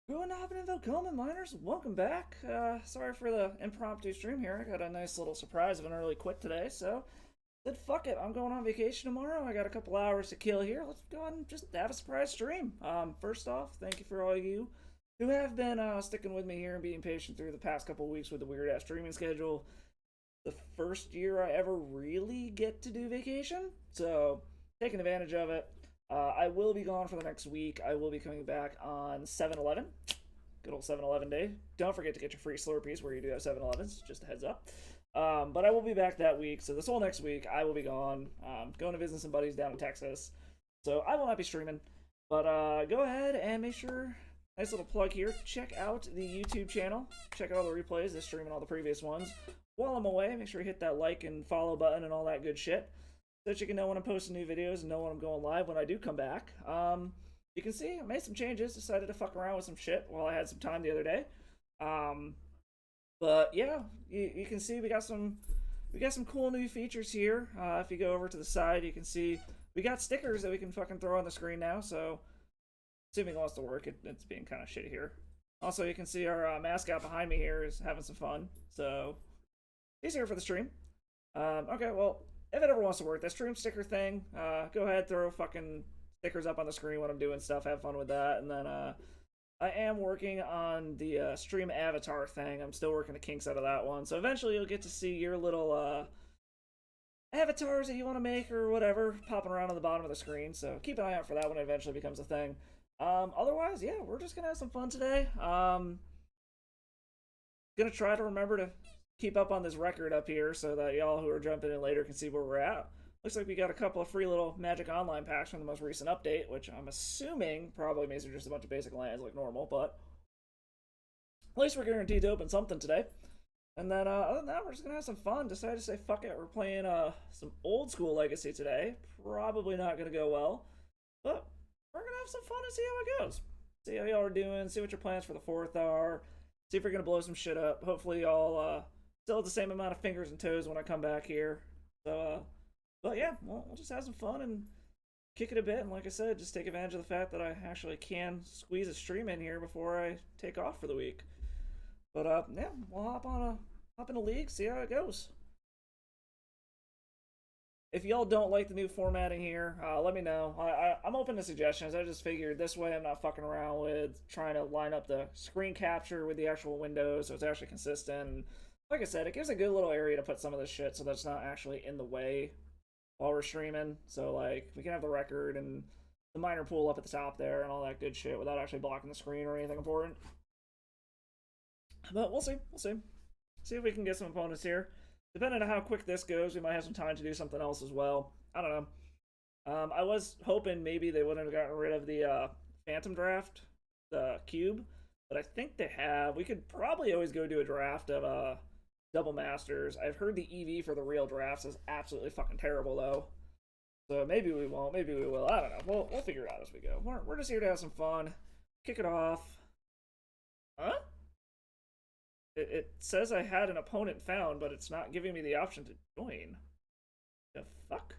Going happening, Velcome miners. Welcome back. Sorry for the impromptu stream here. I got a nice little surprise of an early quit today, so said fuck it. I'm going on vacation tomorrow. I got a couple hours to kill here. Let's go ahead and just have a surprise stream. First off, thank you for all you who have been sticking with me here and being patient through the past couple weeks with the weird ass streaming schedule. The first year I ever really get to do vacation, so taking advantage of it. I will be gone for the next week. I will be coming back on 7-Eleven. Good old 7-Eleven day. Don't forget to get your free Slurpees where you do have 7-Elevens. Just a heads up. But I will be back that week. So this whole next week, I will be gone. Going to visit some buddies down in Texas. So I will not be streaming. But go ahead and make sure, nice little plug here, check out the YouTube channel. Check out all the replays, this stream and all the previous ones. While I'm away, make sure you hit that like and follow button and all that good shit, so that you can know when I'm posting new videos and know when I'm going live when I do come back. You can see I made some changes, decided to fuck around with some shit while I had some time the other day. But yeah, you can see we got some cool new features here. If you go over to the side, you can see we got stickers that we can fucking throw on the screen now. So assuming it wants to work, it's being kind of shitty here. Also, you can see our mascot behind me here is having some fun. So he's here for the stream. Okay, well, if it ever wants to work, that stream sticker thing, go ahead, throw fucking stickers up on the screen when I'm doing stuff, have fun with that. And then I am working on the stream avatar thing. I'm still working the kinks out of that one. So eventually you'll get to see your little avatars that you want to make or whatever popping around on the bottom of the screen. So keep an eye out for that when it eventually becomes a thing. Otherwise, yeah, we're just gonna have some fun today. Gonna try to remember to keep up on this record up here so that y'all who are jumping in later can see where we're at. Looks like we got a couple of free little Magic Online packs from the most recent update, which I'm assuming probably means they're just a bunch of basic lands like normal, but at least we're guaranteed to open something today. And then other than that, we're just gonna have some fun. Decided to say fuck it. We're playing some old school Legacy today. Probably not gonna go well, but we're gonna have some fun and see how it goes. See how y'all are doing. See what your plans for the fourth are. See if we're gonna blow some shit up. Hopefully y'all still have the same amount of fingers and toes when I come back here. So but yeah, we'll just have some fun and kick it a bit. And like I said, just take advantage of the fact that I actually can squeeze a stream in here before I take off for the week. But yeah, we'll hop in a league, see how it goes. If y'all don't like the new formatting here, let me know. I'm open to suggestions. I just figured this way I'm not fucking around with trying to line up the screen capture with the actual windows so it's actually consistent. Like I said, it gives a good little area to put some of this shit so that's not actually in the way while we're streaming. So like we can have the record and the minor pool up at the top there and all that good shit without actually blocking the screen or anything important. But we'll see. We'll see. See if we can get some opponents here. Depending on how quick this goes, we might have some time to do something else as well. I don't know. I was hoping maybe they wouldn't have gotten rid of the Phantom Draft, the cube, but I think they have. We could probably always go do a draft of Double Masters. I've heard the EV for the real drafts is absolutely fucking terrible, though. So maybe we won't, maybe we will. I don't know. We'll figure it out as we go. We're just here to have some fun. Kick it off. Huh? It says I had an opponent found, but it's not giving me the option to join. The fuck?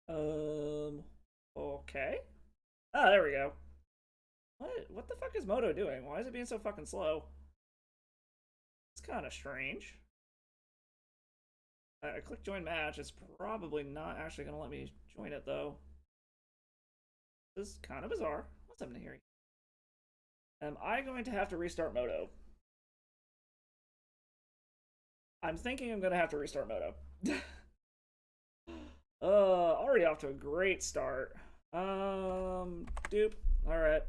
Okay. Ah, there we go. What the fuck is Moto doing? Why is it being so fucking slow? It's kind of strange. I click join match. It's probably not actually going to let me join it, though. This is kind of bizarre. What's happening here? Am I going to have to restart Moto? I'm thinking I'm going to have to restart Moto. Already off to a great start. Dupe. Alright.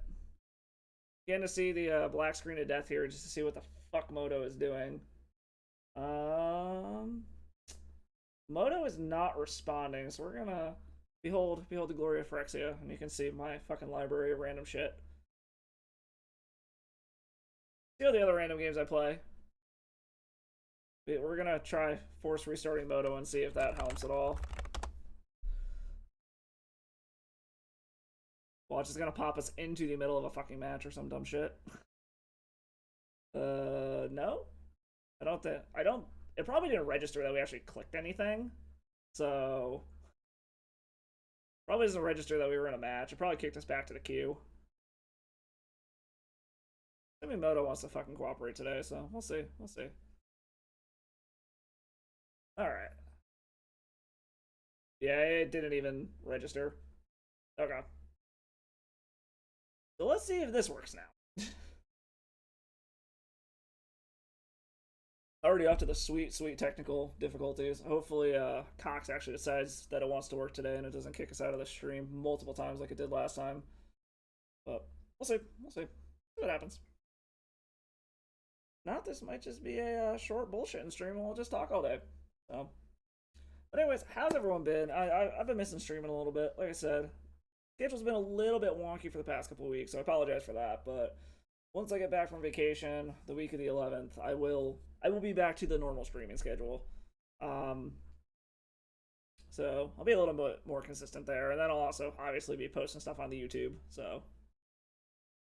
Getting to see the black screen of death here just to see what the fuck Moto is doing. Moto is not responding, so we're gonna behold the glory of Phyrexia, and you can see my fucking library of random shit. See all the other random games I play. We're gonna try force restarting Moto and see if that helps at all. Well, it's just gonna pop us into the middle of a fucking match or some dumb shit. No? I don't, it probably didn't register that we actually clicked anything. So, probably doesn't register that we were in a match. It probably kicked us back to the queue. Moto wants to fucking cooperate today, so we'll see. We'll see. Alright. Yeah, it didn't even register. Okay. So let's see if this works now. Already off to the sweet technical difficulties. Hopefully, Cox actually decides that it wants to work today and it doesn't kick us out of the stream multiple times like it did last time. But we'll see. We'll see. See what happens. Not this might just be a short bullshitting stream and we'll just talk all day. So, but anyways, how's everyone been? I've been missing streaming a little bit. Like I said, schedule's been a little bit wonky for the past couple of weeks, so I apologize for that. But once I get back from vacation, the week of the 11th, I will be back to the normal streaming schedule. So I'll be a little bit more consistent there, and then I'll also obviously be posting stuff on the YouTube. So,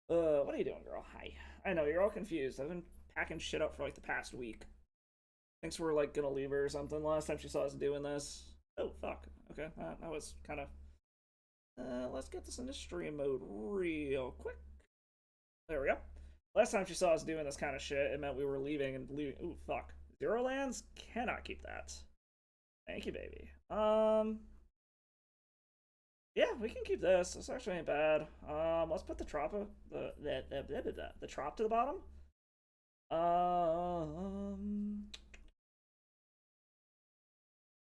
what are you doing, girl? Hi. I know you're all confused. I've been packing shit up for like the past week. Thinks we're like gonna leave her or something. Last time she saw us doing this. Oh fuck. Okay, that was kind of. Let's get this into stream mode real quick. There we go. Last time she saw us doing this kind of shit, it meant we were leaving and leaving. Ooh, fuck. Zero lands? Cannot keep that. Thank you, baby. Yeah, we can keep this. This actually ain't bad. Let's put the trop the trop to the bottom.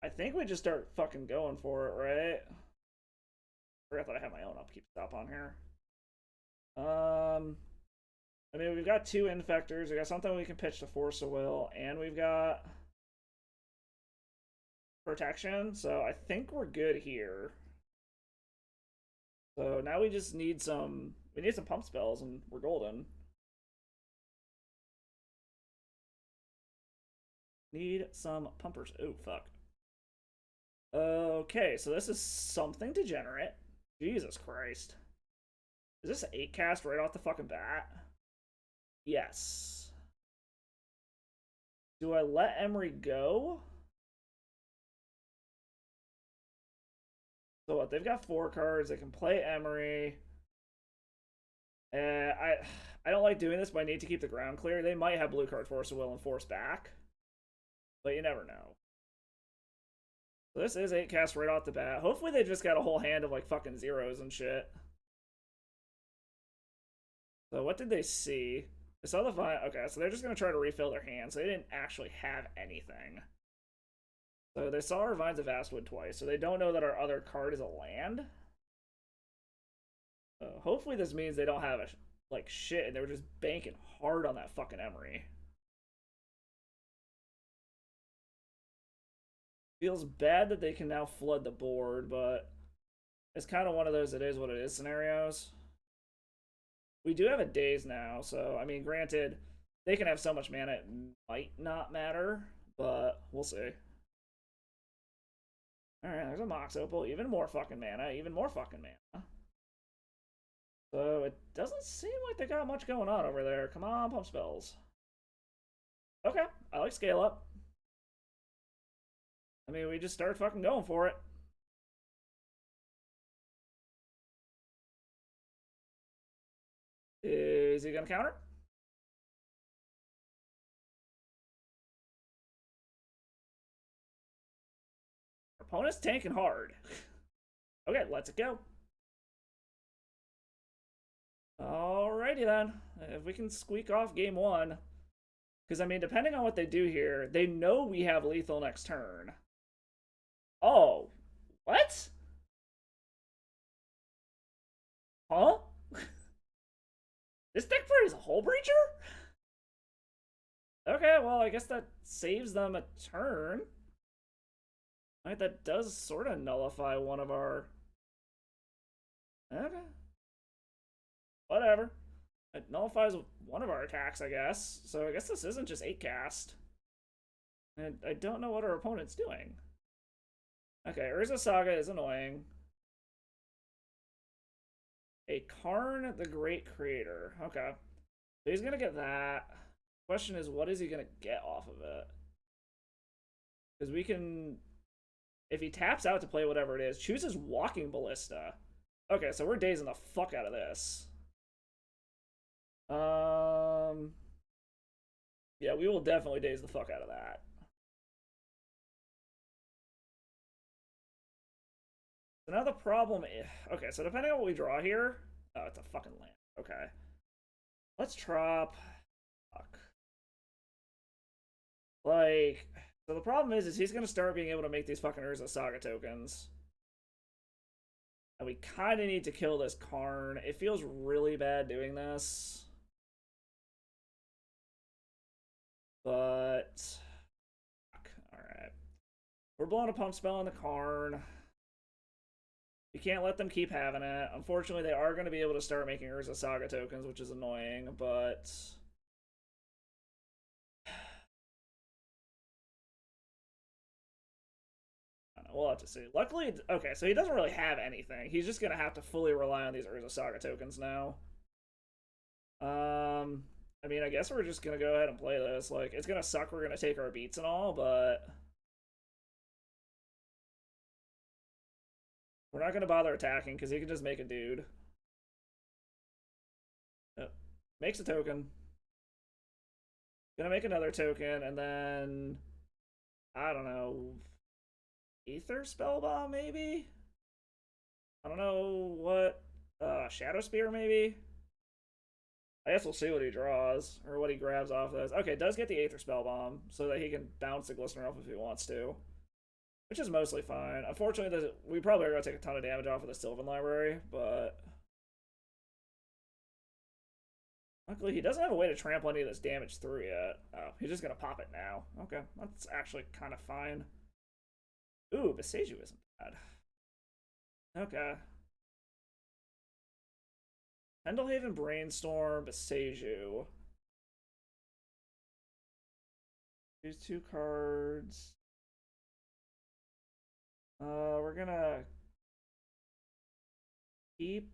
I think we just start fucking going for it, right? I forgot that I have my own upkeep stop on here. I mean, we've got two infectors. We got something we can pitch to Force of Will, and we've got protection. So I think we're good here. So now we just need some. We need some pump spells, and we're golden. Need some pumpers. Oh fuck. Okay, so this is something degenerate. Jesus Christ. Is this an 8 cast right off the fucking bat? Yes. Do I let Emery go? So what? They've got 4 cards. They can play Emery. I don't like doing this, but I need to keep the ground clear. They might have blue card Force of Will and Force back. But you never know. So this is 8 cast right off the bat. Hopefully they just got a whole hand of like fucking zeros and shit. So what did they see? They saw the vine. Okay, so they're just going to try to refill their hand. So they didn't actually have anything. So they saw our Vines of Vastwood twice. So they don't know that our other card is a land. Hopefully this means they don't have a, like shit. And they were just banking hard on that fucking Emery. Feels bad that they can now flood the board, but it's kind of one of those it is what it is scenarios. We do have a daze now, so, I mean, granted, they can have so much mana it might not matter, but we'll see. Alright, there's a Mox Opal. Even more fucking mana. Even more fucking mana. So, it doesn't seem like they got much going on over there. Come on, pump spells. Okay, I like scale up. I mean, we just start fucking going for it. Is he gonna counter? Our opponent's tanking hard. Okay, let's it go. Alrighty then. If we can squeak off game 1. Because, I mean, depending on what they do here, they know we have lethal next turn. Oh. What? Huh? This deck plays a Hull Breacher? Okay, well, I guess that saves them a turn. Right, that does sort of nullify one of our... Okay. Whatever. It nullifies one of our attacks, I guess. So I guess this isn't just 8 cast. And I don't know what our opponent's doing. Okay, Urza Saga is annoying. A Karn the Great Creator. Okay. So he's going to get that. Question is, what is he going to get off of it? Because we can... If he taps out to play whatever it is, chooses Walking Ballista. Okay, so we're dazing the fuck out of this. Yeah, we will definitely daze the fuck out of that. So now the problem is... Okay, so depending on what we draw here... Oh, it's a fucking land. Okay. Let's drop... Fuck. Like... So the problem is he's gonna start being able to make these fucking Urza Saga tokens. And we kind of need to kill this Karn. It feels really bad doing this. But... Fuck. Alright. We're blowing a pump spell on the Karn. You can't let them keep having it. Unfortunately, they are going to be able to start making Urza Saga tokens, which is annoying, but... I don't know, we'll have to see. Luckily, okay, so he doesn't really have anything. He's just going to have to fully rely on these Urza Saga tokens now. I mean, I guess we're just going to go ahead and play this. Like, it's going to suck we're going to take our beats and all, but... We're not going to bother attacking, because he can just make a dude. Yep. Makes a token. Gonna make another token, and then... I don't know... Ether Spellbomb, maybe? I don't know what... Shadow Spear, maybe? I guess we'll see what he draws, or what he grabs off this. Okay, does get the Aether Spellbomb, so that he can bounce the Glistener off if he wants to. Which is mostly fine. Unfortunately, we probably are going to take a ton of damage off of the Sylvan Library, but... Luckily, he doesn't have a way to trample any of this damage through yet. Oh, he's just going to pop it now. Okay, that's actually kind of fine. Ooh, Beseiju isn't bad. Okay. Pendelhaven, Brainstorm, Beseiju. Use 2 cards. We're gonna keep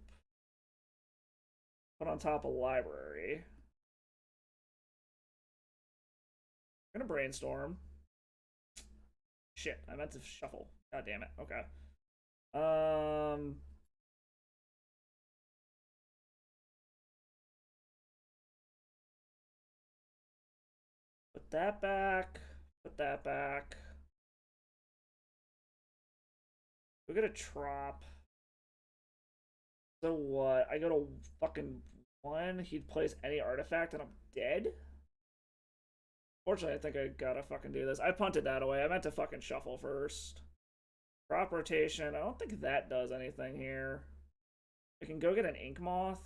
put on top of library. We're gonna brainstorm. Shit, I meant to shuffle. God damn it. Okay. Put that back. Put that back. We got a trop. So what? I go to fucking 1. He plays any artifact and I'm dead? Fortunately, I think I gotta fucking do this. I punted that away. I meant to fucking shuffle first. Crop rotation. I don't think that does anything here. I can go get an Ink Moth.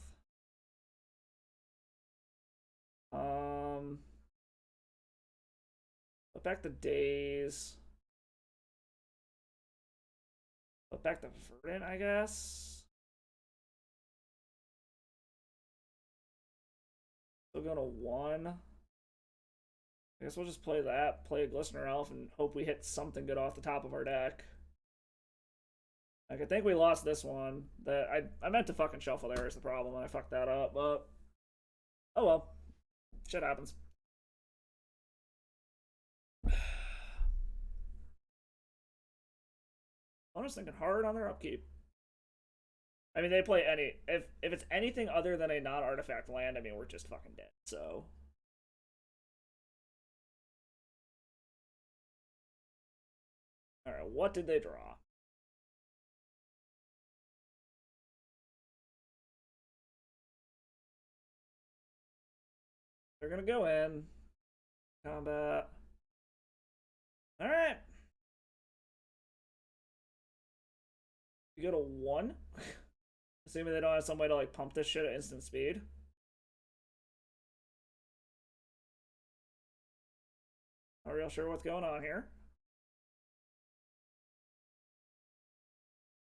Put back the Daze. Put back the Verdant, I guess. Still going to 1. I guess we'll just play that, play a Glistener Elf, and hope we hit something good off the top of our deck. Like, I think we lost this one. I meant to fucking shuffle there is the problem, and I fucked that up, but... Oh well. Shit happens. I'm just thinking hard on their upkeep. I mean, they play any... If it's anything other than a non-artifact land, I mean, we're just fucking dead, so... Alright, what did they draw? They're gonna go in. Combat. Alright. You go to 1? Assuming they don't have some way to, like, pump this shit at instant speed. Not real sure what's going on here.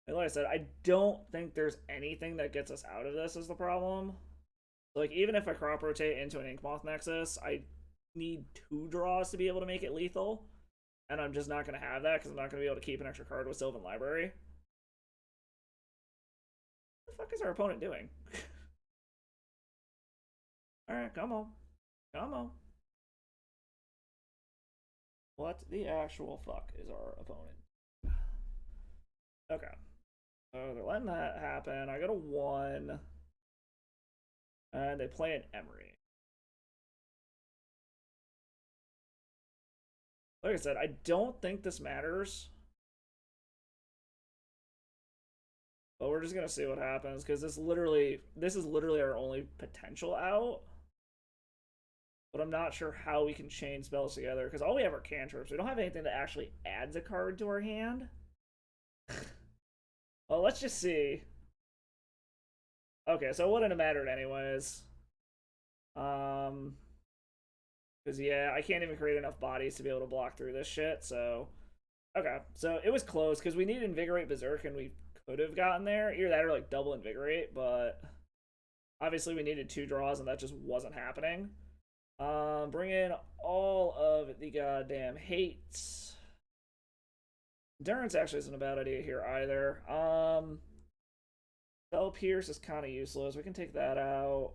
And like I said, I don't think there's anything that gets us out of this is the problem. Like, even if I crop rotate into an Inkmoth Nexus, I need 2 draws to be able to make it lethal. And I'm just not going to have that because I'm not going to be able to keep an extra card with Sylvan Library. What the fuck is our opponent doing? Alright, come on. Come on. What the actual fuck is our opponent? Okay. So they're letting that happen. I go to 1. And they play an Emery. Like I said, I don't think this matters. But we're just gonna see what happens, because this is literally our only potential out. But I'm not sure how we can chain spells together, because all we have are cantrips. We don't have anything that actually adds a card to our hand. Well, let's just see. Okay, so it wouldn't have mattered anyways. Because, yeah, I can't even create enough bodies to be able to block through this shit, so... Okay, so it was close, because we needed Invigorate Berserk, and we could have gotten there. Either that or, like, double Invigorate, but... Obviously, we needed 2 draws, and that just wasn't happening. Bring in all of the goddamn hates. Endurance actually isn't a bad idea here either. Spell Pierce is kind of useless. We can take that out.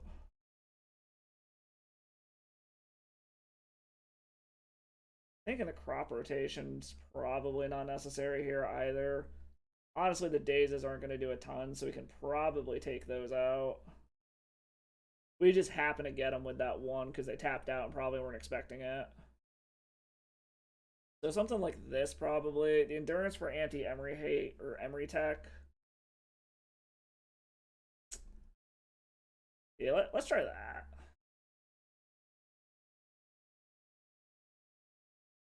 Thinking the crop rotation's probably not necessary here either. Honestly, the dazes aren't going to do a ton, so we can probably take those out. We just happen to get them with that one because they tapped out and probably weren't expecting it. So something like this probably. The endurance for anti-Emery hate or Emery tech. Yeah, let's try that.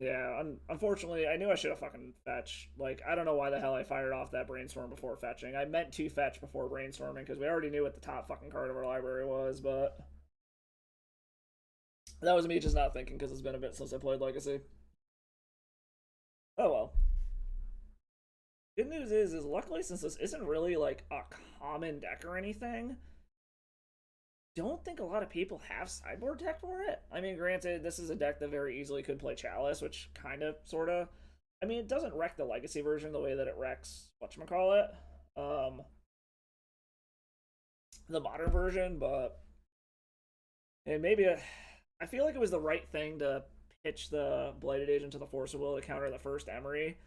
Yeah, unfortunately, I knew I should have fucking fetched. Like, I don't know why the hell I fired off that brainstorm before fetching. I meant to fetch before brainstorming because we already knew what the top fucking card of our library was, but that was me just not thinking because it's been a bit since I played Legacy. Oh well. Good news is luckily since this isn't really like a common deck or anything, don't think a lot of people have sideboard deck for it. I mean, granted, this is a deck that very easily could play Chalice, which kind of, sort of... I mean, it doesn't wreck the Legacy version the way that it wrecks, whatchamacallit, the modern version, but... And maybe... I feel like it was the right thing to pitch the Blighted Agent to the Force of Will to counter the first Emery.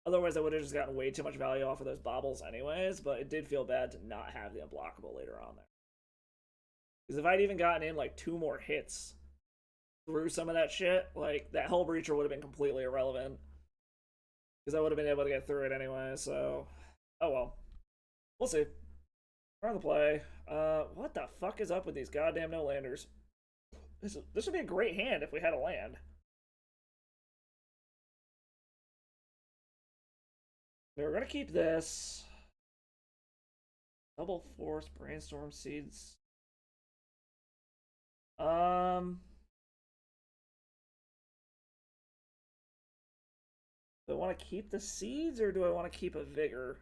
Otherwise, I would have just gotten way too much value off of those baubles anyways, but it did feel bad to not have the unblockable later on there. Because if I'd even gotten in like 2 more hits through some of that shit, like that Hell Breacher would have been completely irrelevant. Because I would have been able to get through it anyway, so... Oh well. We'll see. We're on the play. What the fuck is up with these goddamn no-landers? This would be a great hand if we had a land. We're gonna keep this. Double Force, Brainstorm Seeds. Do I want to keep the seeds or do I want to keep a vigor?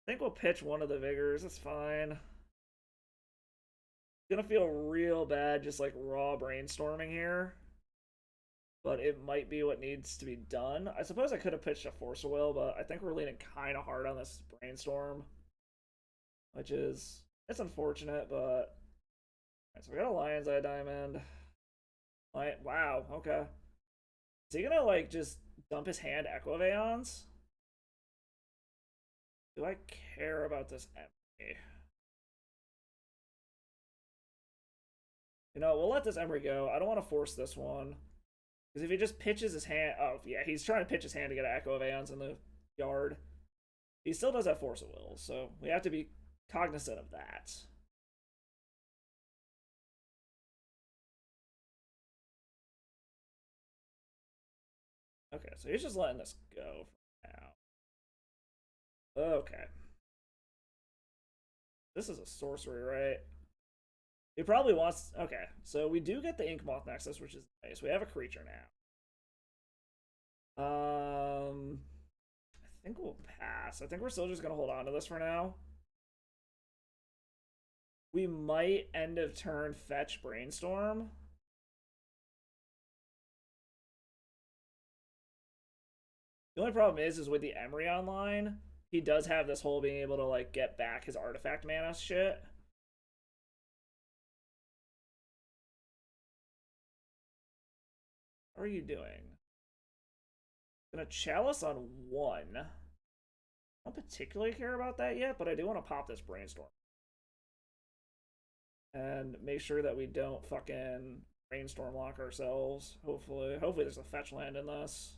I think we'll pitch one of the vigors. That's fine. It's gonna feel real bad just like raw brainstorming here. But it might be what needs to be done. I suppose I could have pitched a Force of Will, but I think we're leaning kind of hard on this brainstorm. Which is... It's unfortunate, but... Alright, so we got a Lion's Eye Diamond. Wow, okay. Is he gonna, like, just dump his hand Equivalence? Do I care about this Emery? You know, we'll let this Emery go. I don't want to force this one. Because if he just pitches his hand... Oh, yeah, he's trying to pitch his hand to get an Equivalence in the yard. He still does have Force of Will, so we have to be cognizant of that. Okay, so he's just letting this go for now. Okay. This is a sorcery, right? He probably wants... Okay, so we do get the Ink Moth Nexus, which is nice. We have a creature now. I think we'll pass. I think we're still just going to hold on to this for now. We might end of turn fetch Brainstorm. The only problem is with the Emery online, he does have this whole being able to, like, get back his artifact mana shit. What are you doing? Gonna Chalice on 1. I don't particularly care about that yet, but I do want to pop this Brainstorm. And make sure that we don't fucking Rainstorm lock ourselves. Hopefully there's a fetch land in this.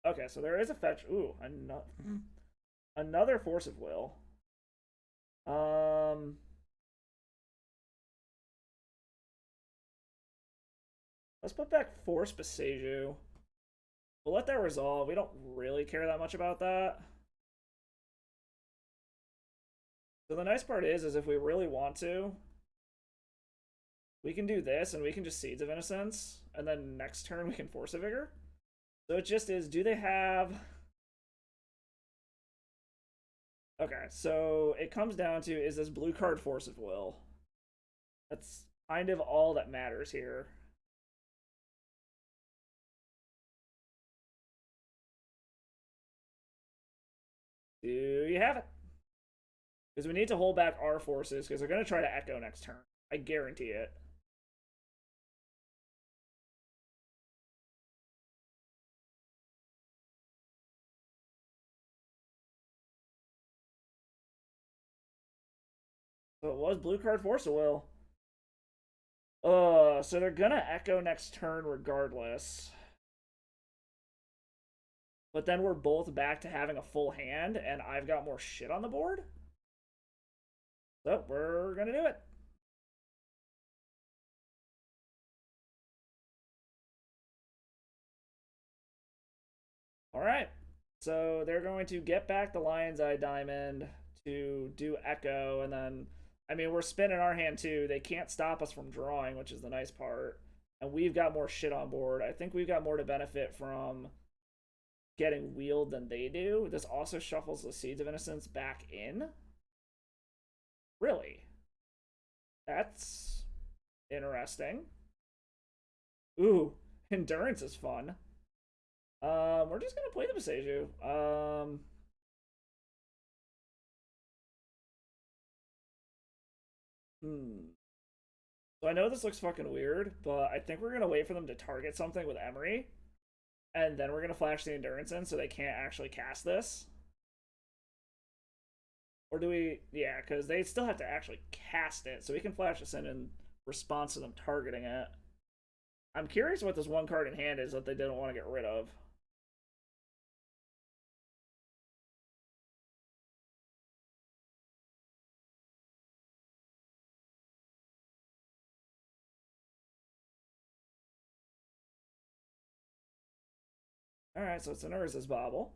Okay, so there is a fetch. Ooh, another Force of Will. Let's put back Force Beseju. We'll let that resolve. We don't really care that much about that. So the nice part is if we really want to, we can do this and we can just Seeds of Innocence, and then next turn we can Force a Vigor. So it just is, do they have... Okay, so it comes down to, is this blue card Force of Will? That's kind of all that matters here. Do you have it? Because we need to hold back our forces, because they're going to try to Echo next turn. I guarantee it. So it was blue card Force of Will. So they're gonna Echo next turn regardless. But then we're both back to having a full hand, and I've got more shit on the board. So we're gonna do it. Alright. So they're going to get back the Lion's Eye Diamond to do Echo, and then, I mean, we're spinning our hand too. They can't stop us from drawing, which is the nice part. And we've got more shit on board. I think we've got more to benefit from getting wheeled than they do. This also shuffles the Seeds of Innocence back in. Really? That's interesting. Ooh, Endurance is fun. We're just gonna play the Beseju. So I know this looks fucking weird, but I think we're gonna wait for them to target something with Emery, and then we're gonna flash the Endurance in so they can't actually cast this. Or do we? Yeah, because they still have to actually cast it, so we can flash this in response to them targeting it. I'm curious what this one card in hand is that they didn't want to get rid of. Alright, so it's an Urza's Bauble.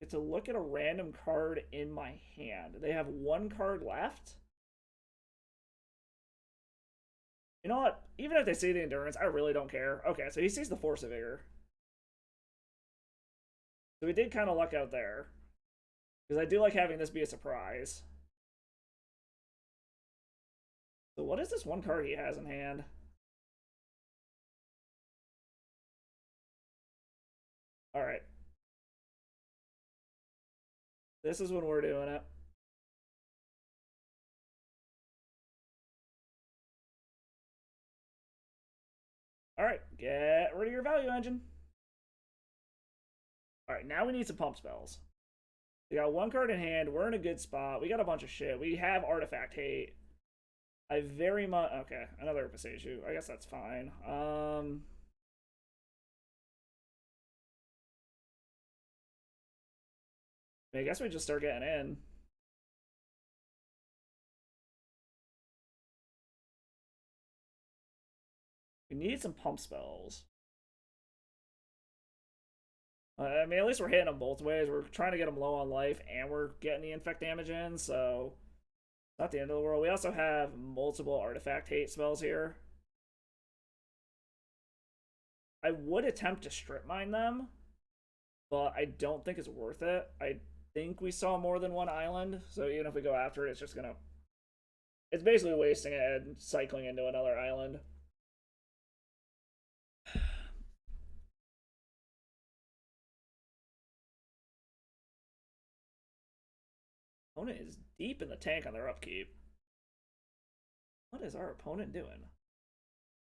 Get to look at a random card in my hand. They have one card left. You know what? Even if they see the Endurance, I really don't care. Okay, so he sees the Force of Vigor. So we did kind of luck out there. Because I do like having this be a surprise. So what is this one card he has in hand? Alright. This is when we're doing it. Alright, get rid of your value engine. Alright, now we need some pump spells. We got one card in hand. We're in a good spot. We got a bunch of shit. We have Artifact Hate. I very much... Okay, another Beseju. I guess that's fine. I guess we just start getting in. We need some pump spells. I mean, at least we're hitting them both ways. We're trying to get them low on life, and we're getting the Infect damage in, so... Not the end of the world. We also have multiple Artifact Hate spells here. I would attempt to strip mine them, but I don't think it's worth it. I think we saw more than one island, so even if we go after it, it's just gonna... It's basically wasting it and cycling into another island. Opponent is deep in the tank on their upkeep. What is our opponent doing?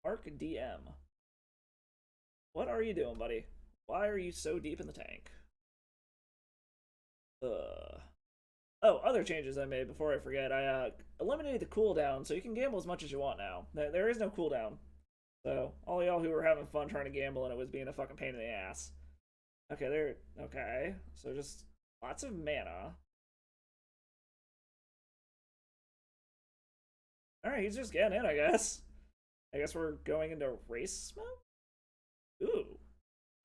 Arc DM. What are you doing, buddy? Why are you so deep in the tank? Oh, other changes I made before I forget. I eliminated the cooldown, so you can gamble as much as you want now. There is no cooldown. So, all y'all who were having fun trying to gamble and it was being a fucking pain in the ass. Okay, there. Okay, so just lots of mana. Alright, he's just getting in, I guess. I guess we're going into race mode? Ooh.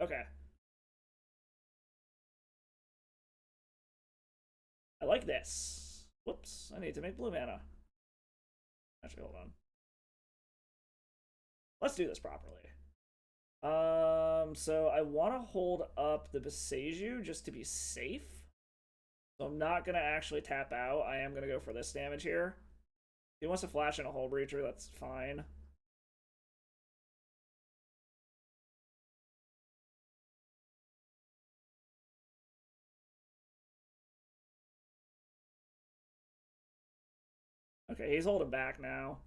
Okay. I like this. Whoops, I need to make blue mana. Actually, hold on. Let's do this properly. So I want to hold up the Beseiju just to be safe. So I'm not going to actually tap out. I am going to go for this damage here. If he wants to flash in a Hull Breacher, that's fine. Okay, he's holding back now.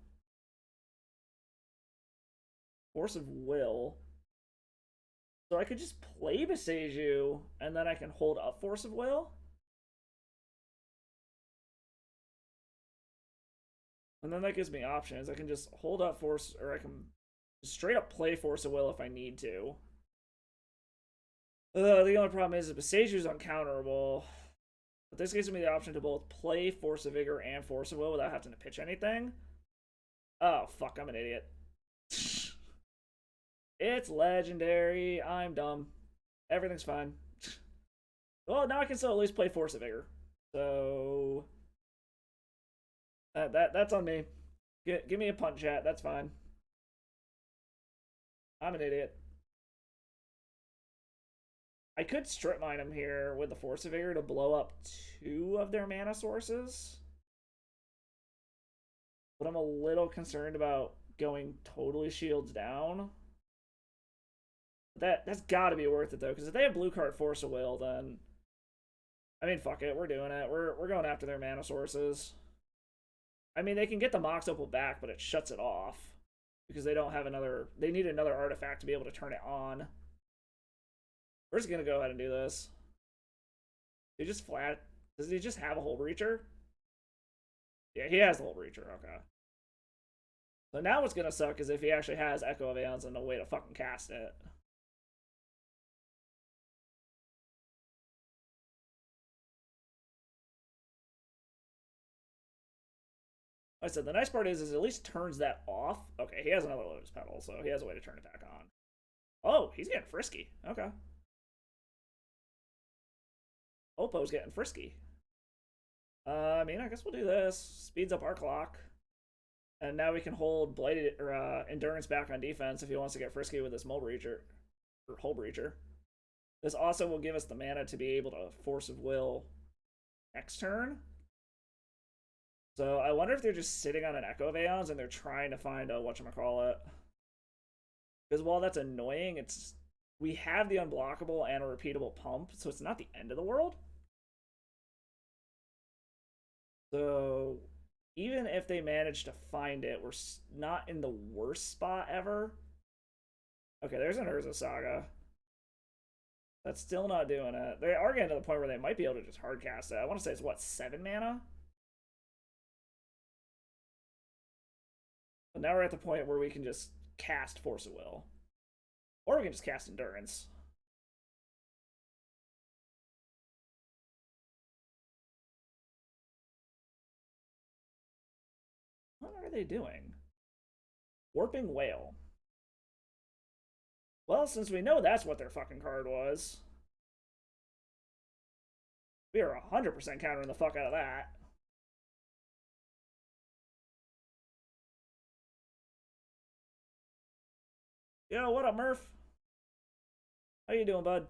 Force of Will. So I could just play Beseiju, and then I can hold up Force of Will? And then that gives me options. I can just hold up Force, or I can straight up play Force of Will if I need to. The only problem is Beseiju's uncounterable. But this gives me the option to both play Force of Vigor and Force of Will without having to pitch anything. Oh, fuck, I'm an idiot. It's legendary. I'm dumb. Everything's fine. Well, now I can still at least play Force of Vigor. So that's on me. Give me a punt, chat. That's fine. I'm an idiot. I could strip mine him here with the Force of Vigor to blow up 2 of their mana sources. But I'm a little concerned about going totally shields down. That's got to be worth it though, because if they have blue card Force of Will, then I mean, fuck it, we're doing it. We're going after their mana sources. I mean, they can get the Mox Opal back, but it shuts it off because they don't have another. They need another artifact to be able to turn it on. We're just gonna go ahead and do this. He just flat. Does he just have a Hull Breacher? Yeah, he has the Hull Breacher. Okay. So now what's gonna suck is if he actually has Echo of Aeons and no way to fucking cast it. Like I said, the nice part is at least turns that off. Okay, he has another Lotus Petal, so he has a way to turn it back on. Oh, he's getting frisky. Okay. Oppo's getting frisky. I mean, I guess we'll do this. Speeds up our clock. And now we can hold Bladed or Endurance back on defense if he wants to get frisky with this Hull Breacher. This also will give us the mana to be able to Force of Will next turn. So I wonder if they're just sitting on an Echo of Aeons and they're trying to find a whatchamacallit. Because while that's annoying, we have the unblockable and a repeatable pump, so it's not the end of the world. So even if they manage to find it, we're not in the worst spot ever. Okay, there's an Urza Saga. That's still not doing it. They are getting to the point where they might be able to just hardcast it. I want to say it's what, 7 mana? But now we're at the point where we can just cast Force of Will. Or we can just cast Endurance. What are they doing? Warping Whale. Well, since we know that's what their fucking card was, we are 100% countering the fuck out of that. Yo, what up, Murph? How you doing, bud?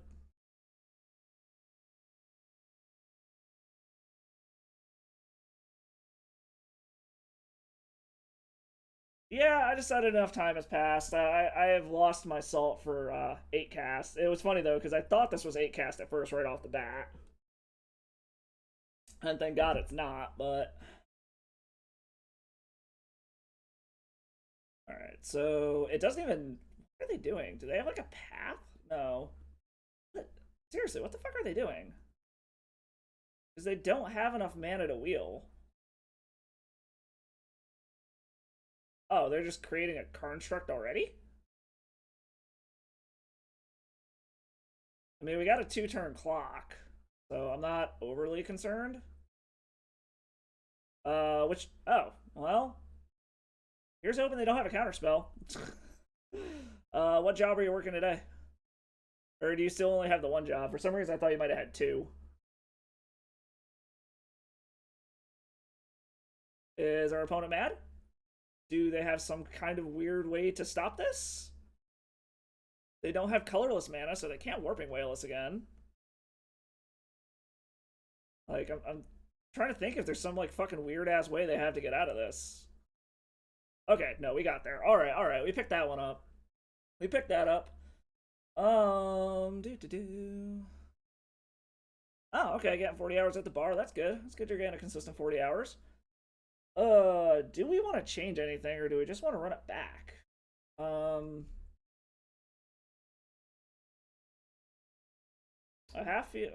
Yeah, I decided enough time has passed. I have lost my salt for 8 casts. It was funny, though, because I thought this was 8 cast at first, right off the bat. And thank God it's not, but... Alright, so it doesn't even... What are they doing? Do they have, like, a path? No. What? Seriously, what the fuck are they doing? Because they don't have enough mana to wheel. Oh, they're just creating a construct already? I mean, we got a 2-turn clock, so I'm not overly concerned. Oh, well. Here's hoping they don't have a counterspell. What job are you working today? Or do you still only have the one job? For some reason, I thought you might have had two. Is our opponent mad? Do they have some kind of weird way to stop this? They don't have colorless mana, so they can't Warping Wail us again. Like, I'm trying to think if there's some, like, fucking weird-ass way they have to get out of this. Okay, no, we got there. Alright, we picked that one up. We picked that up. Oh, okay, getting 40 hours at the bar. That's good. That's good you're getting a consistent 40 hours. Do we want to change anything, or do we just want to run it back? I half feel...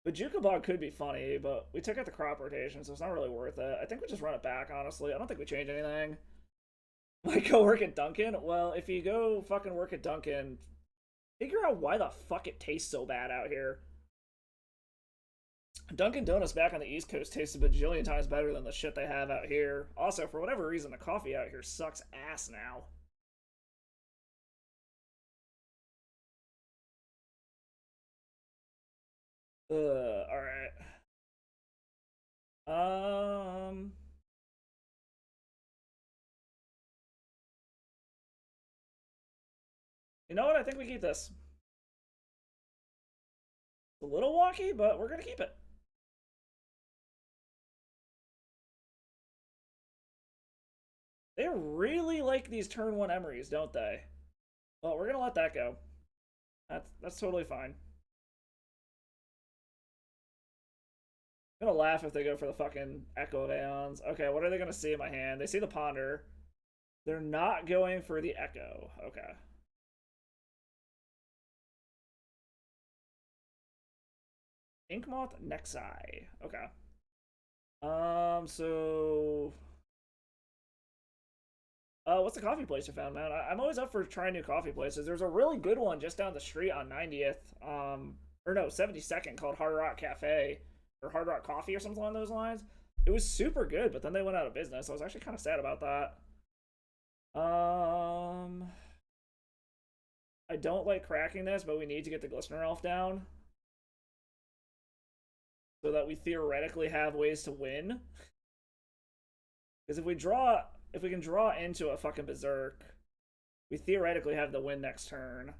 Bajuka Bog could be funny, but we took out the crop rotation, so it's not really worth it. I think we just run it back, honestly. I don't think we change anything. Like, go work at Dunkin'? Well, if you go fucking work at Dunkin', figure out why the fuck it tastes so bad out here. Dunkin' Donuts back on the East Coast tastes a bajillion times better than the shit they have out here. Also, for whatever reason, the coffee out here sucks ass now. Alright. You know what? I think we keep this. It's a little wonky, but we're gonna keep it. They really like these turn 1 Emerys, don't they? Well, we're gonna let that go. That's totally fine. I'm gonna laugh if they go for the fucking Echo of Aeons. Okay, what are they gonna see in my hand? They see the Ponder. They're not going for the Echo. Okay. Inkmoth Nexi. Okay. So... what's the coffee place you found, man? I'm always up for trying new coffee places. There's a really good one just down the street on 90th, or no, 72nd, called Hard Rock Cafe, or Hard Rock Coffee, or something along those lines. It was super good, but then they went out of business. I was actually kind of sad about that. I don't like cracking this, but we need to get the Glistener Elf down, so that we theoretically have ways to win. Because if we can draw into a fucking Berserk, we theoretically have the win next turn.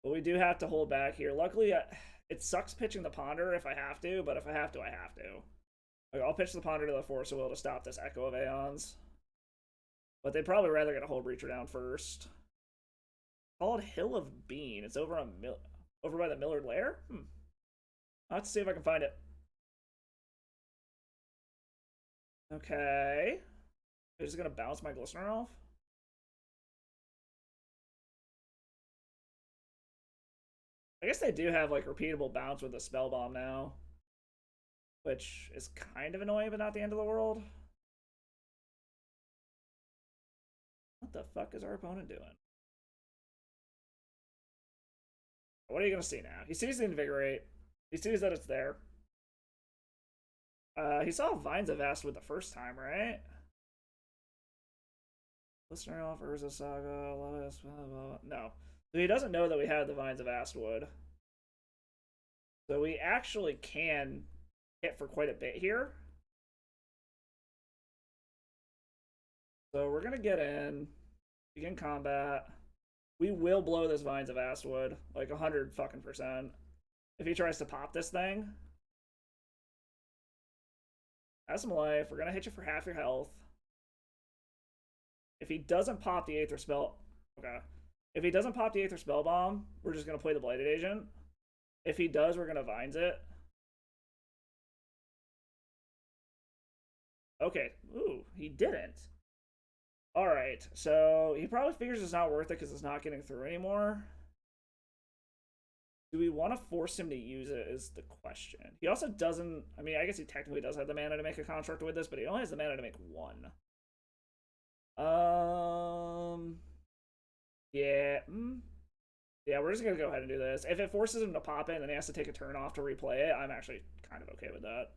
But we do have to hold back here. Luckily, it sucks pitching the Ponder if I have to, but if I have to, I have to. Okay, I'll pitch the Ponder to the Force of Will to stop this Echo of Aeons. But they'd probably rather get a Hull Breacher down first. Called Hill of Bean. It's over on over by the Millard Lair? I'll have to see if I can find it. Okay. They're just gonna bounce my Glistener off? I guess they do have, like, repeatable bounce with the Spell Bomb now. Which is kind of annoying, but not the end of the world. What the fuck is our opponent doing? What are you gonna see now? He sees the Invigorate. He sees that it's there. He saw Vines of Astwood the first time, right? Listener offers a saga, Lotus, blah, blah, blah. No. So he doesn't know that we have the Vines of Astwood. So we actually can hit for quite a bit here. So we're gonna get in, begin combat. We will blow this Vines of Astwood, like 100 fucking %. If he tries to pop this thing. Have some life. We're gonna hit you for half your health. If he doesn't pop the Aether Spell... Okay. If he doesn't pop the Aether Spell Bomb, we're just gonna play the Blighted Agent. If he does, we're gonna Vines it. Okay. Ooh, he didn't. Alright, so he probably figures it's not worth it because it's not getting through anymore. Do we want to force him to use it is the question. He also doesn't... I mean, I guess he technically does have the mana to make a construct with this, but he only has the mana to make one. Yeah. Yeah, we're just going to go ahead and do this. If it forces him to pop in and he has to take a turn off to replay it, I'm actually kind of okay with that.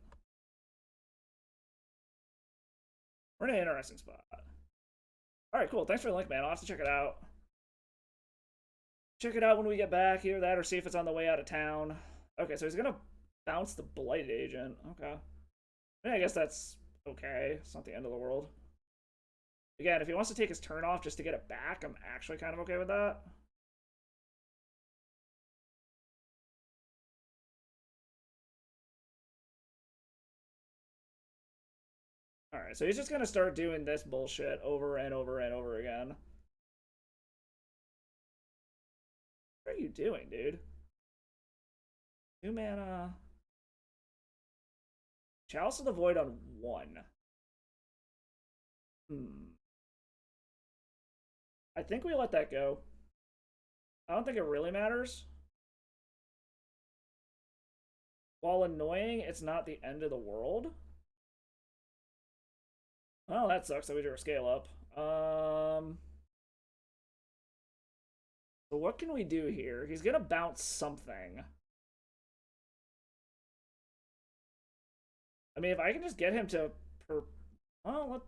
We're in an interesting spot. Alright, cool. Thanks for the link, man. I'll have to check it out. Check it out when we get back, either that or see if it's on the way out of town. Okay, so he's gonna bounce the Blighted Agent. Okay. I mean, I guess that's okay. It's not the end of the world. Again, if he wants to take his turn off just to get it back, I'm actually kind of okay with that. Alright, so he's just gonna start doing this bullshit over and over and over again. What are you doing, dude? 2 mana. Chalice of the Void on 1. I think we let that go. I don't think it really matters. While annoying, it's not the end of the world. Well, that sucks that we drew a scale up. So what can we do here? He's gonna bounce something. I mean, if I can just get him to... Well,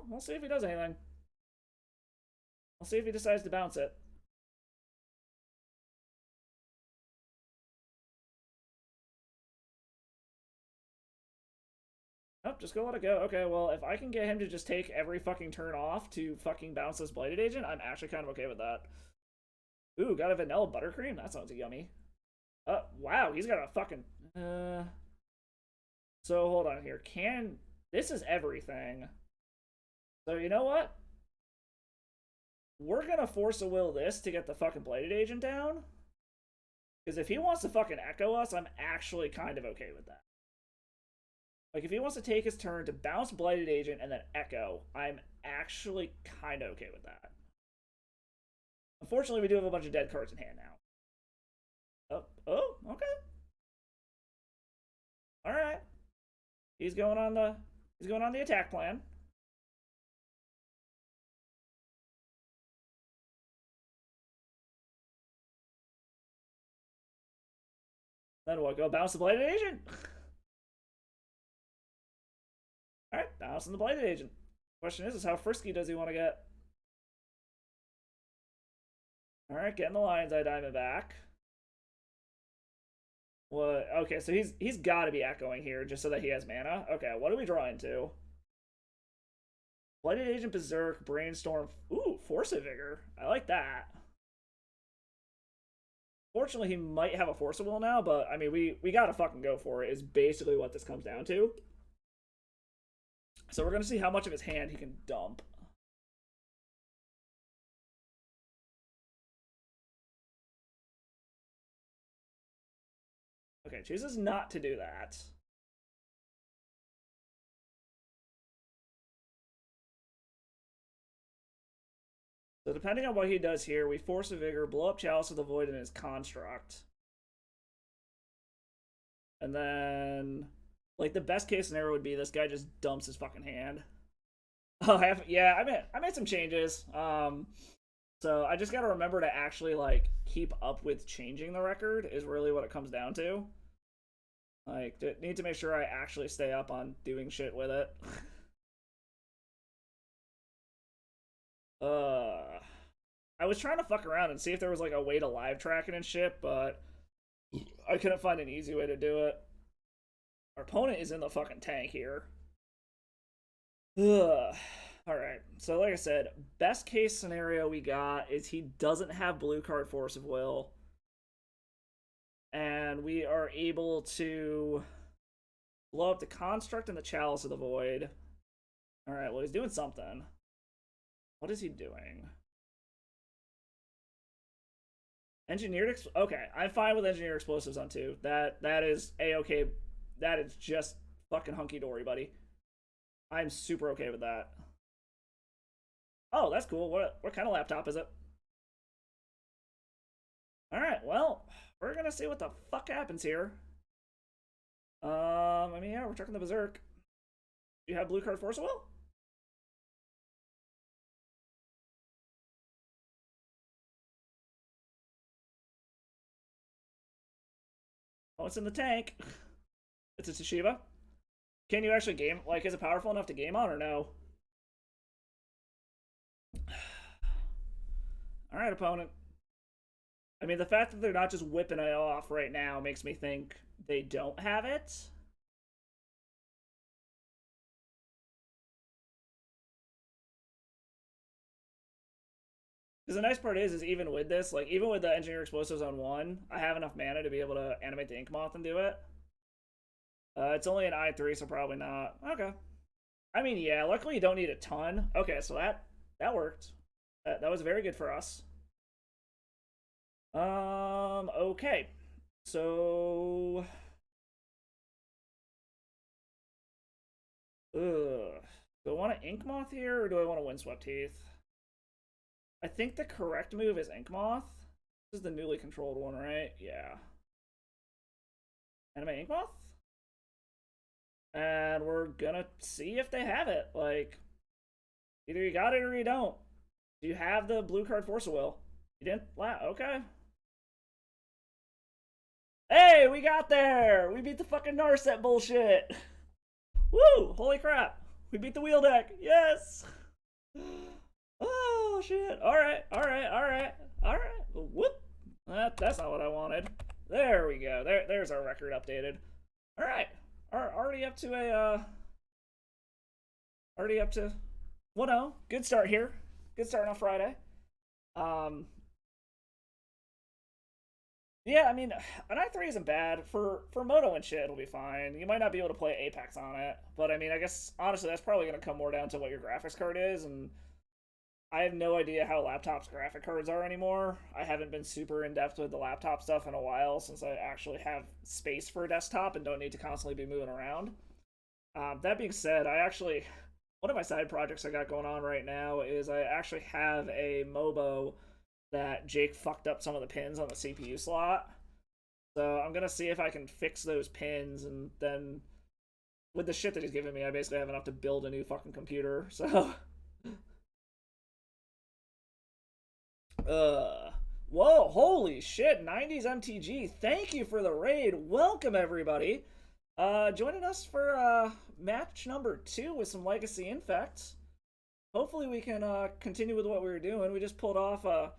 we'll see if he does anything. We'll see if he decides to bounce it. Nope, just go let it go. Okay, well, if I can get him to just take every fucking turn off to fucking bounce this Blighted Agent, I'm actually kind of okay with that. Ooh, got a vanilla buttercream? That sounds yummy. Wow, he's got a fucking... So, hold on here. This is everything. So, you know what? We're gonna force a will this to get the fucking Blighted Agent down. Because if he wants to fucking echo us, I'm actually kind of okay with that. Like, if he wants to take his turn to bounce Blighted Agent and then echo, I'm actually kind of okay with that. Unfortunately, we do have a bunch of dead cards in hand now. Oh, okay. Alright. He's going on the attack plan. Then what? Go bounce the Blighted Agent? Alright, bouncing the Blighted Agent. Question is how frisky does he want to get? Alright, getting the Lion's Eye Diamond back. What? Okay, so he's got to be echoing here just so that he has mana. Okay, what do we draw into? Blighted Agent, Berserk, Brainstorm. Ooh, Force of Vigor. I like that. Fortunately, he might have a Force of Will now, but I mean, we gotta fucking go for it, is basically what this comes down to. So we're gonna see how much of his hand he can dump. Okay, chooses not to do that. So depending on what he does here, we Force of Vigor, blow up Chalice of the Void in his construct. And then, like, the best case scenario would be this guy just dumps his fucking hand. Oh, yeah, I made some changes. So I just gotta remember to actually, like, keep up with changing the record is really what it comes down to. Like, need to make sure I actually stay up on doing shit with it. I was trying to fuck around and see if there was, like, a way to live track it and shit, but I couldn't find an easy way to do it. Our opponent is in the fucking tank here. Ugh. Alright, so like I said, best case scenario we got is he doesn't have blue card Force of Will. And we are able to blow up the Construct and the Chalice of the Void. Alright, well, he's doing something. What is he doing? Engineered okay, I'm fine with Engineered Explosives on 2. That is A-okay. That is just fucking hunky-dory, buddy. I'm super okay with that. Oh, that's cool. What kind of laptop is it? Alright, well, we're gonna see what the fuck happens here. I mean, yeah, we're checking the Berserk. Do you have blue card Force of Will? Oh, it's in the tank. It's a Toshiba. Can you actually game? Like, is it powerful enough to game on or no? Alright, opponent. I mean, the fact that they're not just whipping it off right now makes me think they don't have it. Because the nice part is even with this, like, even with the Engineer Explosives on 1, I have enough mana to be able to animate the Ink Moth and do it. It's only an I3, so probably not. Okay. I mean, yeah, luckily you don't need a ton. Okay, so that worked. That was very good for us. Okay. So... Ugh. Do I want an Ink Moth here, or do I want a Windswept Heath? I think the correct move is Ink Moth. This is the newly controlled one, right? Yeah. Animate Ink Moth? And we're gonna see if they have it. Like, either you got it or you don't. Do you have the blue card Force of Will? You didn't? Okay. Hey, we got there! We beat the fucking Narset bullshit! Woo! Holy crap! We beat the wheel deck! Yes! Oh, shit. Alright. Whoop! That's not what I wanted. There we go. There's our record updated. Alright. Already up to a, Already up to 1-0. Good start here. Good start on Friday. Yeah, I mean, an I3 isn't bad. For Moto and shit, it'll be fine. You might not be able to play Apex on it, but I mean, I guess, honestly, that's probably going to come more down to what your graphics card is, and I have no idea how laptops' graphic cards are anymore. I haven't been super in-depth with the laptop stuff in a while, since I actually have space for a desktop and don't need to constantly be moving around. That being said, one of my side projects I got going on right now is I actually have a MOBO that Jake fucked up some of the pins on the CPU slot. So I'm gonna see if I can fix those pins, and then with the shit that he's giving me, I basically have enough to build a new fucking computer. So whoa, holy shit, 90s MTG, thank you for the raid. Welcome everybody. Joining us for match number 2 with some Legacy Infect. Hopefully we can continue with what we were doing. We just pulled off a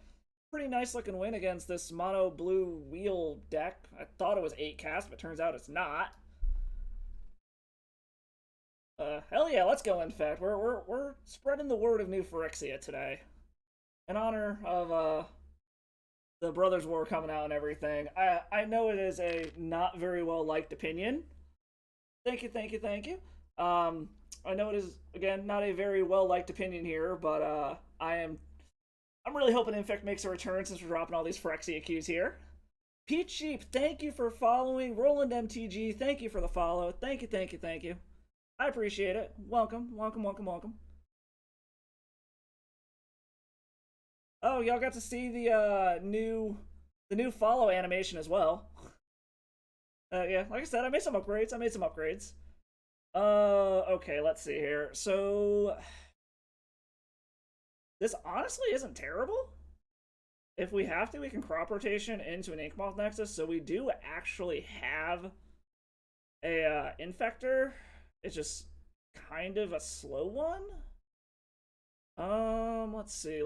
pretty nice looking win against this mono blue wheel deck. I thought it was 8 cast, but turns out it's not. Hell yeah, let's go Infect. We're spreading the word of new Phyrexia today. In honor of the Brothers War coming out and everything. I know it is a not very well liked opinion. Thank you. I know it is, again, not a very well liked opinion here, but I'm really hoping Infect makes a return since we're dropping all these Phyrexia Qs here. Pete Sheep, thank you for following. Roland MTG, thank you for the follow. Thank you. I appreciate it. Welcome. Oh, y'all got to see the new follow animation as well. Yeah, like I said, I made some upgrades. Okay, let's see here. So this honestly isn't terrible. If we have to, we can crop rotation into an Ink Moth Nexus, so we do actually have a Infector. It's just kind of a slow one. Let's see.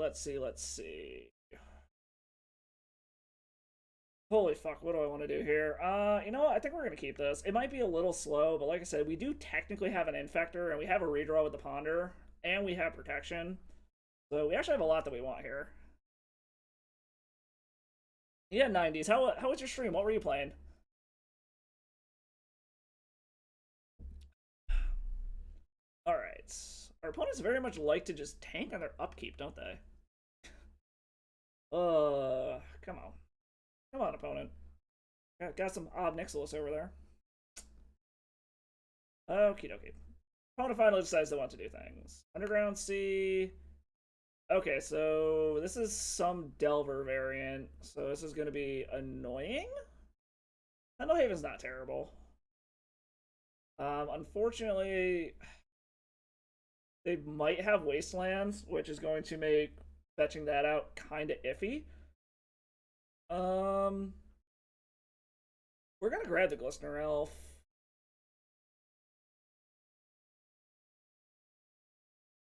Holy fuck, what do I want to do here? You know what? I think we're going to keep this. It might be a little slow, but like I said, we do technically have an Infector, and we have a redraw with the Ponder, and we have protection. So we actually have a lot that we want here. Yeah, 90s. How was your stream? What were you playing? Alright. Our opponents very much like to just tank on their upkeep, don't they? Come on. Come on, opponent. Got some Ob Nixilis over there. Okie dokie. Opponent finally decides they want to do things. Underground Sea. Okay, so this is some Delver variant, so this is going to be annoying. Pendlehaven's not terrible. Unfortunately, they might have Wastelands, which is going to make fetching that out kind of iffy. We're going to grab the Glistener Elf.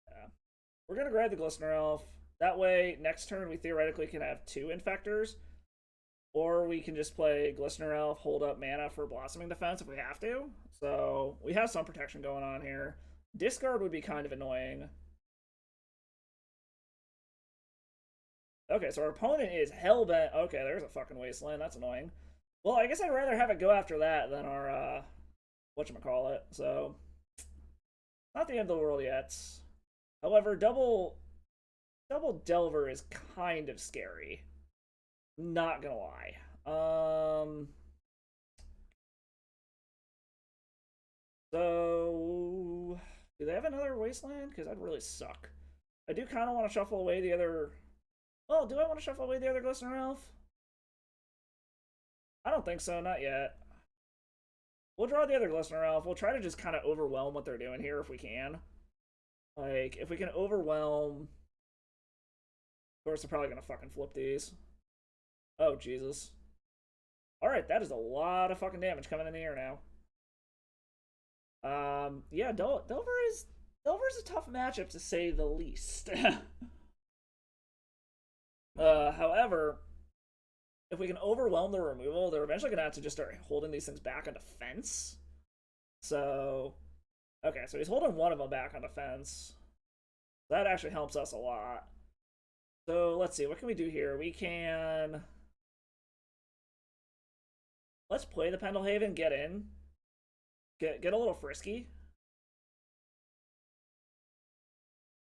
Yeah. We're going to grab the Glistener Elf. That way, next turn, we theoretically can have 2 Infectors. Or we can just play Glistener Elf, hold up mana for Blossoming Defense if we have to. So we have some protection going on here. Discard would be kind of annoying. Okay, so our opponent is hellbent. Okay, there's a fucking Wasteland. That's annoying. Well, I guess I'd rather have it go after that than our, whatchamacallit. So, not the end of the world yet. However, double Delver is kind of scary. Not gonna lie. So, do they have another Wasteland? Because I'd really suck. I do kind of want to shuffle away the other... Well, do I want to shuffle away the other Glistener Elf? I don't think so, not yet. We'll draw the other Glistener Elf. We'll try to just kind of overwhelm what they're doing here if we can. Like, if we can overwhelm... Of course, they're probably going to fucking flip these. Oh, Jesus. Alright, that is a lot of fucking damage coming in the air now. Yeah, Delver's a tough matchup to say the least. However, if we can overwhelm the removal, they're eventually going to have to just start holding these things back on defense. So, okay, so he's holding one of them back on defense. That actually helps us a lot. So, let's see, what can we do here? We can... Let's play the Pendlehaven, get in. Get a little frisky.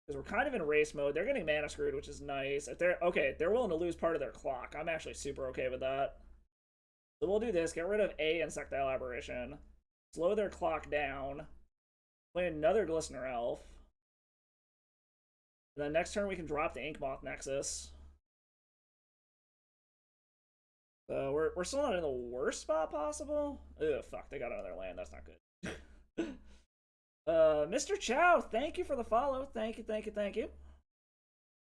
Because we're kind of in race mode. They're getting mana screwed, which is nice. If they're okay, they're willing to lose part of their clock. I'm actually super okay with that. So we'll do this. Get rid of a Insectile Aberration. Slow their clock down. Play another Glistener Elf. And then next turn we can drop the Inkmoth Nexus. So we're still not in the worst spot possible. Ugh, fuck, they got another land. That's not good. Mr. Chow, thank you for the follow. Thank you.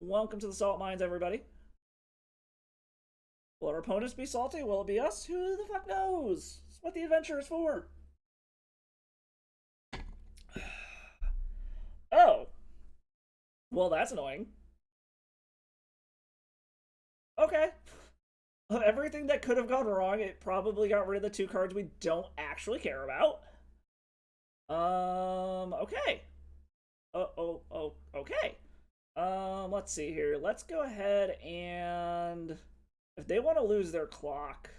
Welcome to the Salt Mines, everybody. Will our opponents be salty? Will it be us? Who the fuck knows? That's what the adventure is for. Oh. Well, that's annoying. Okay. Everything that could have gone wrong, it probably got rid of the 2 cards we don't actually care about. Okay. Okay. Let's see here. Let's go ahead and... If they want to lose their clock,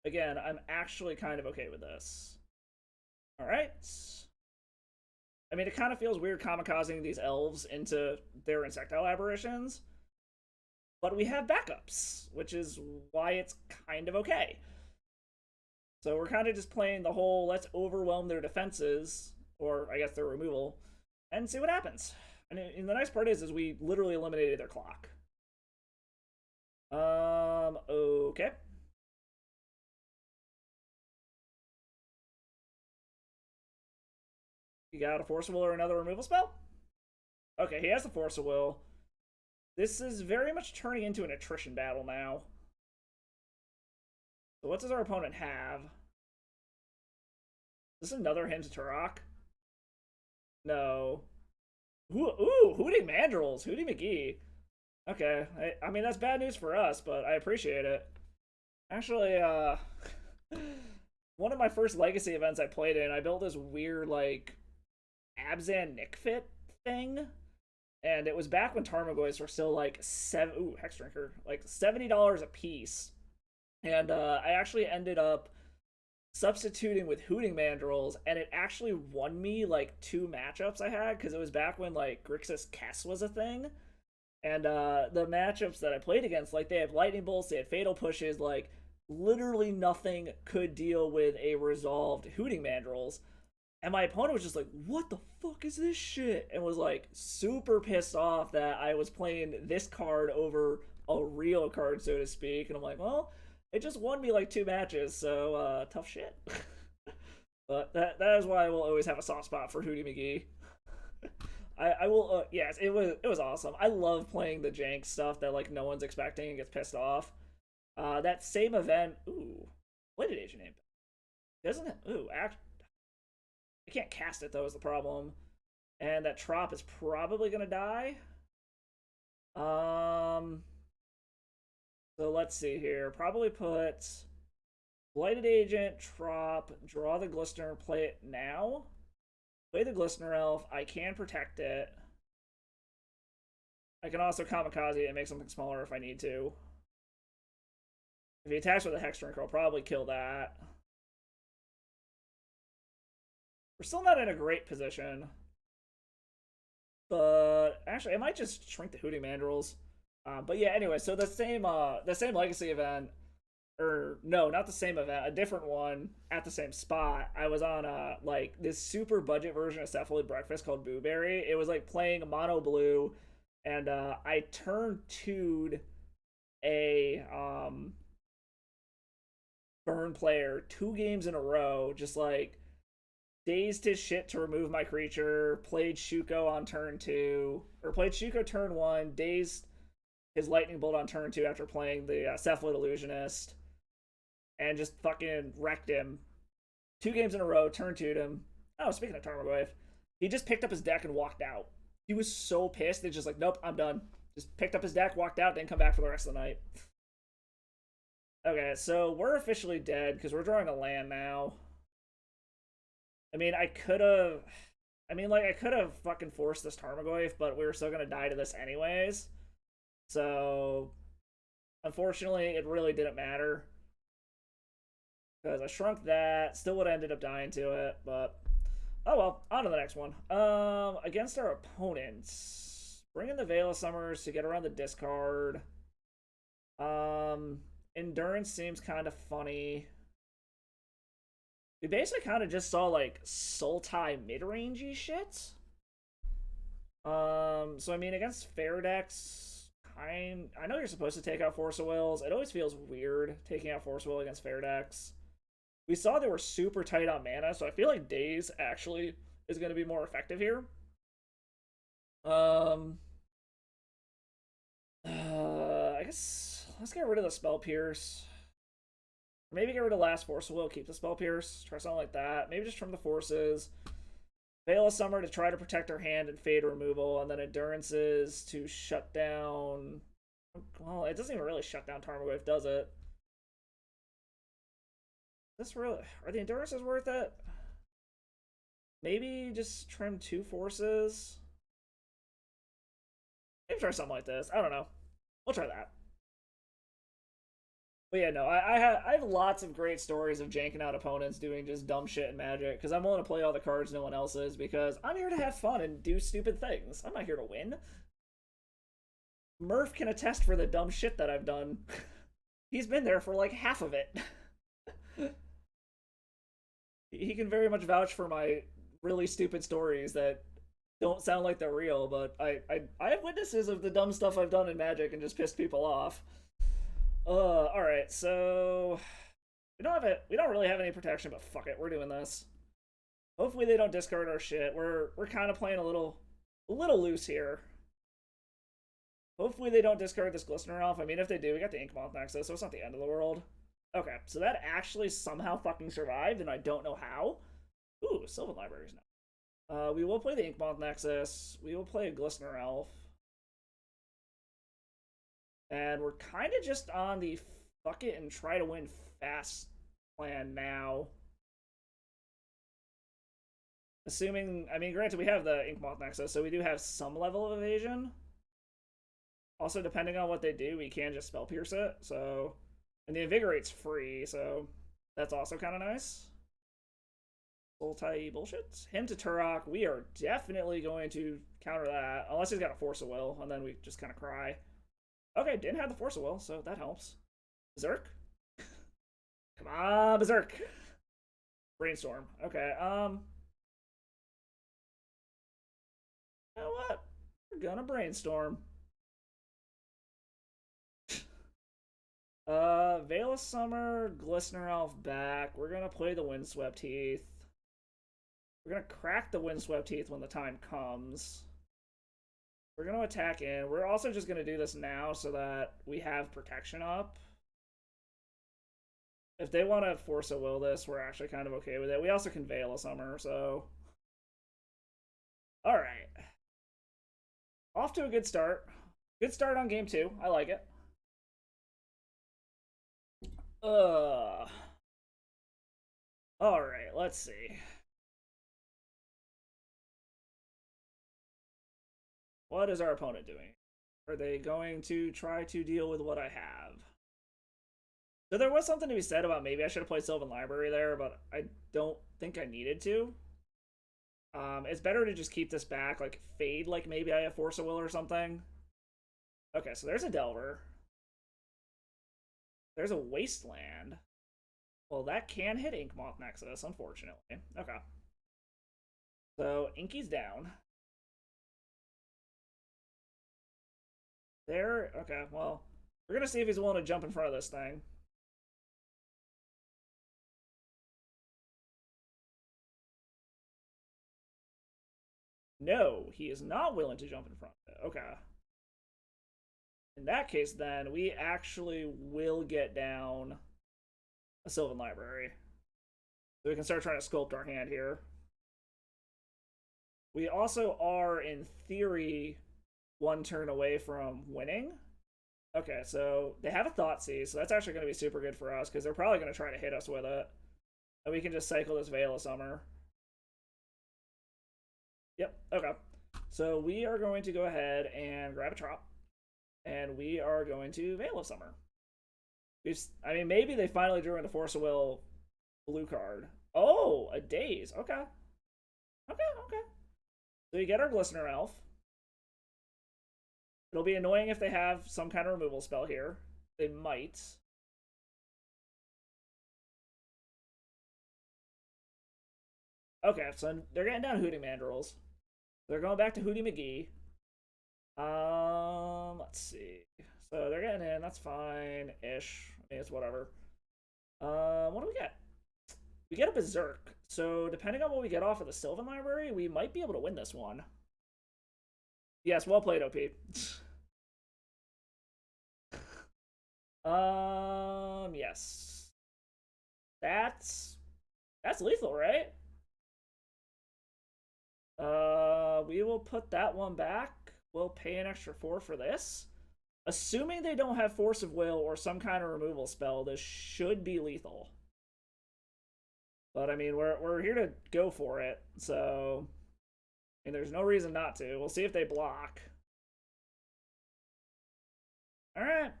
again, I'm actually kind of okay with this. Alright. I mean, it kind of feels weird kamikazing these elves into their Insectile Aberrations. But we have backups, which is why it's kind of okay. So we're kind of just playing the whole let's overwhelm their defenses, or I guess their removal, and see what happens. And the nice part is we literally eliminated their clock. Okay. You got a Force of Will or another removal spell? Okay, he has the Force of Will. This is very much turning into an attrition battle now. So what does our opponent have? Is this another Hymn to Turok? No. Ooh, Hooting Mandrills. Hootie McGee. Okay, I mean, that's bad news for us, but I appreciate it. Actually, one of my first Legacy events I played in, I built this weird, like, Abzan Nickfit thing. And it was back when Tarmogoyfs were still like Hexdrinker, like $70 a piece. And I actually ended up substituting with Hooting Mandrills, and it actually won me like 2 matchups I had, because it was back when like Grixis Kess was a thing. And the matchups that I played against, like, they have Lightning Bolts, they had Fatal Pushes, like, literally nothing could deal with a resolved Hooting Mandrills. And my opponent was just like, what the fuck is this shit? And was like super pissed off that I was playing this card over a real card, so to speak. And I'm like, well, it just won me like 2 matches, so tough shit. But that is why I will always have a soft spot for Hootie McGee. I will yes, it was awesome. I love playing the jank stuff that like no one's expecting and gets pissed off. That same event, ooh, what did agent name? Doesn't it? Ooh, I can't cast it though is the problem. And that Trop is probably gonna die. So let's see here. Probably put Blighted Agent, Trop, draw the Glistener, play it now. Play the Glistener Elf. I can protect it. I can also Kamikaze it and make something smaller if I need to. If he attacks with a Hexdrink, I'll probably kill that. We're still not in a great position. But actually, I might just shrink the Hootie Mandrills. But yeah, anyway, so the same Legacy event, or no, not the same event, a different one at the same spot. I was on like this super budget version of Cephalid Breakfast called Booberry. It was like playing mono blue, and I turn 2'd a burn player 2 games in a row, just like dazed his shit to remove my creature, played Shuko on turn 2, or played Shuko turn 1, dazed his Lightning Bolt on turn 2 after playing the Cephalid Illusionist, and just fucking wrecked him 2 games in a row, turn 2'd him. Oh, speaking of Tarmogoyf, he just picked up his deck and walked out. He was so pissed, he's just like, nope, I'm done. Just picked up his deck, walked out, didn't come back for the rest of the night. Okay, so we're officially dead because we're drawing a land now. I mean, I could have fucking forced this Tarmogoyf, but we were still gonna die to this anyways. So, unfortunately, it really didn't matter. Because I shrunk that, still would have ended up dying to it, but oh well, on to the next one. Against our opponents, bring in the Veil of Summers to get around the discard. Endurance seems kind of funny. We basically kind of just saw like Sultai mid-rangey shit. So I mean, against fair decks, I know you're supposed to take out Force of Wills. It always feels weird taking out Force of Will against fair decks. We saw they were super tight on mana, so I feel like Daze actually is going to be more effective here. I guess let's get rid of the Spell Pierce. Or maybe get rid of Last Force of Will, keep the Spell Pierce, try something like that. Maybe just trim the forces. Veil of Summer to try to protect our hand and Fade removal, and then Endurances to shut down. Well, it doesn't even really shut down Tarmogoyf, does it? This really are the Endurances worth it? Maybe just trim 2 forces. Maybe try something like this. I don't know. We'll try that. But yeah, no, I have lots of great stories of janking out opponents doing just dumb shit in Magic, because I'm willing to play all the cards no one else is, because I'm here to have fun and do stupid things. I'm not here to win. Murph can attest for the dumb shit that I've done. He's been there for like half of it. He can very much vouch for my really stupid stories that don't sound like they're real, but I have witnesses of the dumb stuff I've done in Magic and just pissed people off. Alright, so we don't really have any protection, but fuck it, we're doing this. Hopefully they don't discard our shit. We're kind of playing a little loose here. Hopefully they don't discard this Glistener Elf. I mean, if they do, we got the Inkmoth Nexus, so it's not the end of the world. Okay, so that actually somehow fucking survived, and I don't know how. Ooh, Sylvan Libraries now. We will play the Inkmoth Nexus. We will play a Glistener Elf. And we're kind of just on the fuck it and try to win fast plan now. Assuming, I mean, granted, we have the Inkmoth Nexus, so we do have some level of evasion. Also, depending on what they do, we can just Spell Pierce it, so... And the Invigorate's free, so that's also kind of nice. Sultai bullshit. Him to Turok, we are definitely going to counter that, unless he's got a Force of Will, and then we just kind of cry. Okay, didn't have the Force of Will, so that helps. Berserk? Come on, Berserk! Brainstorm. Okay, You know what? We're gonna brainstorm. Veil of Summer, Glistener Elf back. We're gonna play the Windswept Heath. We're gonna crack the Windswept Heath when the time comes. We're gonna attack in. We're also just gonna do this now so that we have protection up. If they want to Force a Will this, we're actually kind of okay with it. We also can Veil of Summer, so... Alright. Off to a good start. Good start on game 2. I like it. Alright, let's see. What is our opponent doing? Are they going to try to deal with what I have? So there was something to be said about maybe I should have played Sylvan Library there, but I don't think I needed to. It's better to just keep this back, like fade like maybe I have Force of Will or something. Okay, so there's a Delver. There's a Wasteland. Well, that can hit Inkmoth Nexus, unfortunately. Okay. So, Inky's down. There, okay, well, we're gonna see if he's willing to jump in front of this thing. No, he is not willing to jump in front of it. Okay. In that case, then, we actually will get down a Sylvan Library. So we can start trying to sculpt our hand here. We also are, in theory, one turn away from winning. Okay, so they have a Thoughtseize, so that's actually going to be super good for us, because they're probably going to try to hit us with it. And we can just cycle this Veil of Summer. Yep, okay. So we are going to go ahead and grab a Trop. And we are going to Veil of Summer. I mean, maybe they finally drew in a Force of Will blue card. Oh, a Daze. Okay. Okay. So you get our Glistener Elf. It'll be annoying if they have some kind of removal spell here. They might. Okay, so they're getting down Hootie Mandrills. They're going back to Hootie McGee. Let's see. So they're getting in. That's fine-ish. I mean, it's whatever. What do we get? We get a Berserk. So depending on what we get off of the Sylvan Library, we might be able to win this one. Yes, well played, OP. Yes. That's lethal, right? We will put that one back. We'll pay an extra 4 for this. Assuming they don't have Force of Will or some kind of removal spell, this should be lethal. But I mean, we're here to go for it, so I mean, there's no reason not to. We'll see if they block. All right.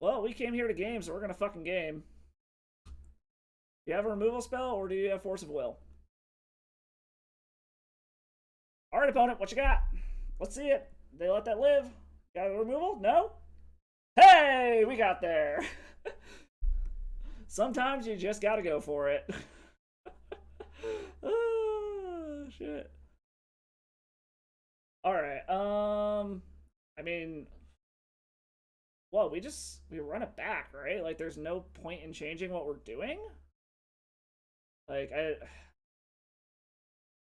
Well, we came here to game, so we're gonna fucking game. Do you have a removal spell, or do you have Force of Will? All right, opponent, what you got? Let's see it. They let that live. Got a removal? No? Hey, we got there. Sometimes you just gotta go for it. Oh, shit. Alright, I mean... Well, we run it back, right? Like, there's no point in changing what we're doing? Like, I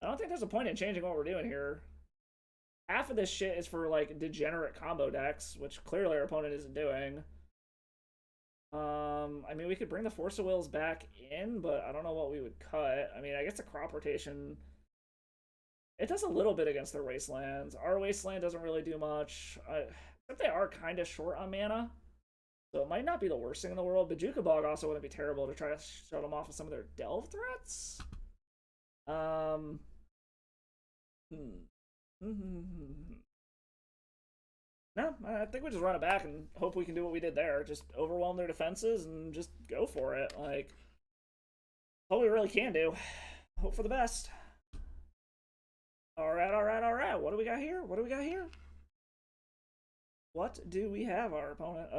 don't think there's a point in changing what we're doing here. Half of this shit is for, like, degenerate combo decks, which clearly our opponent isn't doing. I mean, we could bring the Force of Wills back in, but I don't know what we would cut. I mean, I guess the crop rotation... It does a little bit against their Wastelands. Our Wasteland doesn't really do much. Except they are kind of short on mana. So it might not be the worst thing in the world. Bajuka Bog also wouldn't be terrible to try to shut them off with some of their Delve threats. No, I think we just run it back and hope we can do what we did there. Just overwhelm their defenses and just go for it. Like, all we really can do. Hope for the best. Alright. What do we got here? What do we have, our opponent?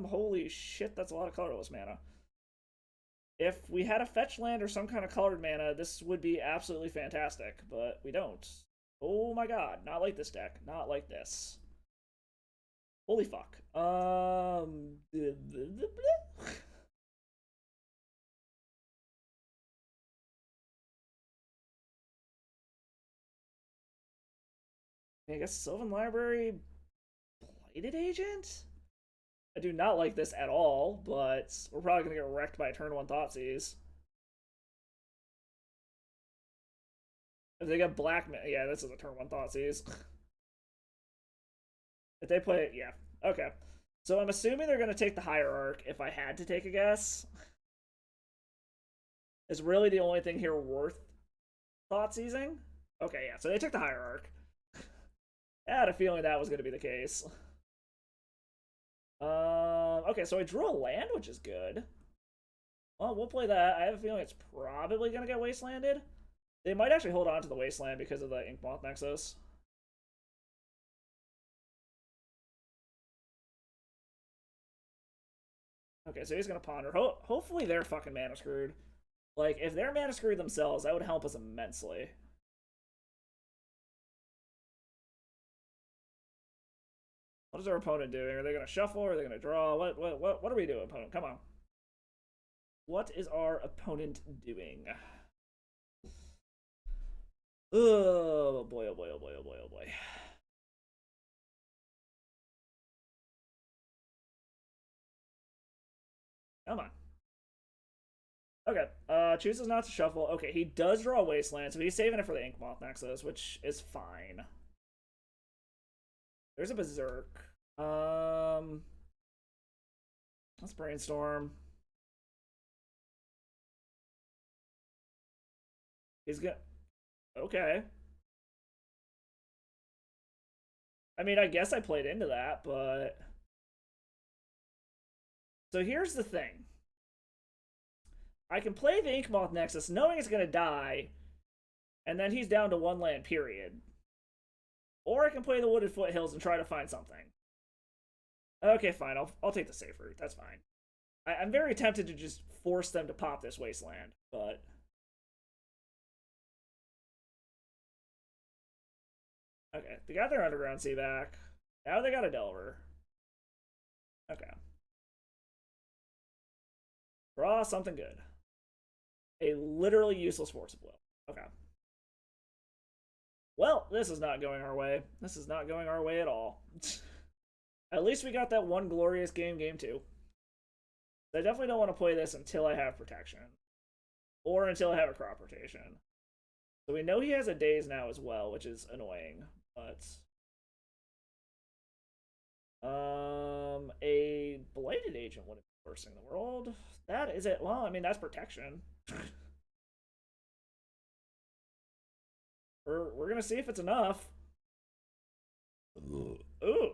Holy shit, that's a lot of colorless mana. If we had a fetch land or some kind of colored mana, this would be absolutely fantastic, but we don't. Oh my god, not like this deck. Not like this. Holy fuck. I guess Sylvan Library Blighted Agent? I do not like this at all, but we're probably gonna get wrecked by turn 1 Thoughtseize. If they got Black... Yeah, this is a turn 1 Thoughtseize. If they play it, yeah. Okay. So I'm assuming they're gonna take the Hierarch, if I had to take a guess. Is really the only thing here worth Thoughtseizing? Okay, yeah, so they took the Hierarch. I had a feeling that was going to be the case. Okay, so I drew a land, which is good. Well, we'll play that. I have a feeling it's probably going to get Wastelanded. They might actually hold on to the Wasteland because of the Inkmoth Nexus. Okay, so he's going to ponder. Hopefully they're fucking mana screwed. Like, if they're mana screwed themselves, that would help us immensely. What is our opponent doing? Are they going to shuffle? Or are they going to draw? What are we doing, opponent? Come on. What is our opponent doing? Oh boy, oh boy, oh boy, oh boy, oh boy. Come on. Okay, chooses not to shuffle. Okay, he does draw a Wasteland, so he's saving it for the Inkmoth Nexus, which is fine. There's a Berserk. Let's brainstorm. He's gonna... Okay. I mean, I guess I played into that, but... So here's the thing. I can play the Inkmoth Nexus knowing it's gonna die, and then he's down to 1 land, period. Or I can play the Wooded Foothills and try to find something. Okay, fine. I'll take the safe route. That's fine. I'm very tempted to just force them to pop this Wasteland, but... Okay, they got their Underground Sea back. Now they got a Delver. Okay. Draw something good. A literally useless Force of Will. Okay. Well, this is not going our way. This is not going our way at all. At least we got that one glorious game, game 2. I definitely don't want to play this until I have protection. Or until I have a crop rotation. So we know he has a Daze now as well, which is annoying. But... a Blighted Agent wouldn't be the worst thing in the world. That is it. Well, I mean, that's protection. We're gonna see if it's enough. Ooh,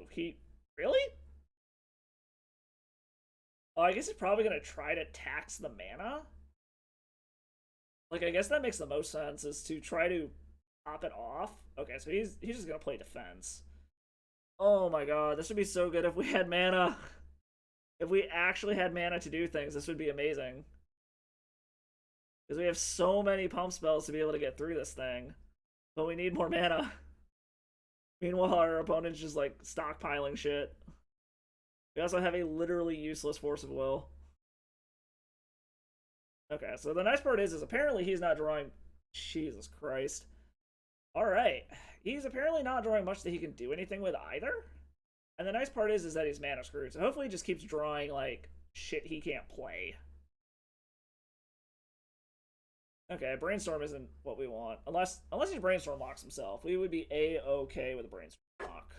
he... Really? Oh, I guess he's probably gonna try to tax the mana. Like, I guess that makes the most sense, is to try to pop it off. Okay, so he's just gonna play defense. Oh my god, this would be so good if we had mana. If we actually had mana to do things, this would be amazing. Because we have so many pump spells to be able to get through this thing. But we need more mana. Meanwhile, our opponent's just, like, stockpiling shit. We also have a literally useless Force of Will. Okay, so the nice part is apparently he's not drawing... Jesus Christ. Alright. He's apparently not drawing much that he can do anything with either. And the nice part is that he's mana screwed. So hopefully he just keeps drawing, like, shit he can't play. Okay, Brainstorm isn't what we want. Unless he Brainstorm locks himself. We would be A-okay with a Brainstorm lock.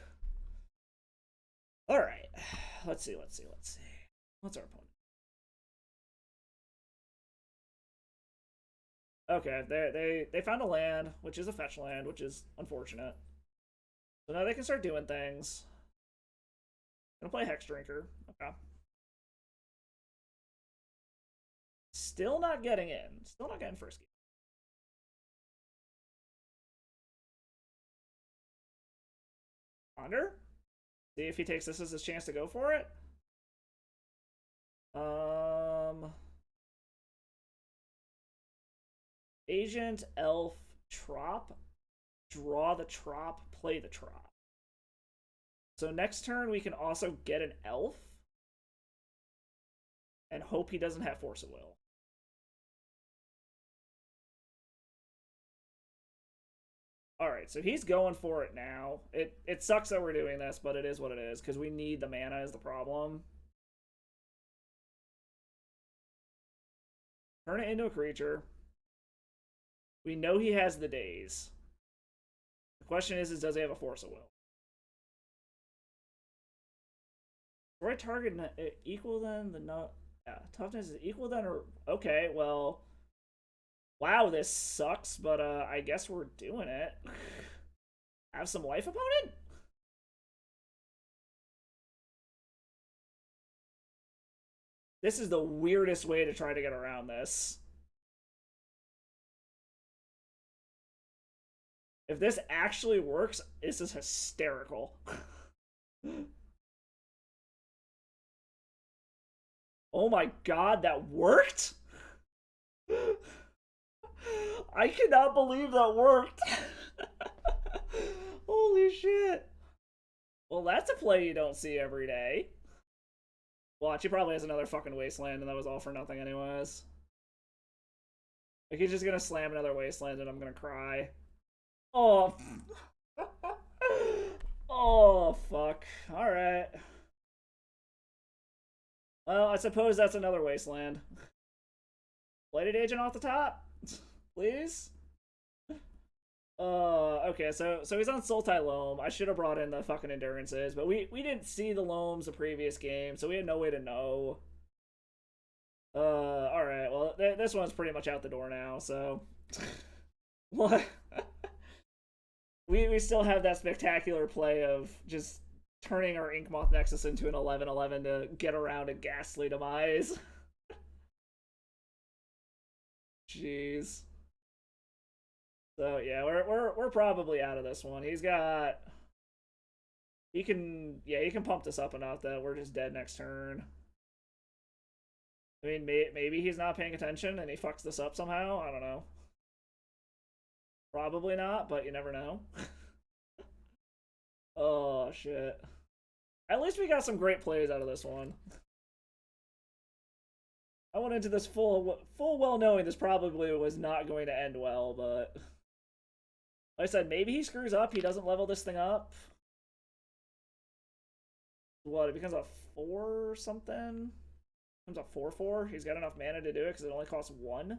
Alright. Let's see. What's our opponent? Okay, they found a land, which is a fetch land, which is unfortunate. So now they can start doing things. Gonna play Hex Drinker. Okay. Still not getting in. Still not getting first game. Ponder. See if he takes this as his chance to go for it. Agent, Elf, Trop. draw the Trop, play the Trop. So next turn we can also get an elf and hope he doesn't have Force of Will. Alright, so he's going for it now. It sucks that we're doing this, but it is what it is, because we need the mana is the problem. Turn it into a creature. We know he has the days. The question is does he have a Force of Will? Right target equal then the no yeah, toughness is equal then or okay, well wow, this sucks, but I guess we're doing it. Have some life opponent? This is the weirdest way to try to get around this. If this actually works, this is hysterical. Oh my god, that worked? I cannot believe that worked. Holy shit. Well, that's a play you don't see every day. Watch, he probably has another fucking wasteland, and that was all for nothing anyways. Like, he's just gonna slam another wasteland, and I'm gonna cry. Oh. Oh, fuck. Alright. Well, I suppose that's another wasteland. Blighted Agent off the top? Please? Okay, so he's on Sultai Loam. I should have brought in the fucking Endurances, but we didn't see the Loams the previous game, so we had no way to know. Alright, well, this one's pretty much out the door now, so... What? we still have that spectacular play of just turning our Inkmoth Nexus into an 11/11 to get around a ghastly demise. Jeez. So yeah, we're probably out of this one. He can pump this up enough that we're just dead next turn. I mean, maybe he's not paying attention and he fucks this up somehow. I don't know. Probably not, but you never know. Oh shit. At least we got some great plays out of this one. I went into this full well knowing this probably was not going to end well, but like I said, maybe he screws up, he doesn't level this thing up. What, it becomes a 4 or something? It becomes a 4/4? He's got enough mana to do it because it only costs 1?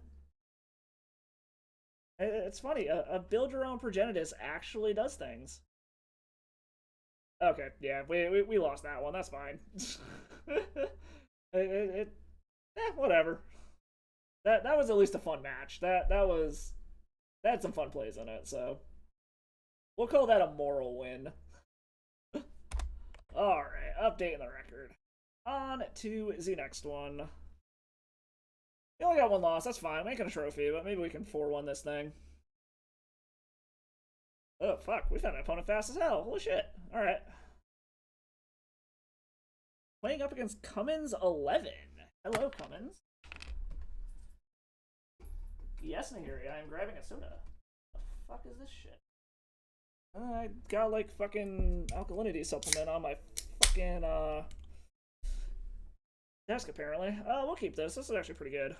It's funny, a build your own Progenitus actually does things. Okay, yeah, we lost that one, that's fine. Whatever. That was at least a fun match. That had some fun plays in it, so we'll call that a moral win. Alright, updating the record. On to the next one. We only got one loss, that's fine. Making a trophy, but maybe we can 4-1 this thing. Oh, fuck, we found an opponent fast as hell. Holy shit. Alright. Playing up against Cummins 11. Hello, Cummins. Yes, Nahiri, I am grabbing a soda. The fuck is this shit? I got like fucking alkalinity supplement on my fucking desk apparently. We'll keep this. This is actually pretty good.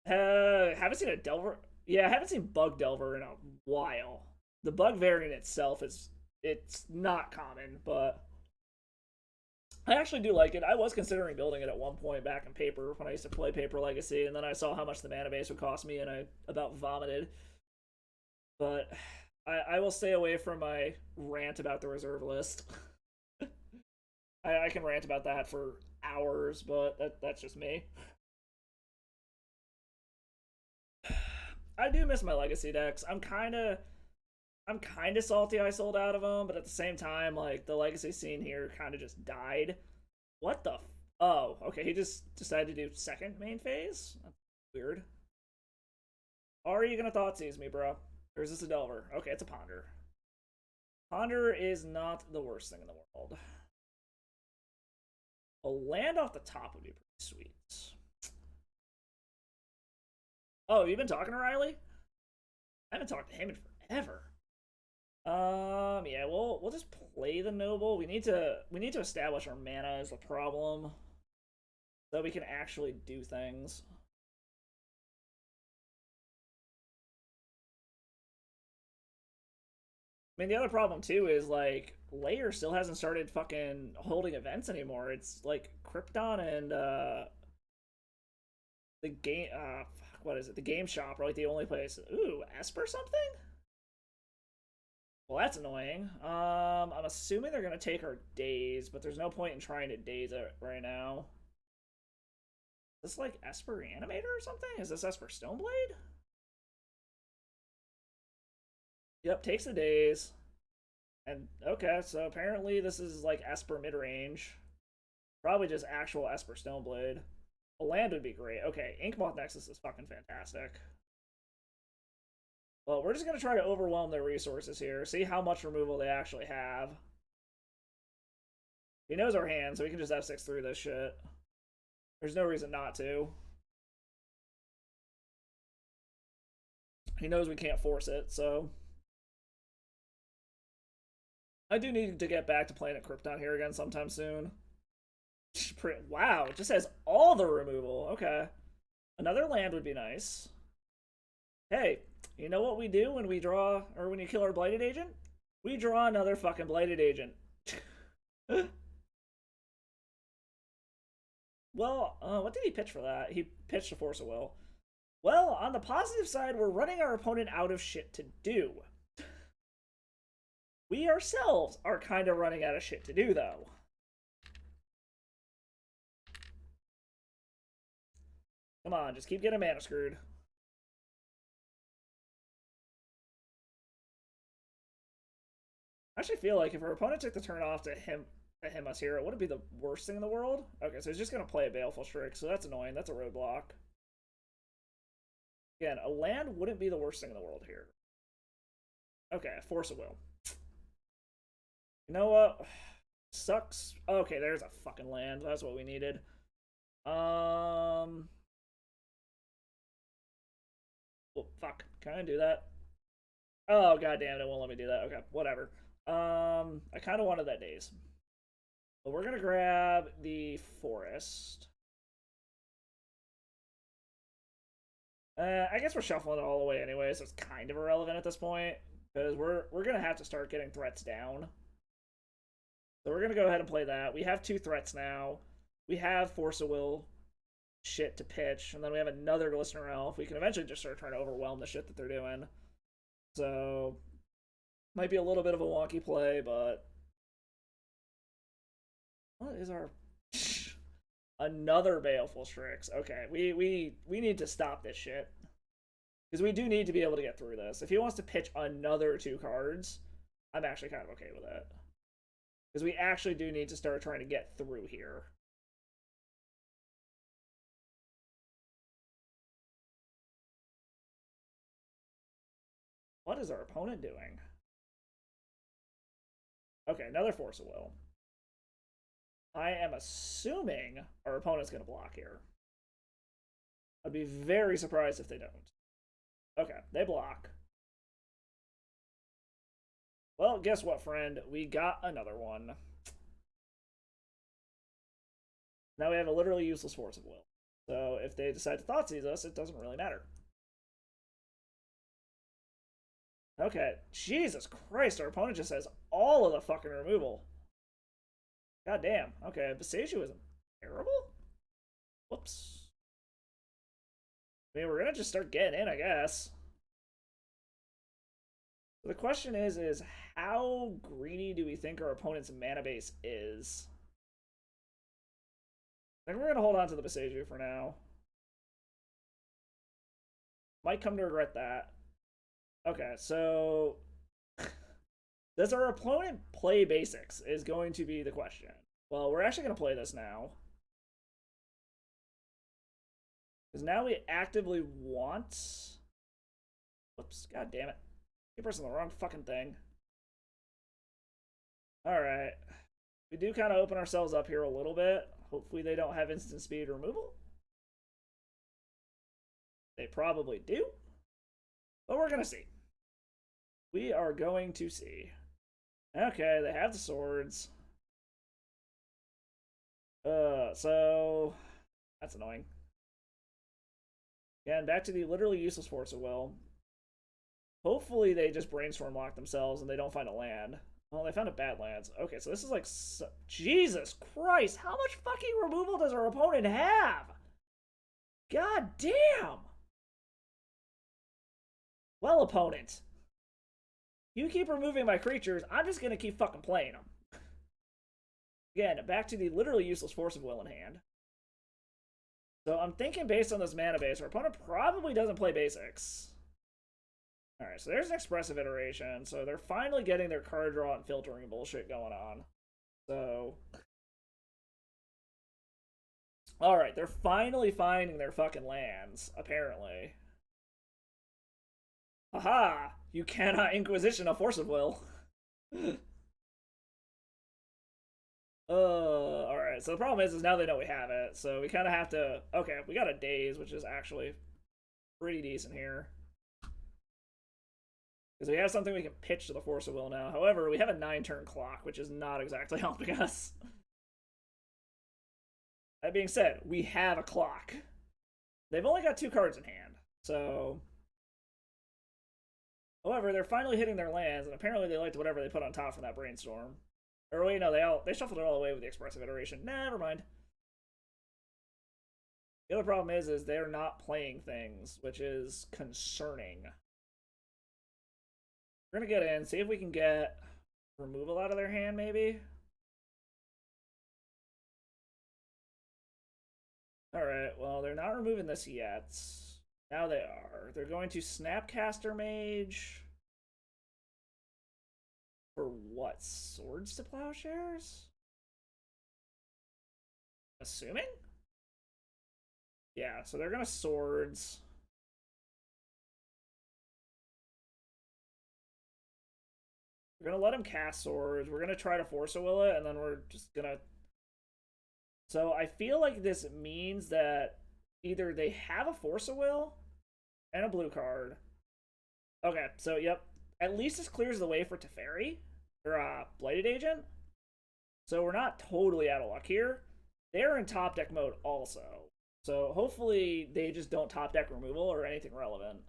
Haven't seen a Delver. Yeah, I haven't seen Bug Delver in a while. The bug variant itself it's not common, but I actually do like it. I was considering building it at one point back in Paper when I used to play Paper Legacy, and then I saw how much the mana base would cost me, and I about vomited. But I will stay away from my rant about the reserve list. I can rant about that for hours, but that's just me. I do miss my Legacy decks. I'm kind of salty I sold out of them, but at the same time, like, the Legacy scene here kind of just died. What the oh, okay, he just decided to do second main phase? That's weird. Are you gonna Thoughtseize me, bro? Or is this a Delver? Okay, it's a Ponder. Ponder is not the worst thing in the world. A land off the top would be pretty sweet. Oh, have you been talking to Riley? I haven't talked to him in forever. Yeah, we'll just play the noble. We need to establish our mana as the problem, so we can actually do things. I mean, the other problem too is like Layer still hasn't started fucking holding events anymore. It's like Krypton and the game. Fuck, what is it? The game shop are like the only place. Ooh, Esper something? Well, that's annoying. I'm assuming they're gonna take our days, but there's no point in trying to daze it right now. Is this like Esper Reanimator or something? Is this Esper Stoneblade? Yep, takes the days. And okay, so apparently this is like Esper mid range. Probably just actual Esper Stoneblade. A land would be great. Okay, Inkmoth Nexus is fucking fantastic. Well, we're just going to try to overwhelm their resources here. See how much removal they actually have. He knows our hand, so we can just F6 through this shit. There's no reason not to. He knows we can't force it, so... I do need to get back to playing at Krypton here again sometime soon. Wow, it just has all the removal. Okay. Another land would be nice. Hey, you know what we do when we draw, or when you kill our Blighted Agent? We draw another fucking Blighted Agent. Well, what did he pitch for that? He pitched a Force of Will. Well, on the positive side, we're running our opponent out of shit to do. We ourselves are kind of running out of shit to do, though. Come on, just keep getting mana screwed. I actually feel like if our opponent took the turn off to him us here, it wouldn't be the worst thing in the world. Okay, so he's just going to play a Baleful Strix, so that's annoying. That's a roadblock. Again, a land wouldn't be the worst thing in the world here. Okay, Force of Will. You know what? Sucks. Okay, there's a fucking land. That's what we needed. Oh, fuck. Can I do that? Oh, god damn it won't let me do that. Okay, whatever. I kind of wanted that daze. But we're gonna grab the forest. I guess we're shuffling it all away anyway, so it's kind of irrelevant at this point. Because we're gonna have to start getting threats down. So we're gonna go ahead and play that. We have 2 threats now. We have Force of Will shit to pitch, and then we have another Glistener Elf. We can eventually just start trying to overwhelm the shit that they're doing. So might be a little bit of a wonky play, but what is our another Baleful Strix? Okay, we need to stop this shit. Because we do need to be able to get through this. If he wants to pitch another 2 cards, I'm actually kind of okay with it. Because we actually do need to start trying to get through here. What is our opponent doing? Okay, another Force of Will. I am assuming our opponent's going to block here. I'd be very surprised if they don't. Okay, they block. Well, guess what, friend? We got another one. Now we have a literally useless Force of Will. So if they decide to Thoughtseize us, it doesn't really matter. Okay, Jesus Christ, our opponent just has all of the fucking removal. God damn. Okay, Beseiju isn't terrible? Whoops. I mean, we're gonna just start getting in, I guess. The question is how greedy do we think our opponent's mana base is? I think we're gonna hold on to the Beseiju for now. Might come to regret that. Okay, so does our opponent play basics is going to be the question. Well, we're actually going to play this now. Because now we actively want... Whoops, god damn it. You're pressing the wrong fucking thing. Alright. We do kind of open ourselves up here a little bit. Hopefully they don't have instant speed removal. They probably do. But we're going to see. We are going to see. Okay, they have the swords. So that's annoying. Again, back to the literally useless Force of Will. Hopefully they just brainstorm lock themselves and they don't find a land. Oh, they found a bad lands. Okay, so this is like... Jesus Christ! How much fucking removal does our opponent have? God damn! Well, opponent. You keep removing my creatures, I'm just gonna keep fucking playing them. Again, back to the literally useless Force of Will in hand. So I'm thinking based on this mana base, our opponent probably doesn't play basics. Alright, so there's an expressive iteration. So they're finally getting their card draw and filtering bullshit going on. So... Alright, they're finally finding their fucking lands, apparently. Haha! You cannot Inquisition a Force of Will. Alright, so the problem is now they know we have it, so we kind of have to... Okay, we got a Daze, which is actually pretty decent here. Because we have something we can pitch to the Force of Will now. However, we have a 9-turn clock, which is not exactly helping us. That being said, we have a clock. They've only got 2 cards in hand, so... However, they're finally hitting their lands, and apparently they liked whatever they put on top from that brainstorm. Or wait, no, they shuffled it all away with the expressive iteration. Never mind. The other problem is they're not playing things, which is concerning. We're gonna get in, see if we can get removal out of their hand, maybe. Alright, well, they're not removing this yet. Now they are. They're going to Snapcaster Mage. For what? Swords to Plowshares? Assuming? Yeah, so they're gonna Swords. We're gonna let him cast Swords. We're gonna try to Force a Will it, and then we're just gonna... So I feel like this means that either they have a Force a Will and a blue card. Okay, so yep. At least this clears the way for Teferi, or Blighted Agent. So we're not totally out of luck here. They're in top deck mode also. So hopefully they just don't top deck removal or anything relevant.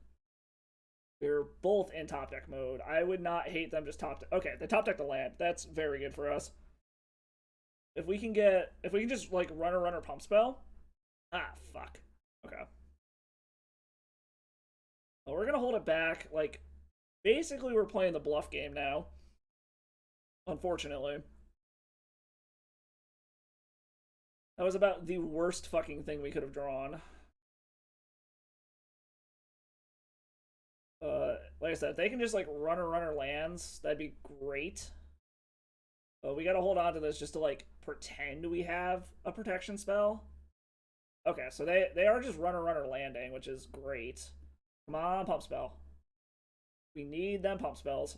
They're both in top deck mode. I would not hate them just top deck. Okay, they top deck the land. That's very good for us. If we can just like runner pump spell. Ah, fuck. Okay. Well, we're gonna hold it back. Like, basically we're playing the bluff game now. Unfortunately. That was about the worst fucking thing we could have drawn. Like I said, if they can just like runner lands, that'd be great. But we gotta hold on to this just to like pretend we have a protection spell. Okay, so they are just runner landing, which is great. Come on, pump spell. We need them pump spells.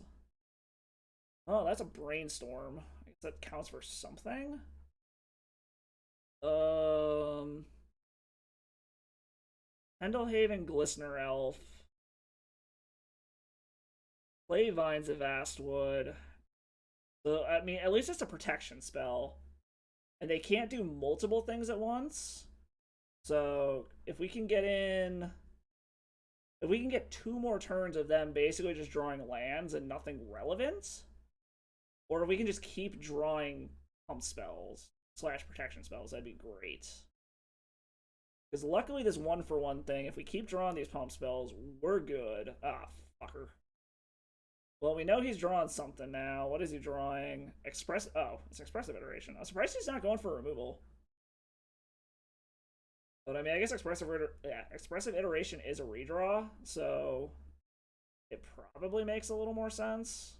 Oh, that's a brainstorm. I guess that counts for something. Pendlehaven, Glistener Elf. Play Vines of Vastwood. So, I mean, at least it's a protection spell. And they can't do multiple things at once. So, if we can get in... If we can get 2 more turns of them basically just drawing lands and nothing relevant, or if we can just keep drawing pump spells / protection spells, that'd be great. Because luckily this 1-for-1 thing, if we keep drawing these pump spells, we're good. Ah, fucker. Well, we know he's drawing something now. What is he drawing? Oh, it's expressive iteration. I'm surprised he's not going for removal. But I mean, I guess expressive iteration is a redraw, so it probably makes a little more sense.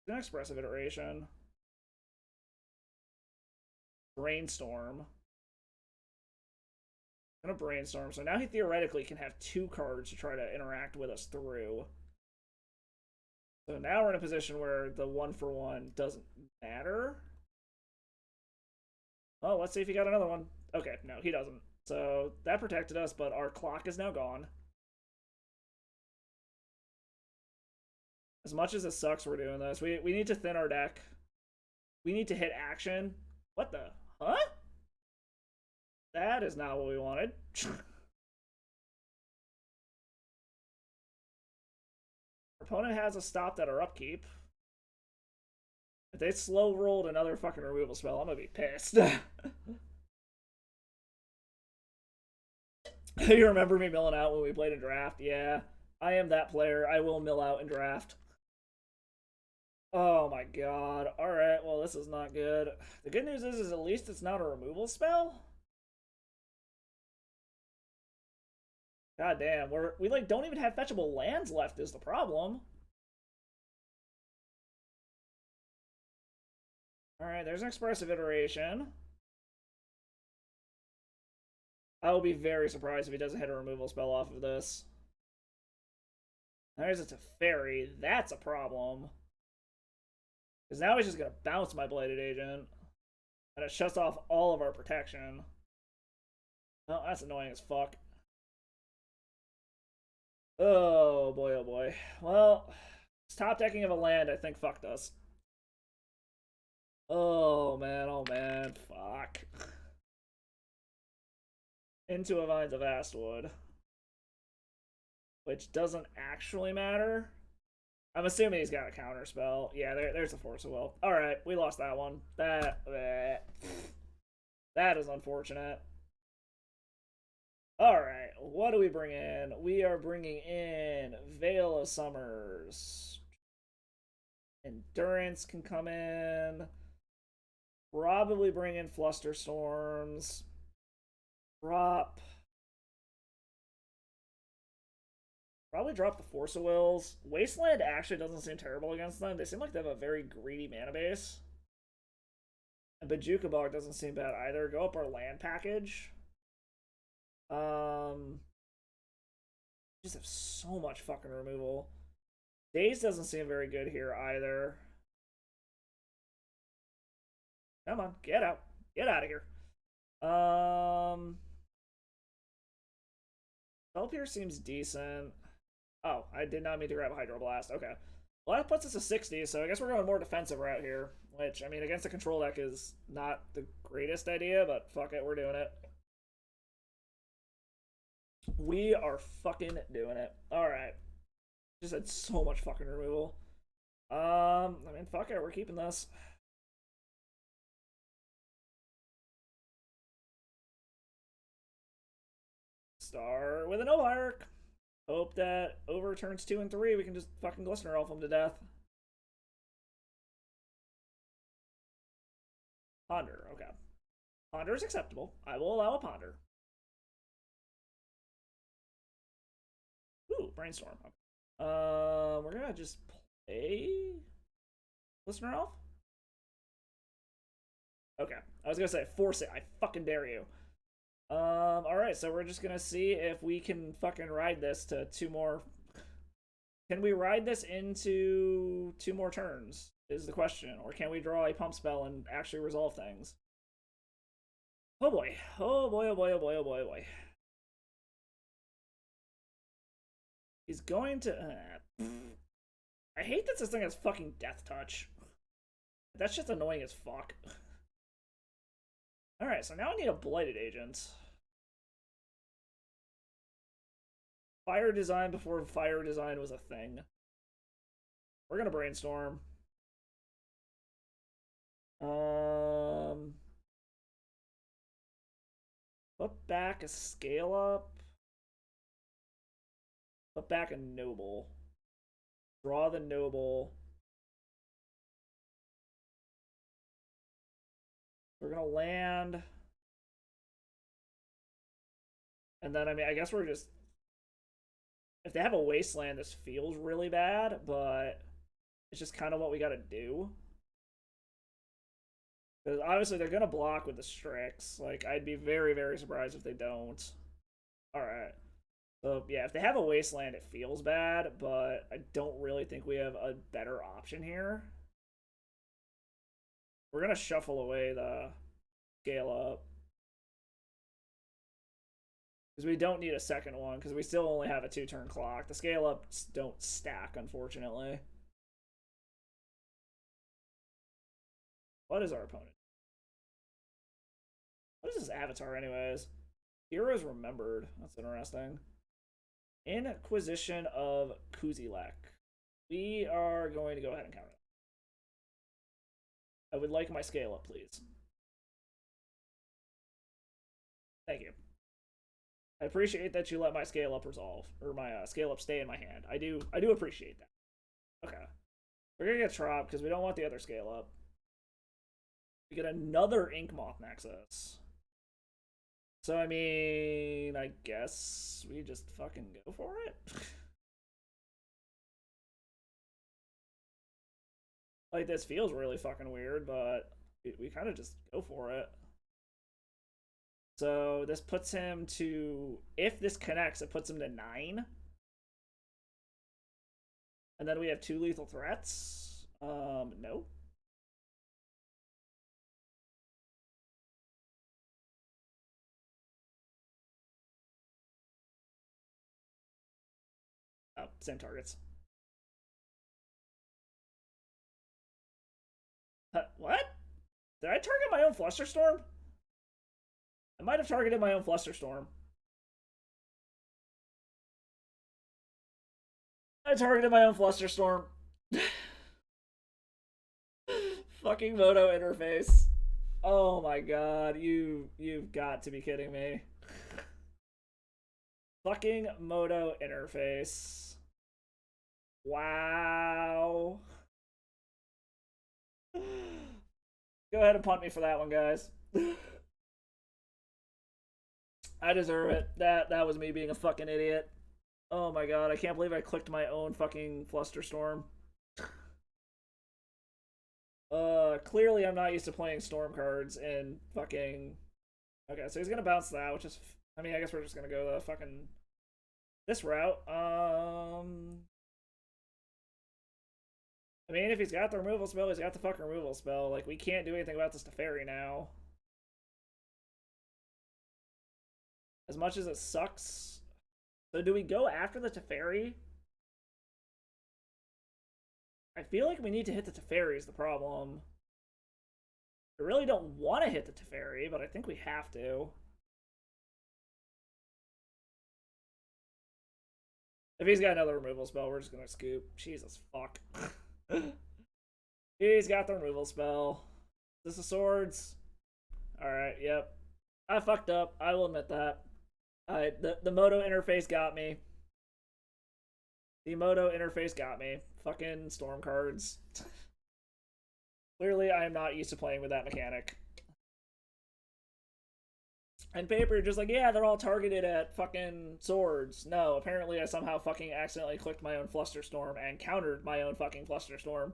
An expressive iteration. Brainstorm. Gonna brainstorm. So now he theoretically can have 2 cards to try to interact with us through. So now we're in a position where the 1-for-1 doesn't matter. Oh, let's see if he got another one. Okay, no, he doesn't. So that protected us, but our clock is now gone. As much as it sucks we're doing this, we need to thin our deck. We need to hit action. What the? Huh? That is not what we wanted. Our opponent has a stopped at our upkeep. If they slow rolled another fucking removal spell, I'm gonna be pissed. You remember me milling out when we played in draft? Yeah, I am that player. I will mill out in draft. Oh my god. Alright, well, this is not good. The good news is at least it's not a removal spell. God damn, we like don't even have fetchable lands left is the problem. Alright, there's an expressive iteration. I will be very surprised if he doesn't hit a removal spell off of this. There's a Teferi. That's a problem. Because now he's just going to bounce my Bladed Agent. And it shuts off all of our protection. Oh, that's annoying as fuck. Oh boy, oh boy. Well, this top decking of a land, I think, fucked us. Oh man, fuck. Into a Vines of Astwood. Which doesn't actually matter. I'm assuming he's got a counter spell. Yeah, there's a Force of Will. Alright, we lost that one. That is unfortunate. Alright, what do we bring in? We are bringing in Veil of Summers. Endurance can come in. Probably bring in Flusterstorms. Drop. Probably drop the Force of Wills. Wasteland actually doesn't seem terrible against them. They seem like they have a very greedy mana base. And Bajuka Bog doesn't seem bad either. Go up our land package. Just have so much fucking removal. Daze doesn't seem very good here either. Come on, get out. Get out of here. Spell seems decent. Oh, I did not mean to grab a Hydroblast. Okay. Well, that puts us at 60, so I guess we're going more defensive route here. Which, I mean, against the control deck is not the greatest idea, but fuck it, we're doing it. We are fucking doing it. Alright. Just had so much fucking removal. I mean, fuck it, we're keeping this. Start with an Oark. Hope that overturns 2 and 3. We can just fucking Glistener Elf them to death. Ponder, okay. Ponder is acceptable. I will allow a Ponder. Ooh, Brainstorm. Okay. We're gonna just play Glistener Elf? Okay. I was gonna say, force it. I fucking dare you. Alright, so we're just gonna see if we can fucking ride this to 2 more. Can we ride this into 2 more turns? Is the question. Or can we draw a pump spell and actually resolve things? Oh boy. Oh boy, oh boy, oh boy, oh boy, oh boy. He's going to. I hate that this thing has fucking Death Touch. That's just annoying as fuck. Alright, so now I need a Blighted Agent. Fire Design before Fire Design was a thing. We're gonna Brainstorm. Put back a Scale Up. Put back a Noble. Draw the Noble. We're gonna land. And then, I mean, I guess we're just... If they have a Wasteland, this feels really bad, but it's just kind of what we gotta do. Because obviously they're gonna block with the Strix. Like, I'd be very, very surprised if they don't. Alright. So, yeah, if they have a Wasteland, it feels bad, but I don't really think we have a better option here. We're gonna shuffle away the Scale Up. Because we don't need a second one, because we still only have a 2-turn clock. The scale-ups don't stack, unfortunately. What is our opponent? What is his avatar, anyways? Heroes Remembered. That's interesting. Inquisition of Kuzilek. We are going to go ahead and counter that. I would like my scale up, please. Thank you. I appreciate that you let my scale up resolve, or my scale up stay in my hand. I do appreciate that. Okay. We're gonna get Trop because we don't want the other scale up. We get another Ink Moth Nexus. So, I mean, I guess we just fucking go for it. Like, this feels really fucking weird, but we kind of just go for it. So, this puts him to... If this connects, it puts him to 9. And then we have 2 lethal threats. No. Oh, same targets. What? Did I target my own Flusterstorm? I might have targeted my own Flusterstorm. I targeted my own Flusterstorm. Fucking Moto interface. Oh my god, you've got to be kidding me. Fucking Moto interface. Wow. Go ahead and punt me for that one, guys. I deserve it. That was me being a fucking idiot. Oh my god, I can't believe I clicked my own fucking Flusterstorm. Clearly I'm not used to playing Storm cards in fucking... Okay, so he's gonna bounce that, which is... I mean, I guess we're just gonna go the fucking... this route. I mean, if he's got the removal spell, he's got the fucking removal spell. Like, we can't do anything about this Teferi now. As much as it sucks. So do we go after the Teferi? I feel like we need to hit the Teferi is the problem. I really don't want to hit the Teferi, but I think we have to. If he's got another removal spell, we're just gonna scoop. Jesus fuck. He's got the removal spell. Is this the swords? Alright, yep. I fucked up. I will admit that. The Moto interface got me. The Moto interface got me. Fucking storm cards. Clearly, I am not used to playing with that mechanic. And paper, you're just like, yeah, they're all targeted at fucking swords. No, apparently I somehow fucking accidentally clicked my own Flusterstorm and countered my own fucking Flusterstorm.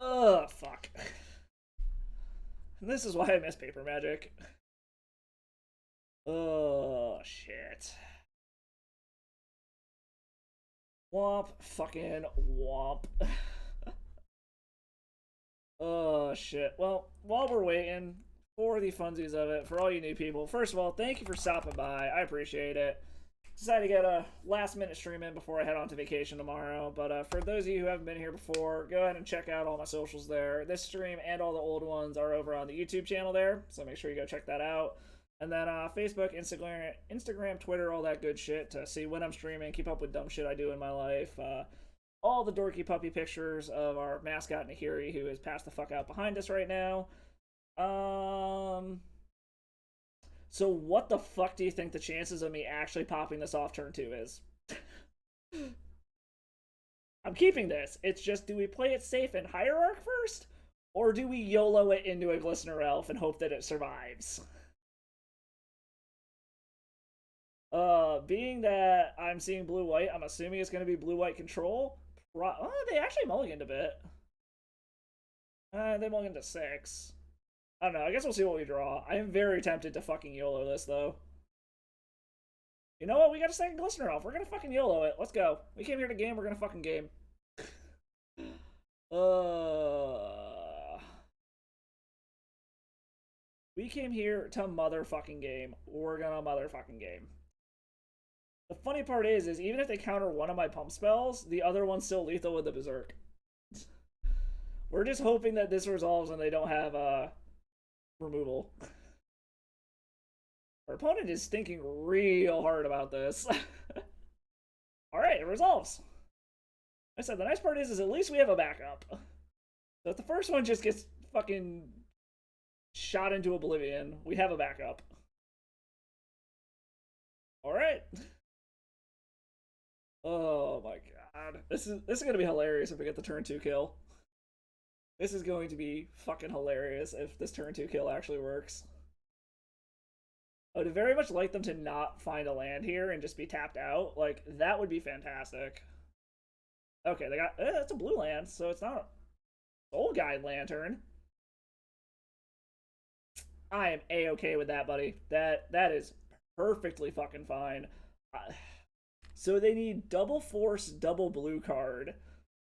Ugh, fuck. This is why I miss paper magic. Oh, shit. Womp, fucking womp. Oh, shit. Well, while we're waiting for the funsies of it, for all you new people, first of all, thank you for stopping by. I appreciate it. Decided to get a last-minute stream in before I head on to vacation tomorrow, but for those of you who haven't been here before, go ahead and check out all my socials there. This stream and all the old ones are over on the YouTube channel there, so make sure you go check that out. And then Facebook, Instagram, Twitter, all that good shit to see when I'm streaming, keep up with dumb shit I do in my life. All the dorky puppy pictures of our mascot Nahiri, who is passed the fuck out behind us right now. So what the fuck do you think the chances of me actually popping this off turn 2 is? I'm keeping this. It's just, do we play it safe in Hierarch first? Or do we YOLO it into a Glistener Elf and hope that it survives? Being that I'm seeing blue-white, I'm assuming it's going to be blue-white control. Oh, they actually mulliganed a bit. They mulliganed to 6. I don't know, I guess we'll see what we draw. I am very tempted to fucking YOLO this, though. You know what? We got a second Glistener Elf. We're gonna fucking YOLO it. Let's go. We came here to game, we're gonna fucking game. We came here to motherfucking game. We're gonna motherfucking game. The funny part is even if they counter one of my pump spells, the other one's still lethal with the Berserk. We're just hoping that this resolves and they don't have removal. Our opponent is thinking real hard about this. Alright, it resolves. I said the nice part is at least we have a backup. So if the first one just gets fucking shot into oblivion, we have a backup. Alright. Oh my god. This is gonna be hilarious if we get the turn 2 kill. This is going to be fucking hilarious if this turn 2 kill actually works. I would very much like them to not find a land here and just be tapped out. Like, that would be fantastic. Okay, they got... it's a blue land, so it's not a Soul Guide Lantern. I am A-okay with that, buddy. That is perfectly fucking fine. So they need double force, double blue card,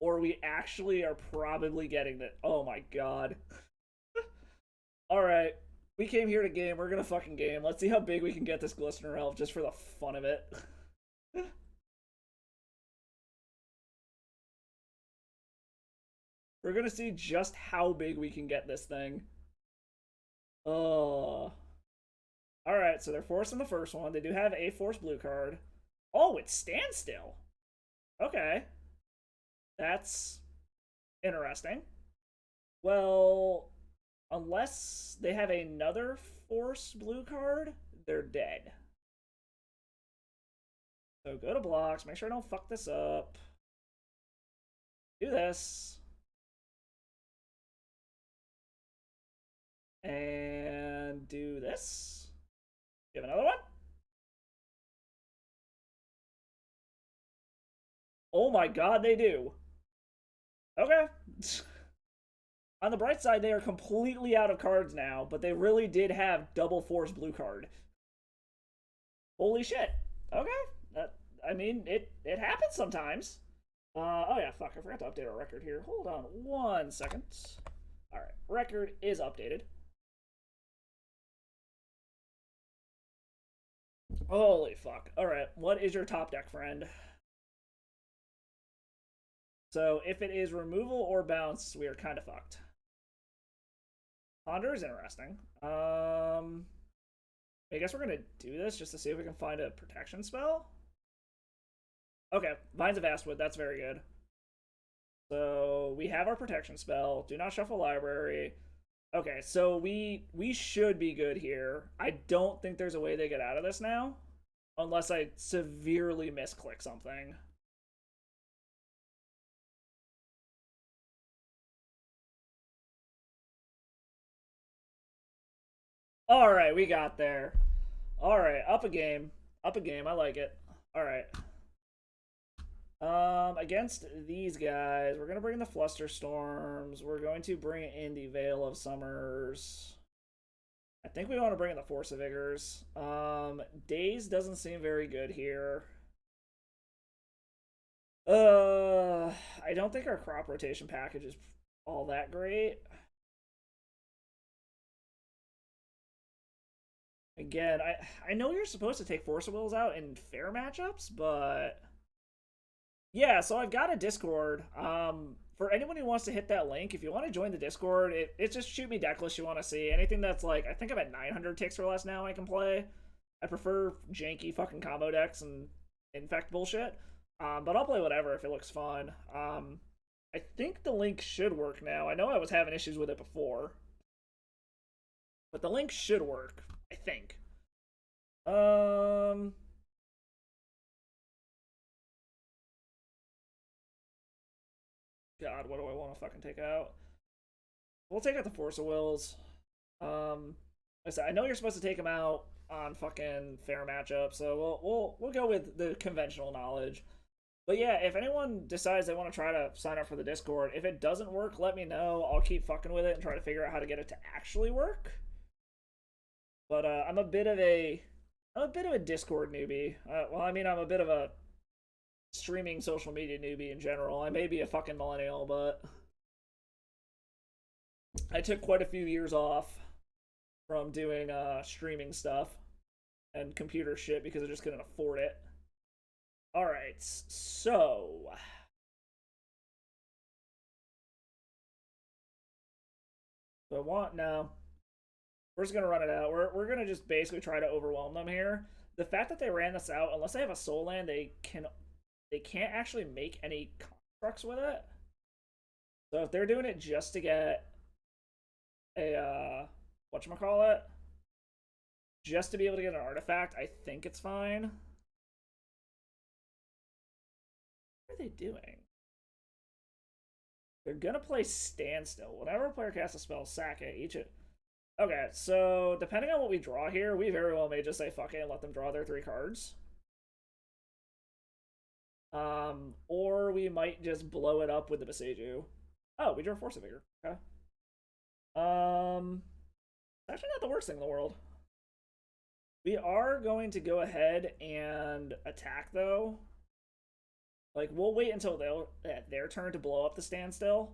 or we actually are probably getting that. Oh my god. Alright. We came here to game. We're gonna fucking game. Let's see how big we can get this Glistener Elf just for the fun of it. We're gonna see just how big we can get this thing. Oh. Alright, so they're forcing the first one. They do have a force blue card. Oh, it's standstill. Okay. That's interesting. Well, unless they have another force blue card, they're dead. So go to blocks, make sure I don't fuck this up. Do this. And do this. You have another one? Oh my god, they do. Okay. On the bright side, they are completely out of cards now, but they really did have double force blue card. Holy shit. Okay. I mean, it happens sometimes. Oh yeah, fuck, I forgot to update our record here. Hold on 1 second. Alright, record is updated. Holy fuck. Alright, what is your top deck, friend? So, if it is removal or bounce, we are kind of fucked. Ponder is interesting. I guess we're gonna do this just to see if we can find a protection spell. Okay, Vines of Vastwood, that's very good. So, we have our protection spell. Do not shuffle library. Okay, so we should be good here. I don't think there's a way they get out of this now. Unless I severely misclick something. Alright, we got there. Alright, up a game. Up a game, I like it. Alright. Against these guys, we're gonna bring the Flusterstorms. We're going to bring in the Veil of Summers. I think we want to bring in the Force of Vigors. Daze doesn't seem very good here. I don't think our crop rotation package is all that great. Again, I know you're supposed to take Force of Wills out in fair matchups, but yeah, so I've got a Discord. For anyone who wants to hit that link, if you want to join the Discord, it's just shoot me deck list you want to see. Anything that's like, I think I'm at 900 ticks or less now I can play. I prefer janky fucking combo decks and Infect bullshit. But I'll play whatever if it looks fun. I think the link should work now. I know I was having issues with it before. But the link should work, I think. God, what do I want to fucking take out? We'll take out the Force of Wills. I know you're supposed to take them out on fucking fair matchup, so we'll go with the conventional knowledge. But yeah, if anyone decides they want to try to sign up for the Discord, if it doesn't work, let me know. I'll keep fucking with it and try to figure out how to get it to actually work. But I'm a bit of a Discord newbie. Well, I mean, I'm a bit of a streaming social media newbie in general. I may be a fucking millennial, but I took quite a few years off from doing streaming stuff and computer shit because I just couldn't afford it. Alright, so I want no. We're just gonna run it out. We're gonna just basically try to overwhelm them here. The fact that they ran this out, unless they have a soul land, they can't actually make any constructs with it. So if they're doing it just to get a whatchamacallit, just to be able to get an artifact, I think it's fine. What are they doing? They're gonna play Standstill. Whenever a player casts a spell, sack it. Each it. Okay, so depending on what we draw here, we very well may just say fuck it and let them draw their 3 cards. Or we might just blow it up with the Boseiju. Oh, we drew a Force of Vigor. Okay. Actually not the worst thing in the world. We are going to go ahead and attack, though. Like, we'll wait until their turn to blow up the Standstill.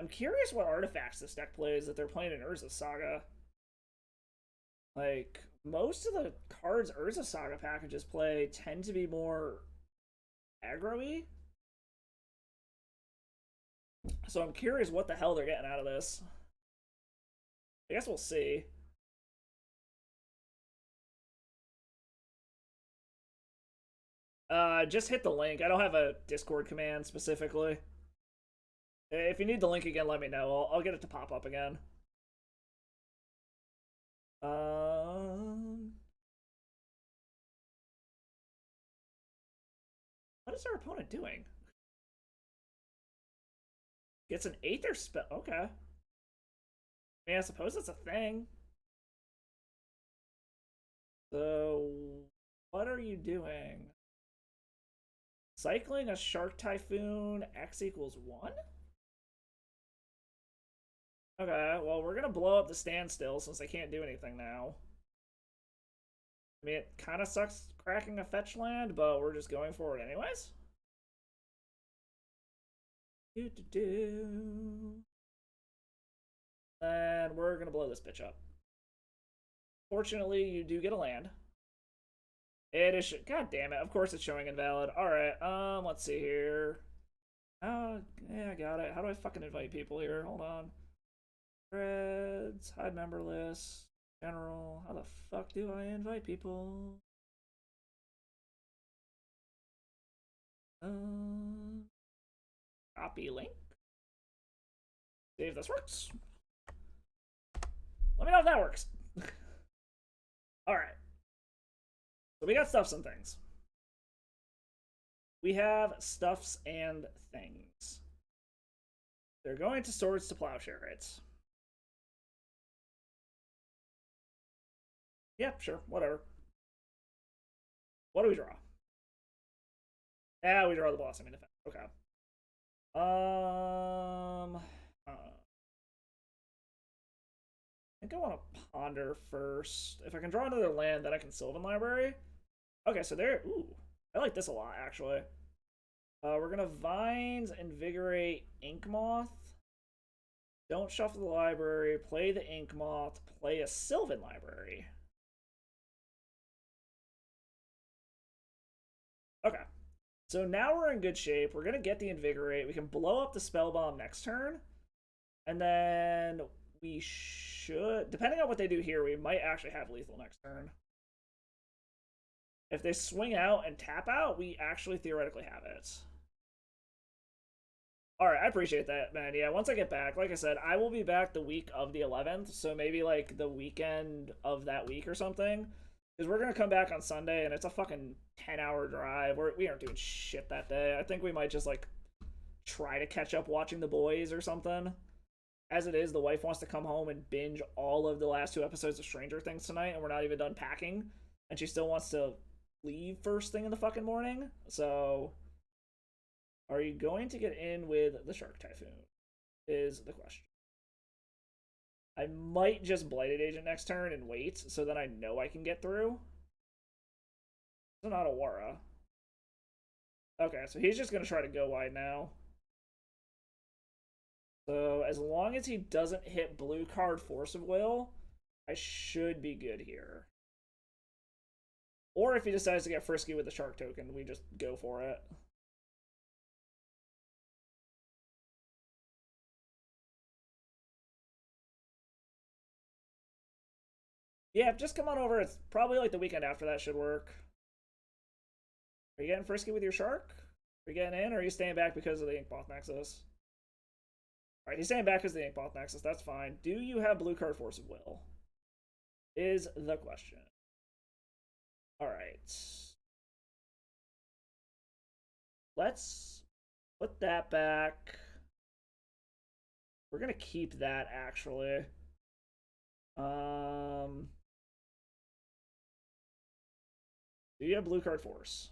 I'm curious what artifacts this deck plays that they're playing in Urza Saga. Like, most of the cards Urza Saga packages play tend to be more aggro-y. So I'm curious what the hell they're getting out of this. I guess we'll see. Just hit the link. I don't have a Discord command specifically. If you need the link again, let me know. I'll get it to pop up again. What is our opponent doing? Gets an Aether spell. Okay. I mean, I suppose that's a thing. So, what are you doing? Cycling a Shark Typhoon, X equals 1? Okay, well, we're gonna blow up the Standstill since they can't do anything now. I mean, it kind of sucks cracking a fetch land, but we're just going for it anyways. And we're gonna blow this bitch up. Fortunately, you do get a land. It is. God damn it! Of course, it's showing invalid. All right. Let's see here. Oh, yeah, I got it. How do I fucking invite people here? Hold on. Threads, hide member list, general. How the fuck do I invite people? Copy link. See if this works. Let me know if that works. All right. So we got stuffs and things. We have stuffs and things. They're going to Swords to Plowshare, right? Yep, sure, whatever. What do we draw? Yeah, we draw the Blossoming Defense. Okay. I think I want to ponder first. If I can draw another land, then I can Sylvan Library. Okay, so there. Ooh, I like this a lot, actually. We're gonna Vines, Invigorate, Inkmoth. Don't shuffle the library. Play the Inkmoth. Play a Sylvan Library. Okay. So now we're in good shape. We're gonna get the Invigorate. We can blow up the Spell Bomb next turn. And then we should, depending on what they do here, we might actually have lethal next turn. If they swing out and tap out, we actually theoretically have it. Alright, I appreciate that, man. Yeah, once I get back, like I said, I will be back the week of the 11th, so maybe like the weekend of that week or something. Because we're going to come back on Sunday, and it's a fucking 10-hour drive. We aren't doing shit that day. I think we might just, like, try to catch up watching The Boys or something. As it is, the wife wants to come home and binge all of the last 2 episodes of Stranger Things tonight, and we're not even done packing. And she still wants to leave first thing in the fucking morning. So, are you going to get in with the Shark Typhoon? Is the question. I might just Blighted Agent next turn and wait, so that I know I can get through. So not Awara. Okay, so he's just going to try to go wide now. So as long as he doesn't hit blue card Force of Will, I should be good here. Or if he decides to get frisky with the shark token, we just go for it. Yeah, just come on over. It's probably like the weekend after that should work. Are you getting frisky with your shark? Are you getting in, or are you staying back because of the Inkmoth Nexus? Alright, he's staying back because of the Inkmoth Nexus. That's fine. Do you have blue card Force of Will? Is the question. Alright. Let's put that back. We're gonna keep that, actually. Do you have blue card Force?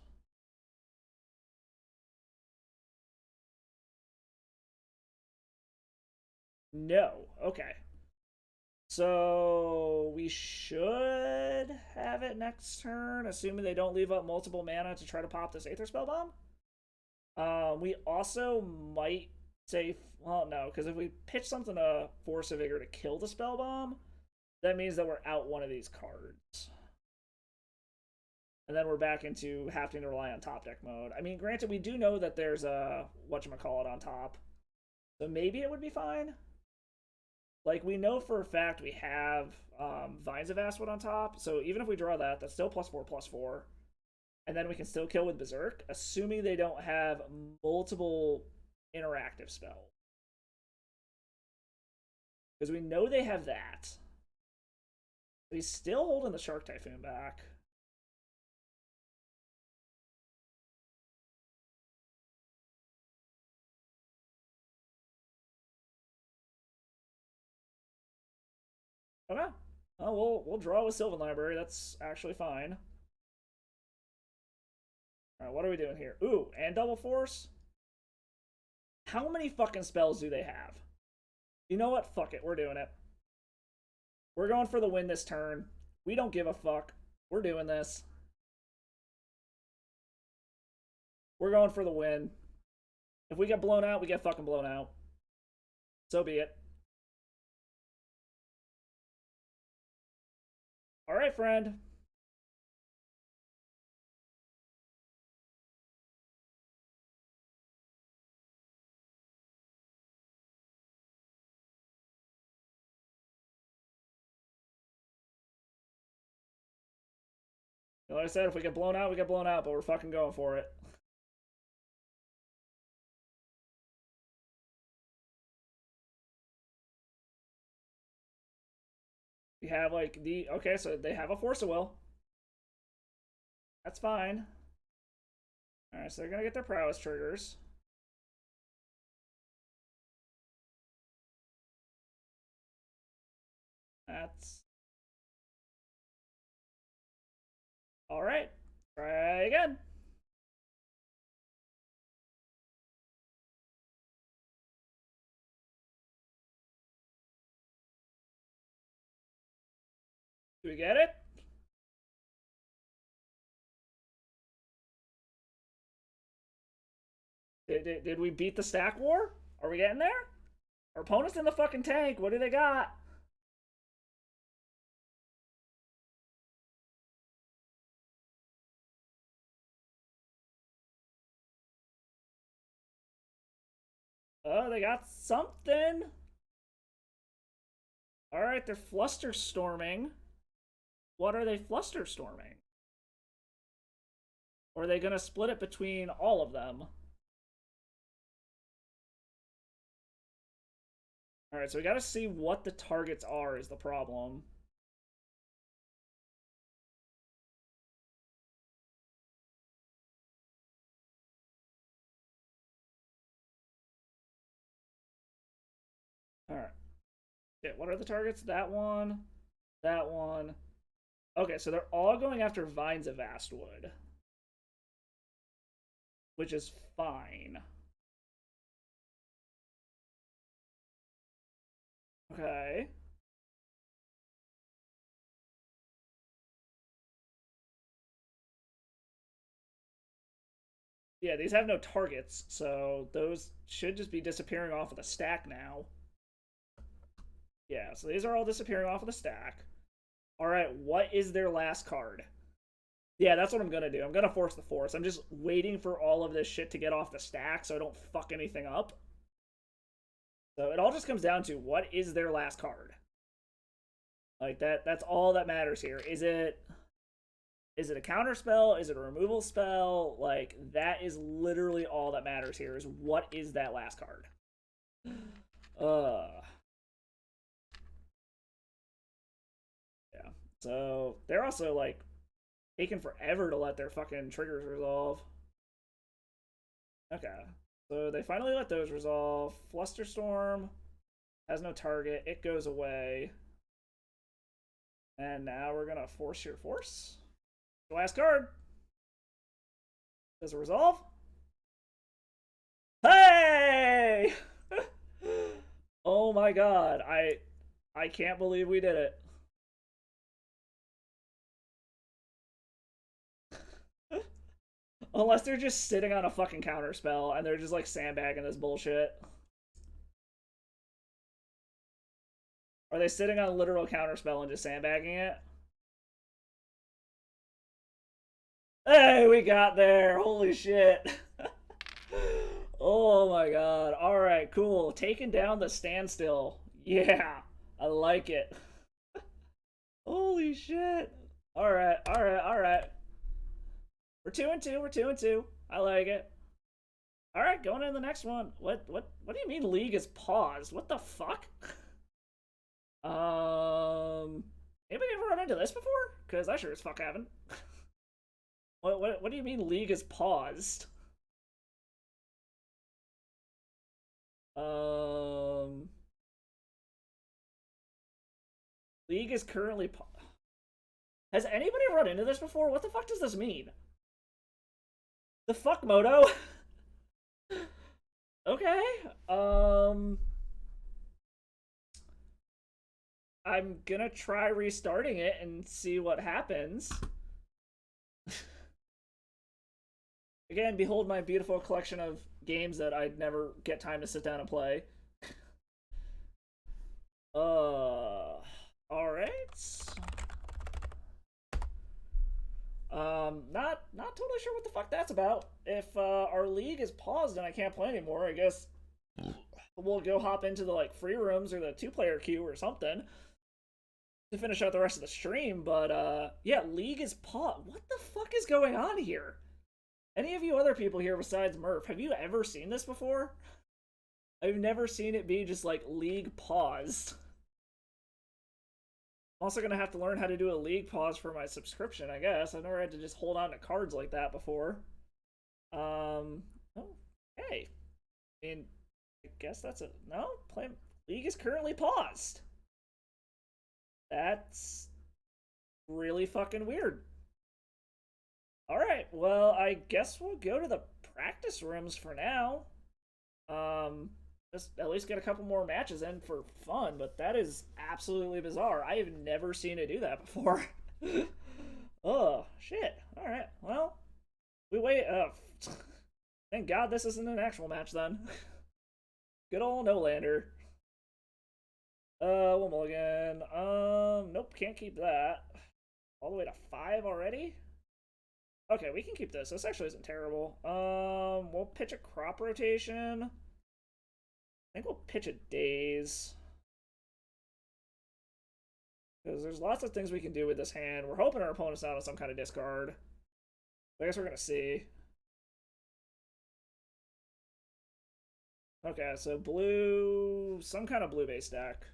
No. Okay. So we should have it next turn, assuming they don't leave up multiple mana to try to pop this Aether Spellbomb. We also might say, well, no, because if we pitch something to Force of Vigor to kill the Spellbomb, that means that we're out one of these cards. And then we're back into having to rely on top deck mode. I mean, granted, we do know that there's a whatchamacallit on top. So maybe it would be fine. Like, we know for a fact we have Vines of Astwood on top. So even if we draw that, that's still +4/+4. And then we can still kill with Berserk, assuming they don't have multiple interactive spells. Because we know they have that. But he's still holding the Shark Typhoon back. Okay. Oh, we'll draw with Sylvan Library. That's actually fine. Alright, what are we doing here? Ooh, and Double Force? How many fucking spells do they have? You know what? Fuck it. We're doing it. We're going for the win this turn. We don't give a fuck. We're doing this. We're going for the win. If we get blown out, we get fucking blown out. So be it. Alright, friend. Like I said, if we get blown out, we get blown out, but we're fucking going for it. We have like the okay, so they have a Force of Will. That's fine. Alright, so they're gonna get their prowess triggers. That's alright. Try again. Do we get it? Did we beat the stack war? Are we getting there? Our opponent's in the fucking tank. What do they got? Oh, they got something. Alright, they're fluster storming. What are they fluster storming? Or are they gonna split it between all of them? Alright, so we gotta see what the targets are is the problem. Alright. Yeah, what are the targets? That one. That one. Okay, so they're all going after Vines of Astwood. Which is fine. Okay. Yeah, these have no targets, so those should just be disappearing off of the stack now. Yeah, so these are all disappearing off of the stack. Alright, what is their last card? Yeah, that's what I'm gonna do. I'm gonna force the force. I'm just waiting for all of this shit to get off the stack so I don't fuck anything up. So it all just comes down to what is their last card? Like that's all that matters here. Is it a counter spell? Is it a removal spell? Like that is literally all that matters here is what is that last card? Yeah. So they're also like taking forever to let their fucking triggers resolve. Okay. So they finally let those resolve. Flusterstorm has no target. It goes away. And now we're gonna force your force. Last card. Does it resolve? Hey! Oh my god. I can't believe we did it. Unless they're just sitting on a fucking counter spell and they're just like sandbagging this bullshit. Are they sitting on a literal counter spell and just sandbagging it? Hey, we got there. Holy shit. Oh my god. Alright, cool. Taking down the standstill. Yeah, I like it. Holy shit. Alright, alright, alright. We're 2-2. We're 2-2. I like it. Alright, going into the next one. What do you mean league is paused? What the fuck? Anybody ever run into this before? Because I sure as fuck haven't. What do you mean league is paused? League is currently Has anybody run into this before? What the fuck does this mean? The fuck, Moto? Okay. I'm gonna try restarting it and see what happens. Again, behold my beautiful collection of games that I'd never get time to sit down and play. Alright. Not totally sure what the fuck that's about. If our league is paused and I can't play anymore, I guess we'll go hop into the like free rooms or the 2-player queue or something to finish out the rest of the stream. But yeah, league is paused. What the fuck is going on here? Any of you other people here besides Murph, have you ever seen this before? I've never seen it be just like league paused. I'm also gonna have to learn how to do a league pause for my subscription, I guess. I've never had to just hold on to cards like that before. Oh, hey. I mean, I guess that's a no. League is currently paused. That's really fucking weird. Alright, well, I guess we'll go to the practice rooms for now. Just at least get a couple more matches in for fun, but that is absolutely bizarre. I have never seen it do that before. Oh, shit. Alright, well, we wait. Thank God this isn't an actual match then. Good old no-lander. One mulligan. Nope, can't keep that. All the way to 5 already? Okay, we can keep this. This actually isn't terrible. We'll pitch a crop rotation. I think we'll pitch a daze. Because there's lots of things we can do with this hand. We're hoping our opponent's not on some kind of discard. I guess we're going to see. Okay, so blue... some kind of blue-based deck.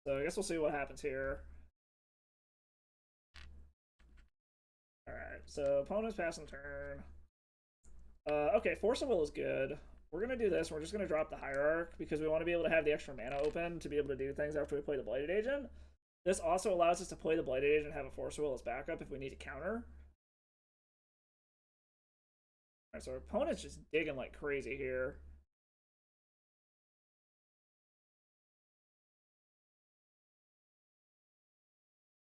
So I guess we'll see what happens here. Alright, so opponent's passing turn. Okay, Force of Will is good. We're going to do this. We're just going to drop the Hierarch because we want to be able to have the extra mana open to be able to do things after we play the Blighted Agent. This also allows us to play the Blighted Agent and have a Force of Will as backup if we need to counter. Alright, so our opponent's just digging like crazy here.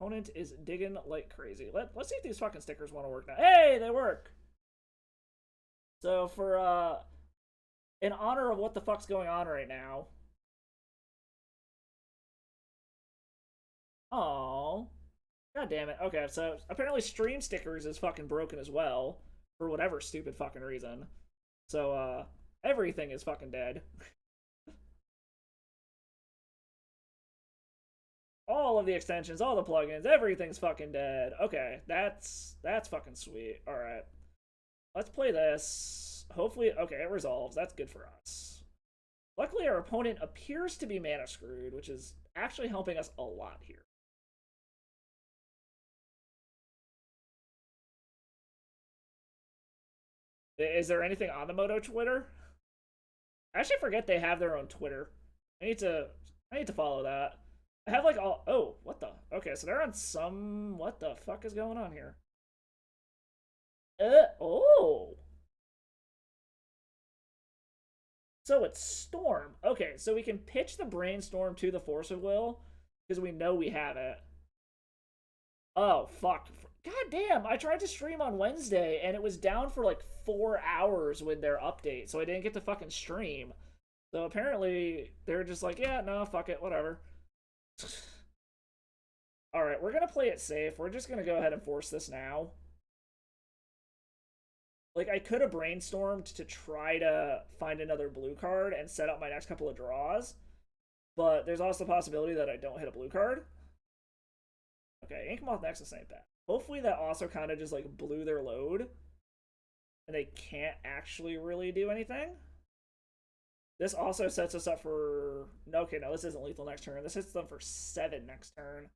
Opponent is digging like crazy. Let's see if these fucking stickers want to work now. Hey, they work! So for in honor of what the fuck's going on right now. Oh, god damn it. Okay, so apparently stream stickers is fucking broken as well for whatever stupid fucking reason. So everything is fucking dead. All of the extensions, all the plugins, everything's fucking dead. Okay, that's fucking sweet. All right, let's play this. Hopefully, okay, it resolves. That's good for us. Luckily, our opponent appears to be mana screwed, which is actually helping us a lot here. Is there anything on the Moto Twitter? I actually forget they have their own Twitter. I need to follow that. I have like all. Oh, what the? Okay, so they're on some. What the fuck is going on here? Oh. So it's Storm. Okay, so we can pitch the Brainstorm to the Force of Will because we know we have it. Oh, fuck. God damn, I tried to stream on Wednesday and it was down for like 4 hours with their update, so I didn't get to fucking stream. So apparently they're just like, yeah, no, fuck it, whatever. Alright, we're gonna play it safe. We're just gonna go ahead and force this now. Like, I could have brainstormed to try to find another blue card and set up my next couple of draws, but there's also the possibility that I don't hit a blue card. Okay, Inkmoth Nexus ain't bad. Hopefully that also kind of just, like, blew their load, and they can't actually really do anything. This also sets us up for... Okay, no, this isn't lethal next turn. This hits them for 7 next turn.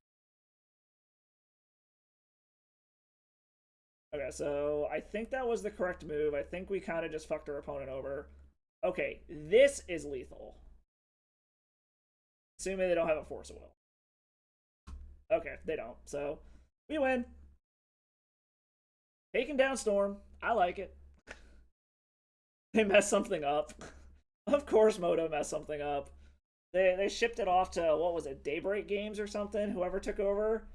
Okay, so I think that was the correct move. I think we kind of just fucked our opponent over. Okay, this is lethal. Assuming they don't have a Force of Will. Okay, they don't. So, we win. Taking down Storm. I like it. They messed something up. Of course Moto messed something up. They shipped it off to, what was it, Daybreak Games or something? Whoever took over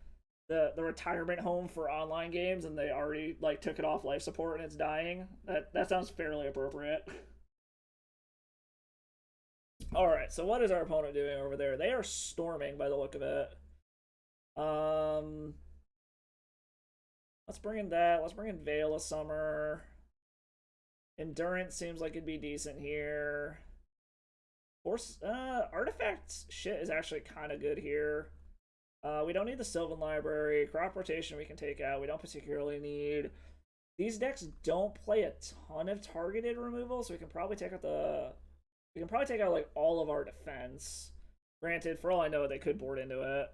the retirement home for online games, and they already like took it off life support and it's dying. That sounds fairly appropriate. Alright, so what is our opponent doing over there? They are storming by the look of it. Let's bring in that. Let's bring in Veil of Summer. Endurance seems like it'd be decent here. Force Artifacts shit is actually kind of good here. We don't need the Sylvan Library. Crop Rotation we can take out. We don't particularly need. These decks don't play a ton of targeted removal, so we can probably take out the... We can probably take out like all of our defense. Granted, for all I know, they could board into it.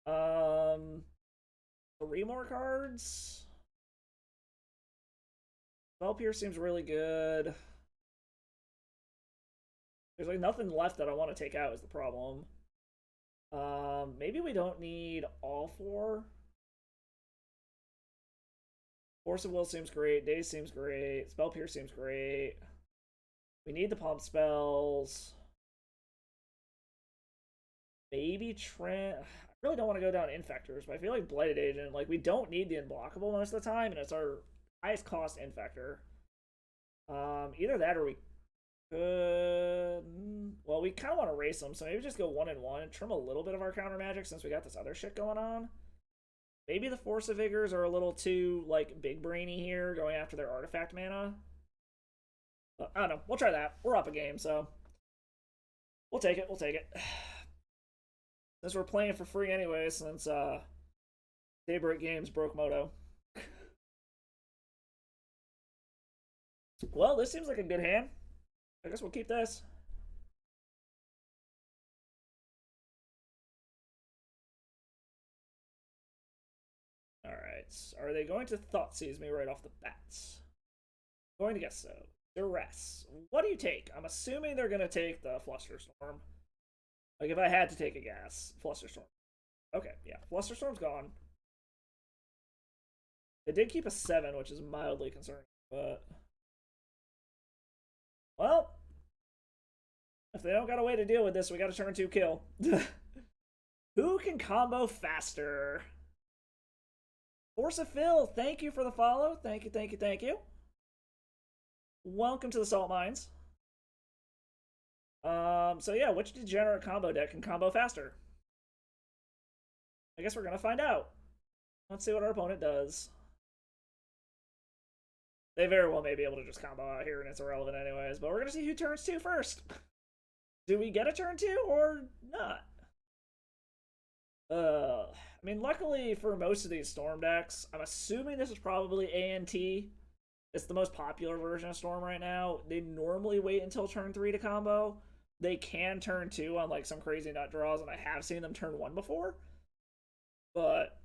3 more cards. Spellpierce seems really good. There's like nothing left that I want to take out is the problem. Maybe we don't need all 4. Force of Will seems great. Daze seems great. Spellpierce seems great. We need the pump spells. Maybe Trent. I really don't want to go down Infectors, but I feel like Blighted Agent. Like, we don't need the Unblockable most of the time, and it's our highest cost Infector. Either that or we could... Well, we kind of want to race them, so maybe just go 1-1 and trim a little bit of our counter magic since we got this other shit going on. Maybe the Force of Vigors are a little too, like, big brainy here, going after their artifact mana. But, I don't know. We'll try that. We're up a game, so... We'll take it. We'll take it. Since we're playing for free anyway, since, Daybreak Games broke Moto. Well, this seems like a good hand. I guess we'll keep this. Alright. Are they going to Thoughtseize me right off the bat? Going to guess so. Duress. What do you take? I'm assuming they're going to take the Flusterstorm. Like, if I had to take a guess, Flusterstorm. Okay, yeah. Flusterstorm's gone. They did keep a 7, which is mildly concerning, but... Well, if they don't got a way to deal with this, we got to turn 2 kill. Who can combo faster? Force of Phil, thank you for the follow. Thank you, thank you, thank you. welcome to the Salt Mines. So yeah, which degenerate combo deck can combo faster? I guess we're gonna find out. Let's see what our opponent does. They very well may be able to just combo out here and it's irrelevant anyways, but we're gonna see who turns 2 first. Do we get a turn 2 or not? I mean, luckily for most of these Storm decks, I'm assuming this is probably ANT. It's the most popular version of Storm right now. They normally wait until turn 3 to combo. They can turn 2 on like some crazy nut draws, and I have seen them turn 1 before. But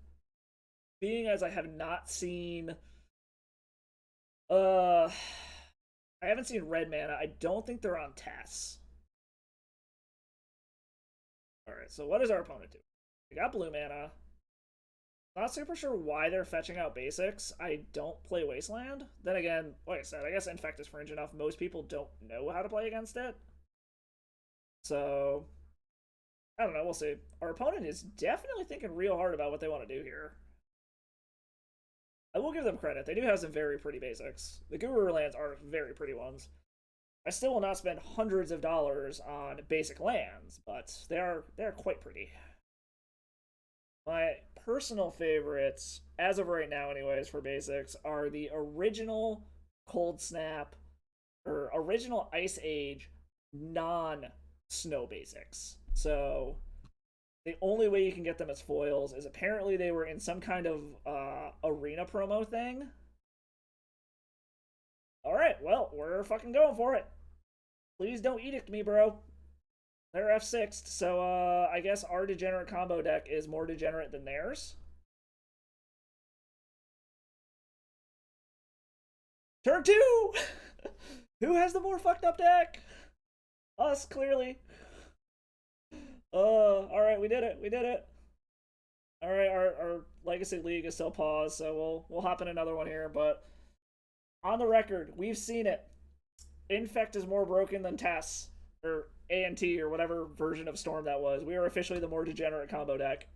being as I have not seen I haven't seen red mana. I don't think they're on tests. Alright, so what does our opponent do? We got blue mana. Not super sure why they're fetching out basics. I don't play Wasteland. Then again, like I said, I guess Infect is fringe enough. Most people don't know how to play against it. So, I don't know. We'll see. Our opponent is definitely thinking real hard about what they want to do here. I will give them credit. They do have some very pretty basics. The Guru lands are very pretty ones. I still will not spend hundreds of dollars on basic lands, but they're quite pretty. My personal favorites, as of right now anyways, for basics, are the original Cold Snap, or original Ice Age non-snow basics. So, the only way you can get them as foils is apparently they were in some kind of arena promo thing. Alright, well, we're fucking going for it. Please don't edict me, bro. They're F6'd, so I guess our degenerate combo deck is more degenerate than theirs. Turn 2! Who has the more fucked up deck? Us, clearly. Alright, we did it. We did it. Alright, our Legacy League is still paused, so we'll hop in another one here, but on the record, we've seen it. Infect is more broken than Tess, or ANT, or whatever version of Storm that was. We are officially the more degenerate combo deck.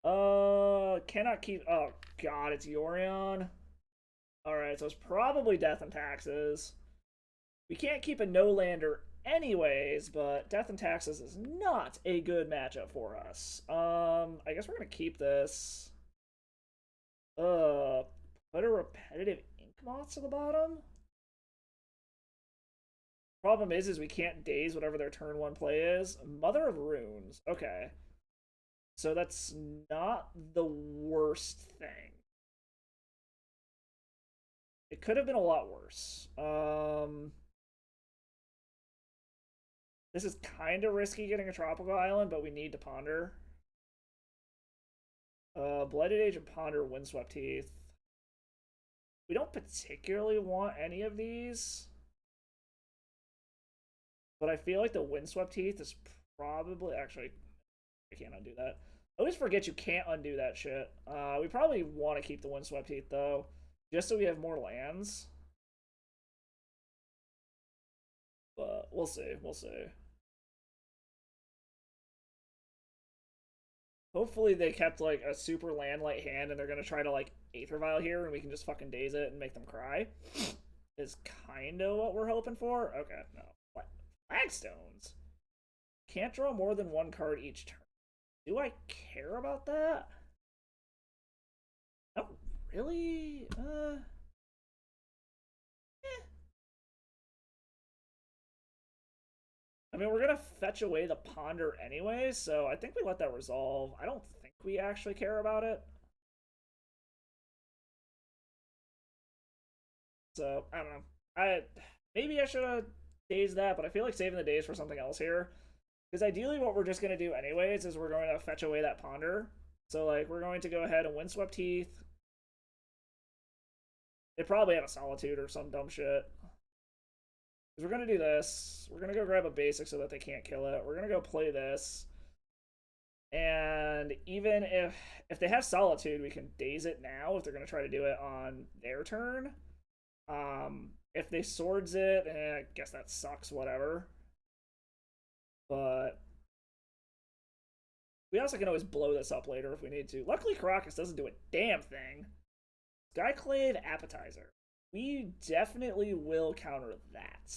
Cannot keep... Oh, God, it's Yorion. Alright, so it's probably Death and Taxes. We can't keep a no-lander anyways, but Death and Taxes is not a good matchup for us. I guess we're gonna keep this. Put a repetitive Ink Moth to the bottom? Problem is we can't daze whatever their turn 1 play is. Mother of Runes. Okay. So that's not the worst thing. It could have been a lot worse. This is kind of risky getting a Tropical Island, but we need to Ponder. Blighted Age and Ponder, Windswept Heath. We don't particularly want any of these. But I feel like the Windswept Heath is probably... Actually, I can't undo that. I always forget you can't undo that shit. We probably want to keep the Windswept Heath, though. Just so we have more lands. But we'll see. We'll see. Hopefully they kept, like, a super land-light hand and they're going to try to, like, Aether Vial here and we can just fucking daze it and make them cry. Is kind of what we're hoping for. Okay, no. What? Flagstones? Can't draw more than one card each turn. Do I care about that? Oh, really? I mean, we're gonna fetch away the Ponder anyway, so I think we let that resolve. I don't think we actually care about it. So, I don't know. Maybe I should have dazed that, but I feel like saving the daze for something else here. Because ideally what we're just going to do anyways is we're going to fetch away that Ponder. So, like, we're going to go ahead and Windswept Heath. They probably have a Solitude or some dumb shit. Because we're going to do this. We're going to go grab a basic so that they can't kill it. We're going to go play this. And even if they have Solitude, we can daze it now if they're going to try to do it on their turn. If they swords it, I guess that sucks, whatever. But we also can always blow this up later if we need to. Luckily, Caracas doesn't do a damn thing. Skyclave Appetizer. We definitely will counter that.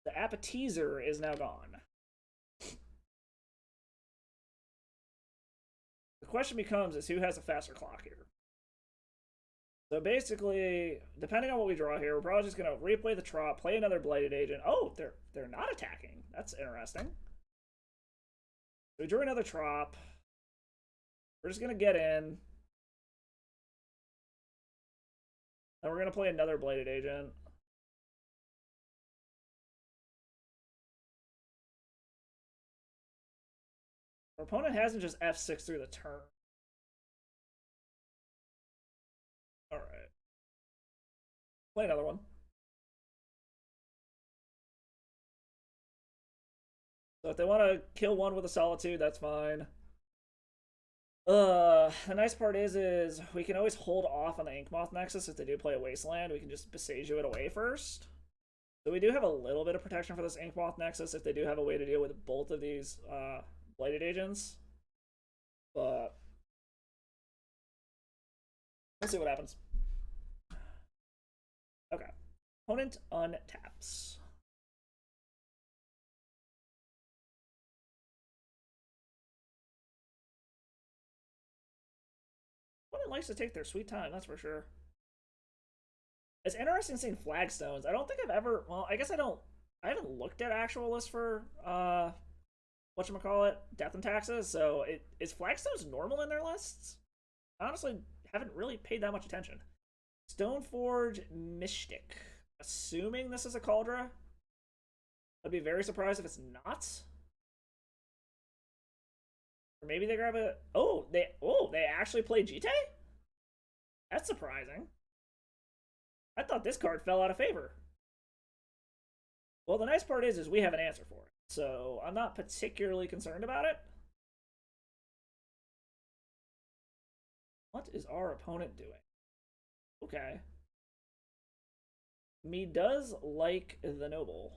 The appetizer is now gone. The question becomes is who has a faster clock here? So basically, depending on what we draw here, we're probably just gonna replay the Trot, play another Blighted Agent. Oh, they're not attacking. That's interesting. So we drew another Trop. We're just gonna get in. Then we're gonna play another Blighted Agent. Our opponent hasn't just F6 through the turn. Alright. Play another one. So if they want to kill one with a Solitude, that's fine. The nice part is we can always hold off on the Inkmoth Nexus if they do play a Wasteland. We can just Besagio it away first. So we do have a little bit of protection for this Inkmoth Nexus if they do have a way to deal with both of these Blighted Agents. But we'll see what happens. Okay. Opponent untaps. Opponent likes to take their sweet time, that's for sure. It's interesting seeing flagstones. I don't think I've ever. Well, I guess I don't. I haven't looked at actual lists for whatchamacallit, death and taxes. So is flagstones normal in their lists? I honestly haven't really paid that much attention. Stoneforge Mystic. Assuming this is a Cauldron. I'd be very surprised if it's not. Or maybe they grab a. They actually play Jite? That's surprising. I thought this card fell out of favor. Well, the nice part is we have an answer for it. So I'm not particularly concerned about it. What is our opponent doing? Okay. Me does like the Noble.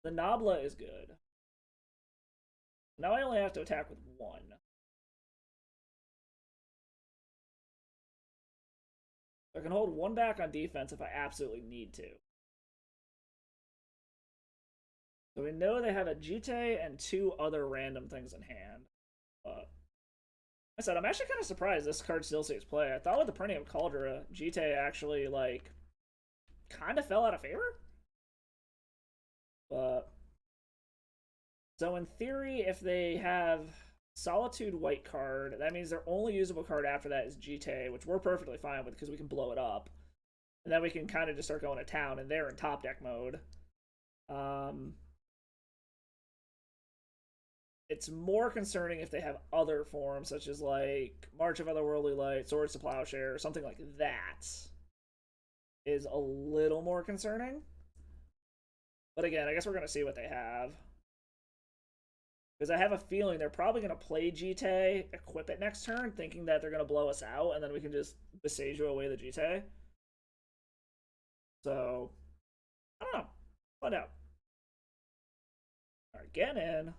The Nabla is good. Now I only have to attack with one. I can hold one back on defense if I absolutely need to. So we know they have a Jite and two other random things in hand. But I said, I'm actually kind of surprised this card still sees play. I thought with the printing of Cauldron, Jite actually, like, kind of fell out of favor. But so in theory, if they have Solitude white card, that means their only usable card after that is Jite, which we're perfectly fine with because we can blow it up. And then we can kind of just start going to town, and they're in top deck mode. It's more concerning if they have other forms, such as like March of Otherworldly Light, Swords to Plowshare, something like that. Is a little more concerning. But again, I guess we're going to see what they have. Because I have a feeling they're probably going to play Jite, equip it next turn, thinking that they're going to blow us out, and then we can just Besagio away the Jite. So, I don't know. Find out. Alright, get in.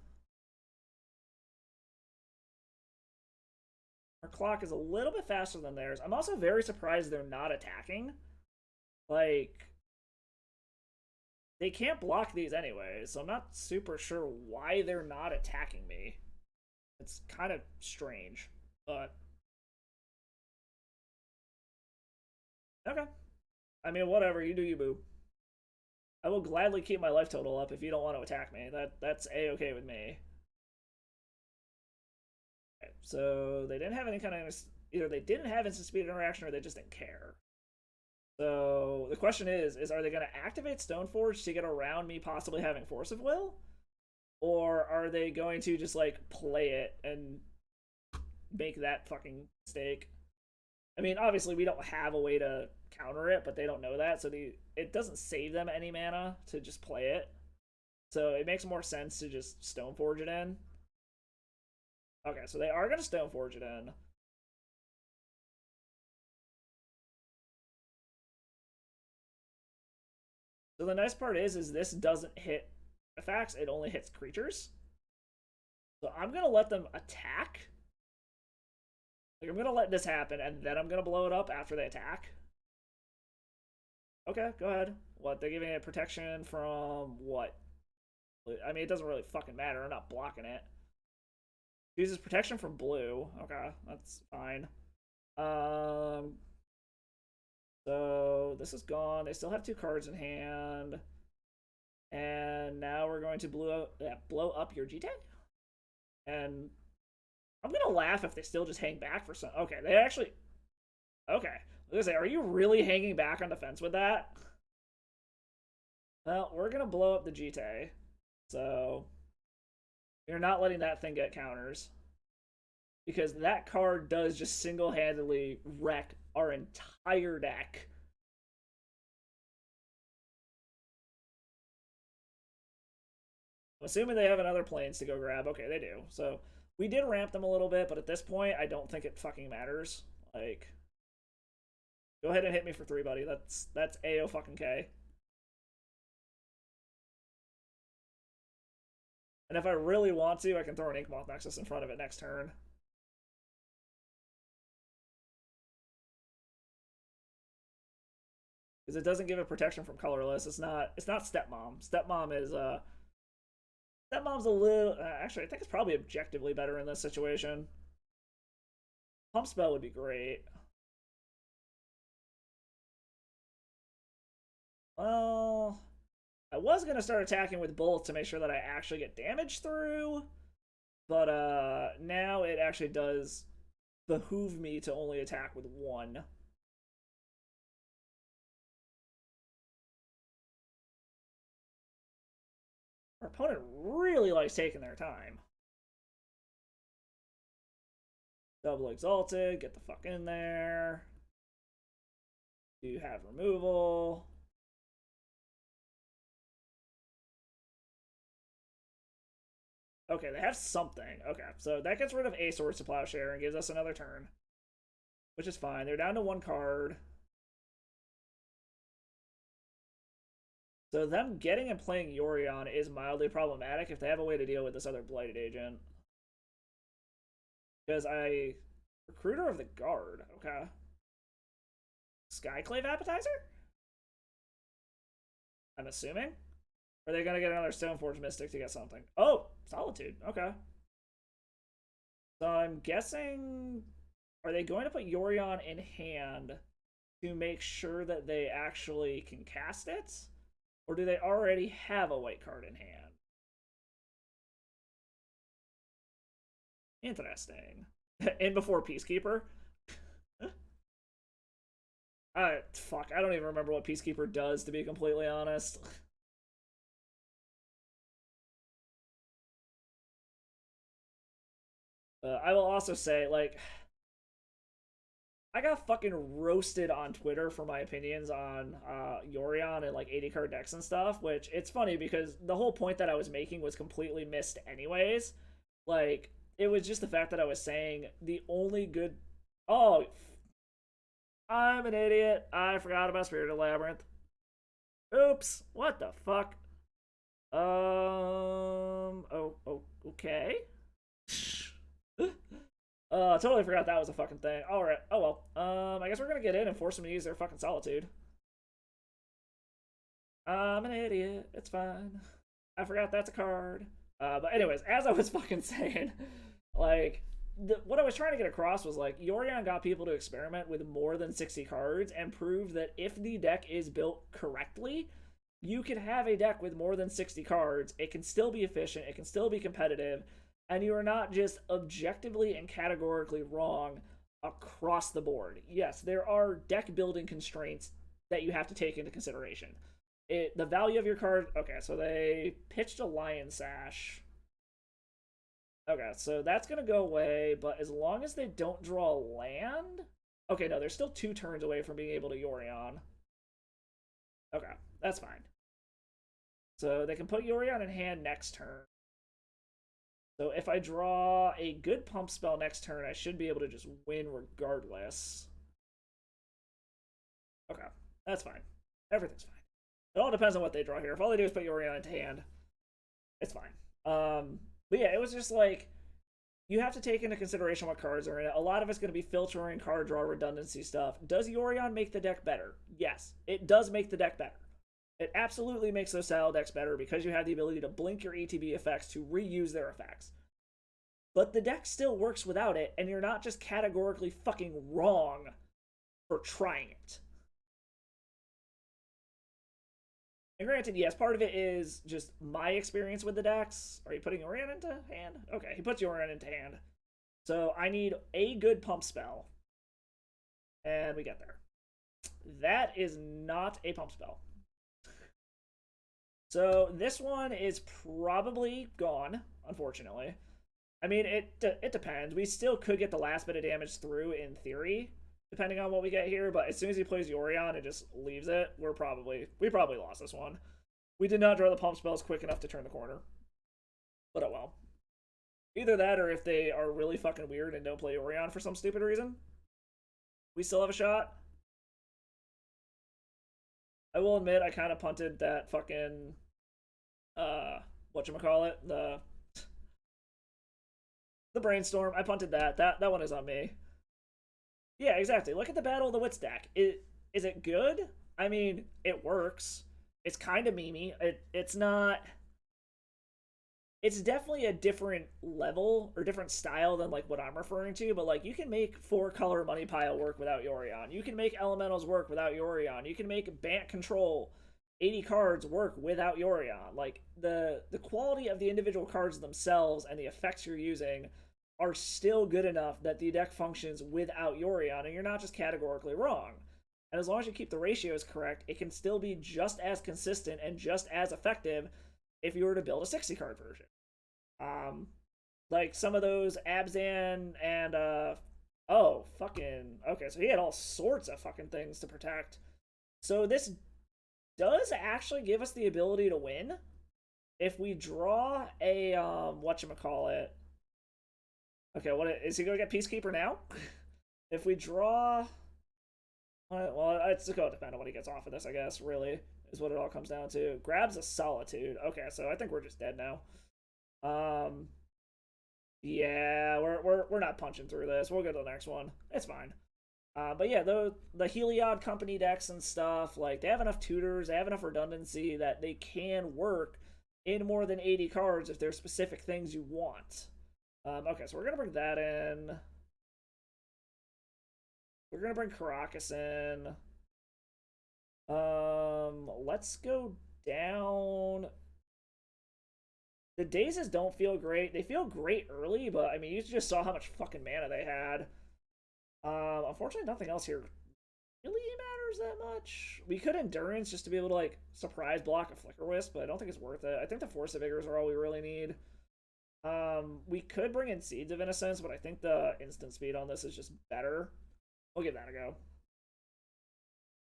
Our clock is a little bit faster than theirs. I'm also very surprised they're not attacking. Like, they can't block these anyways, so I'm not super sure why they're not attacking me. It's kind of strange, but okay. I mean, whatever, you do you, boo. I will gladly keep my life total up if you don't want to attack me. That's a-okay with me. Okay, so they didn't have any kind of either they didn't have instant speed interaction or they just didn't care. So the question is are they going to activate Stoneforge to get around me possibly having Force of Will? Or are they going to just, like, play it and make that fucking mistake? I mean, obviously, we don't have a way to counter it, but they don't know that, so it doesn't save them any mana to just play it. So it makes more sense to just Stoneforge it in. Okay, so they are going to Stoneforge it in. So the nice part is this doesn't hit effects, it only hits creatures. So I'm going to let them attack. Like, I'm going to let this happen, and then I'm going to blow it up after they attack. Okay, go ahead. What, they're giving it protection from what? I mean, it doesn't really fucking matter. I'm not blocking it. Uses protection from blue. Okay, that's fine. So this is gone. They still have 2 cards in hand. And now we're going to blow up your GT. And I'm going to laugh if they still just hang back for some... Okay, they actually... Okay. I was gonna say, are you really hanging back on defense with that? Well, we're going to blow up the GT. So... You're not letting that thing get counters. Because that card does just single-handedly wreck our entire deck. I'm assuming they have another planes to go grab. Okay, they do. So we did ramp them a little bit, but at this point, I don't think it fucking matters. Like, go ahead and hit me for 3, buddy. That's A-O-fucking-K. And if I really want to, I can throw an Inkmoth Nexus in front of it next turn. Because it doesn't give it protection from colorless. It's not Stepmom. Stepmom's a little... actually, I think it's probably objectively better in this situation. Pump Spell would be great. Well... I was going to start attacking with Bolt to make sure that I actually get damage through. But now it actually does behoove me to only attack with 1. Our opponent really likes taking their time. Double Exalted, get the fuck in there. You have removal. Okay, they have something. Okay, so that gets rid of a Swords to Plowshare and gives us another turn. Which is fine. They're down to 1 card. So them getting and playing Yorion is mildly problematic if they have a way to deal with this other Blighted Agent. Because Recruiter of the Guard, okay. Skyclave Appetizer? I'm assuming? Or are they going to get another Stoneforge Mystic to get something? Oh, Solitude, okay. So I'm guessing... Are they going to put Yorion in hand to make sure that they actually can cast it? Or do they already have a white card in hand? Interesting. In before Peacekeeper? Fuck, I don't even remember what Peacekeeper does, to be completely honest. I will also say, like... I got fucking roasted on Twitter for my opinions on Yorion and like 80 card decks and stuff, which it's funny because the whole point that I was making was completely missed anyways. Like, it was just the fact that I was saying the only good... Oh, I'm an idiot. I forgot about Spirited Labyrinth. Oops, what the fuck? Oh, okay. Totally forgot that was a fucking thing. Alright, oh well. I guess we're gonna get in and force them to use their fucking Solitude. I'm an idiot. It's fine. I forgot that's a card. But anyways, as I was fucking saying, like, what I was trying to get across was, like, Yorion got people to experiment with more than 60 cards and prove that if the deck is built correctly, you can have a deck with more than 60 cards. It can still be efficient. It can still be competitive. And you are not just objectively and categorically wrong across the board. Yes, there are deck building constraints that you have to take into consideration. The value of your card... Okay, so they pitched a Lion Sash. Okay, so that's going to go away, but as long as they don't draw land... Okay, no, they're still 2 turns away from being able to Yorion. Okay, that's fine. So they can put Yorion in hand next turn. So if I draw a good pump spell next turn, I should be able to just win regardless. Okay, that's fine. Everything's fine. It all depends on what they draw here. If all they do is put Yorion into hand, it's fine. But yeah, it was just like, you have to take into consideration what cards are in it. A lot of it's going to be filtering, card draw, redundancy stuff. Does Yorion make the deck better? Yes, it does make the deck better. It absolutely makes those style decks better because you have the ability to blink your ETB effects to reuse their effects. But the deck still works without it, and you're not just categorically fucking wrong for trying it. And granted, yes, part of it is just my experience with the decks. Are you putting Yorion into hand? Okay, he puts Yorion into hand. So I need a good pump spell. And we get there. That is not a pump spell. So this one is probably gone, unfortunately. I mean, it depends. We still could get the last bit of damage through in theory, depending on what we get here, but as soon as he plays Yorion and just leaves it, we probably lost this one. We did not draw the pump spells quick enough to turn the corner. But oh well. Either that, or if they are really fucking weird and don't play Yorion for some stupid reason, we still have a shot. I will admit, I kind of punted that fucking, whatchamacallit, the Brainstorm. I punted that. That one is on me. Yeah, exactly. Look at the Battle of the Wits deck. Is it good? I mean, it works. It's kind of memey. It's not... It's definitely a different level or different style than like what I'm referring to, but like you can make 4-color money pile work without Yorion. You can make elementals work without Yorion. You can make Bant Control 80 cards work without Yorion. Like the quality of the individual cards themselves and the effects you're using are still good enough that the deck functions without Yorion, and you're not just categorically wrong. And as long as you keep the ratios correct, it can still be just as consistent and just as effective if you were to build a 60-card version. Like some of those Abzan and, oh, fucking, okay, so he had all sorts of fucking things to protect. So this does actually give us the ability to win. If we draw a, whatchamacallit, okay, what is he gonna get Peacekeeper now? If we draw, well, it's going to depend on what he gets off of this, I guess, really, is what it all comes down to. Grabs a Solitude. Okay, so I think we're just dead now. Yeah, we're not punching through this. We'll go to the next one. It's fine. But yeah, the Heliod company decks and stuff, like, they have enough tutors, they have enough redundancy that they can work in more than 80 cards if there's specific things you want. Okay, so we're gonna bring that in. We're gonna bring Caracas in. Let's go down. The Dazes don't feel great. They feel great early, but I mean, you just saw how much fucking mana they had. Unfortunately, nothing else here really matters that much. We could Endurance just to be able to, like, surprise block a Flicker Wisp, but I don't think it's worth it. I think the Force of Vigors are all we really need. We could bring in Seeds of Innocence, but I think the instant speed on this is just better. We'll give that a go.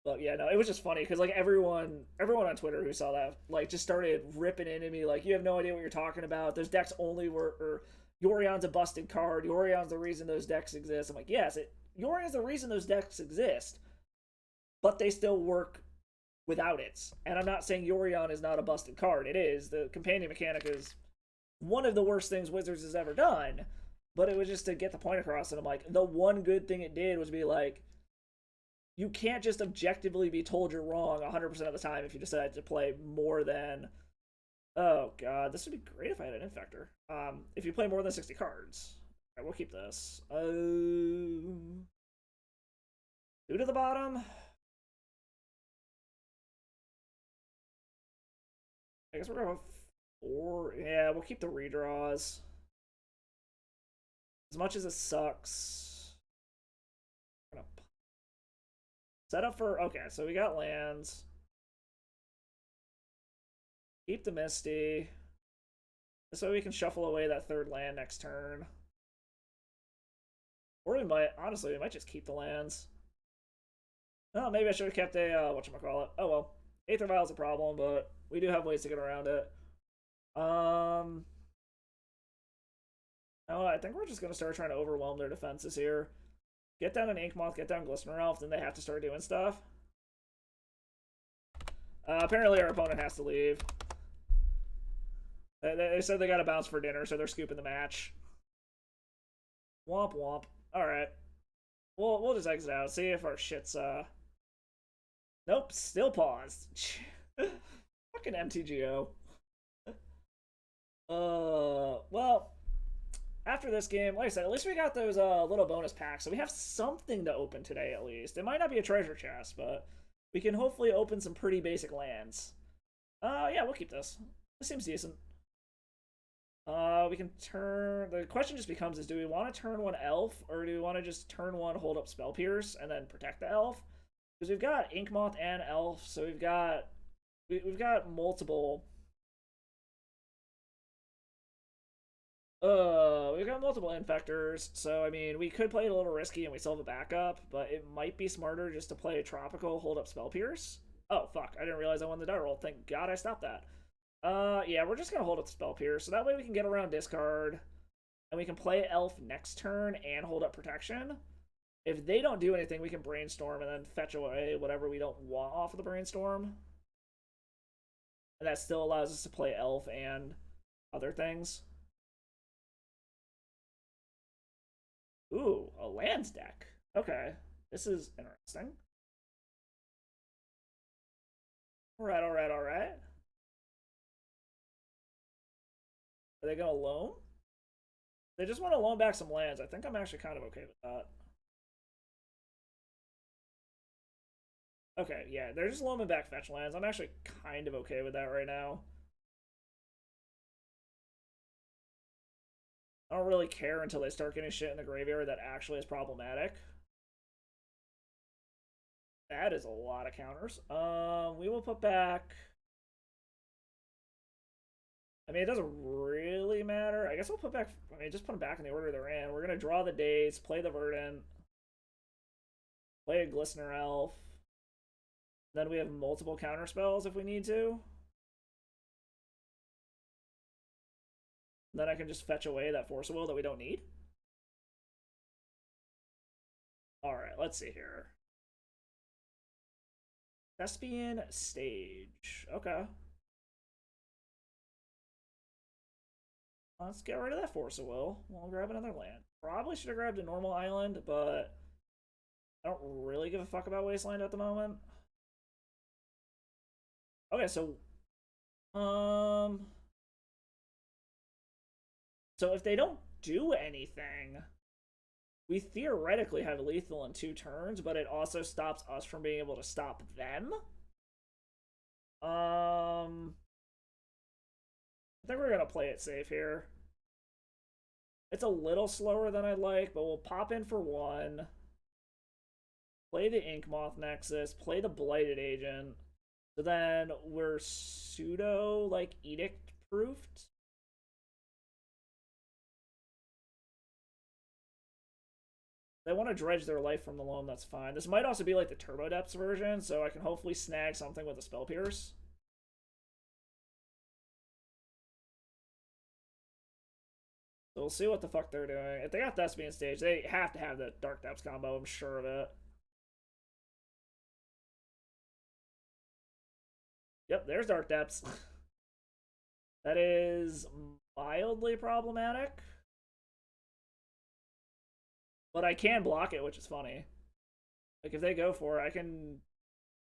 But yeah, no, it was just funny because like everyone on Twitter who saw that like just started ripping into me like, you have no idea what you're talking about. Those decks only were, or Yorion's a busted card. Yorion's the reason those decks exist. I'm like, yes, Yorion's the reason those decks exist, but they still work without it. And I'm not saying Yorion is not a busted card. It is. The companion mechanic is one of the worst things Wizards has ever done. But it was just to get the point across, and I'm like, the one good thing it did was be like, you can't just objectively be told you're wrong 100% of the time if you decide to play more than... Oh god, this would be great if I had an Infector. If you play more than 60 cards. Alright, we'll keep this. 2 to the bottom. I guess we're going 4. Yeah, we'll keep the redraws. As much as it sucks. I'm gonna set up for... Okay, so we got lands. Keep the Misty. This way we can shuffle away that 3rd land next turn. Or we might... Honestly, we might just keep the lands. Oh, maybe I should have kept a... whatchamacallit. Oh, well. Aether Vial's a problem, but we do have ways to get around it. Oh, I think we're just going to start trying to overwhelm their defenses here. Get down an Inkmoth, get down Glistener Elf, then they have to start doing stuff. Apparently our opponent has to leave. They said they got to bounce for dinner, so they're scooping the match. Womp womp. Alright. We'll just exit out, see if our shit's nope, still paused. Fucking MTGO. Well, after this game, like I said, at least we got those little bonus packs, so we have something to open today at least. It might not be a treasure chest, but we can hopefully open some pretty basic lands. Yeah, we'll keep this. This seems decent. We can turn... The question just becomes is, do we want to turn one elf, or do we want to just turn one hold up Spell Pierce and then protect the elf? Because we've got Inkmoth and elf, so we've got multiple... we've got multiple infectors, so I mean, we could play it a little risky and we still have a backup, but it might be smarter just to play a tropical hold up Spell Pierce. Oh, fuck, I didn't realize I won the die roll. Thank God I stopped that. Yeah, we're just gonna hold up the Spell Pierce, so that way we can get around discard, and we can play elf next turn and hold up protection. If they don't do anything, we can brainstorm and then fetch away whatever we don't want off of the brainstorm. And that still allows us to play elf and other things. Ooh, a lands deck. Okay, this is interesting. Alright, alright, alright. Are they gonna loan? They just want to loan back some lands. I think I'm actually kind of okay with that. Okay, yeah, they're just loaning back fetch lands. I'm actually kind of okay with that right now. I don't really care until they start getting shit in the graveyard that actually is problematic. That is a lot of counters. We will put back... I mean, it doesn't really matter. I guess we'll put back... I mean, just put them back in the order they're in. We're going to draw the days, play the Verdant, play a Glistener Elf. Then we have multiple counter spells if we need to. Then I can just fetch away that Force of Will that we don't need. Alright, let's see here. Thespian Stage. Okay. Let's get rid of that Force of Will. We'll grab another land. Probably should have grabbed a normal island, but I don't really give a fuck about Wasteland at the moment. Okay, so if they don't do anything, we theoretically have lethal in 2 turns, but it also stops us from being able to stop them. I think we're gonna play it safe here. It's a little slower than I'd like, but we'll pop in for 1. Play the Inkmoth Nexus, play the Blighted Agent. So then we're pseudo, like, Edict proofed. They want to dredge their life from the loam, that's fine. This might also be like the Turbo Depths version, so I can hopefully snag something with a Spell Pierce. So we'll see what the fuck they're doing. If they got Thespian Stage, they have to have the Dark Depths combo, I'm sure of it. Yep, there's Dark Depths. That is mildly problematic. But I can block it, which is funny. Like, if they go for it, I can...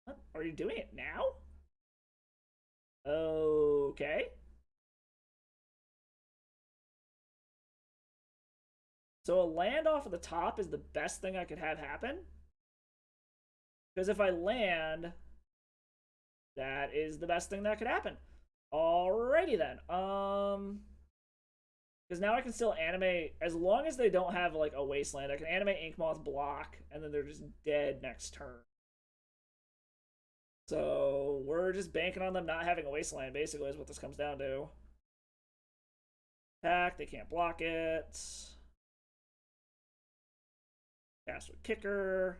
What? Are you doing it now? Okay. So a land off of the top is the best thing I could have happen. Because if I land, that is the best thing that could happen. Alrighty then. Because now I can still animate, as long as they don't have like a Wasteland, I can animate Inkmoth block, and then they're just dead next turn. So we're just banking on them not having a Wasteland, basically, is what this comes down to. Attack, they can't block it. Cast with Kicker.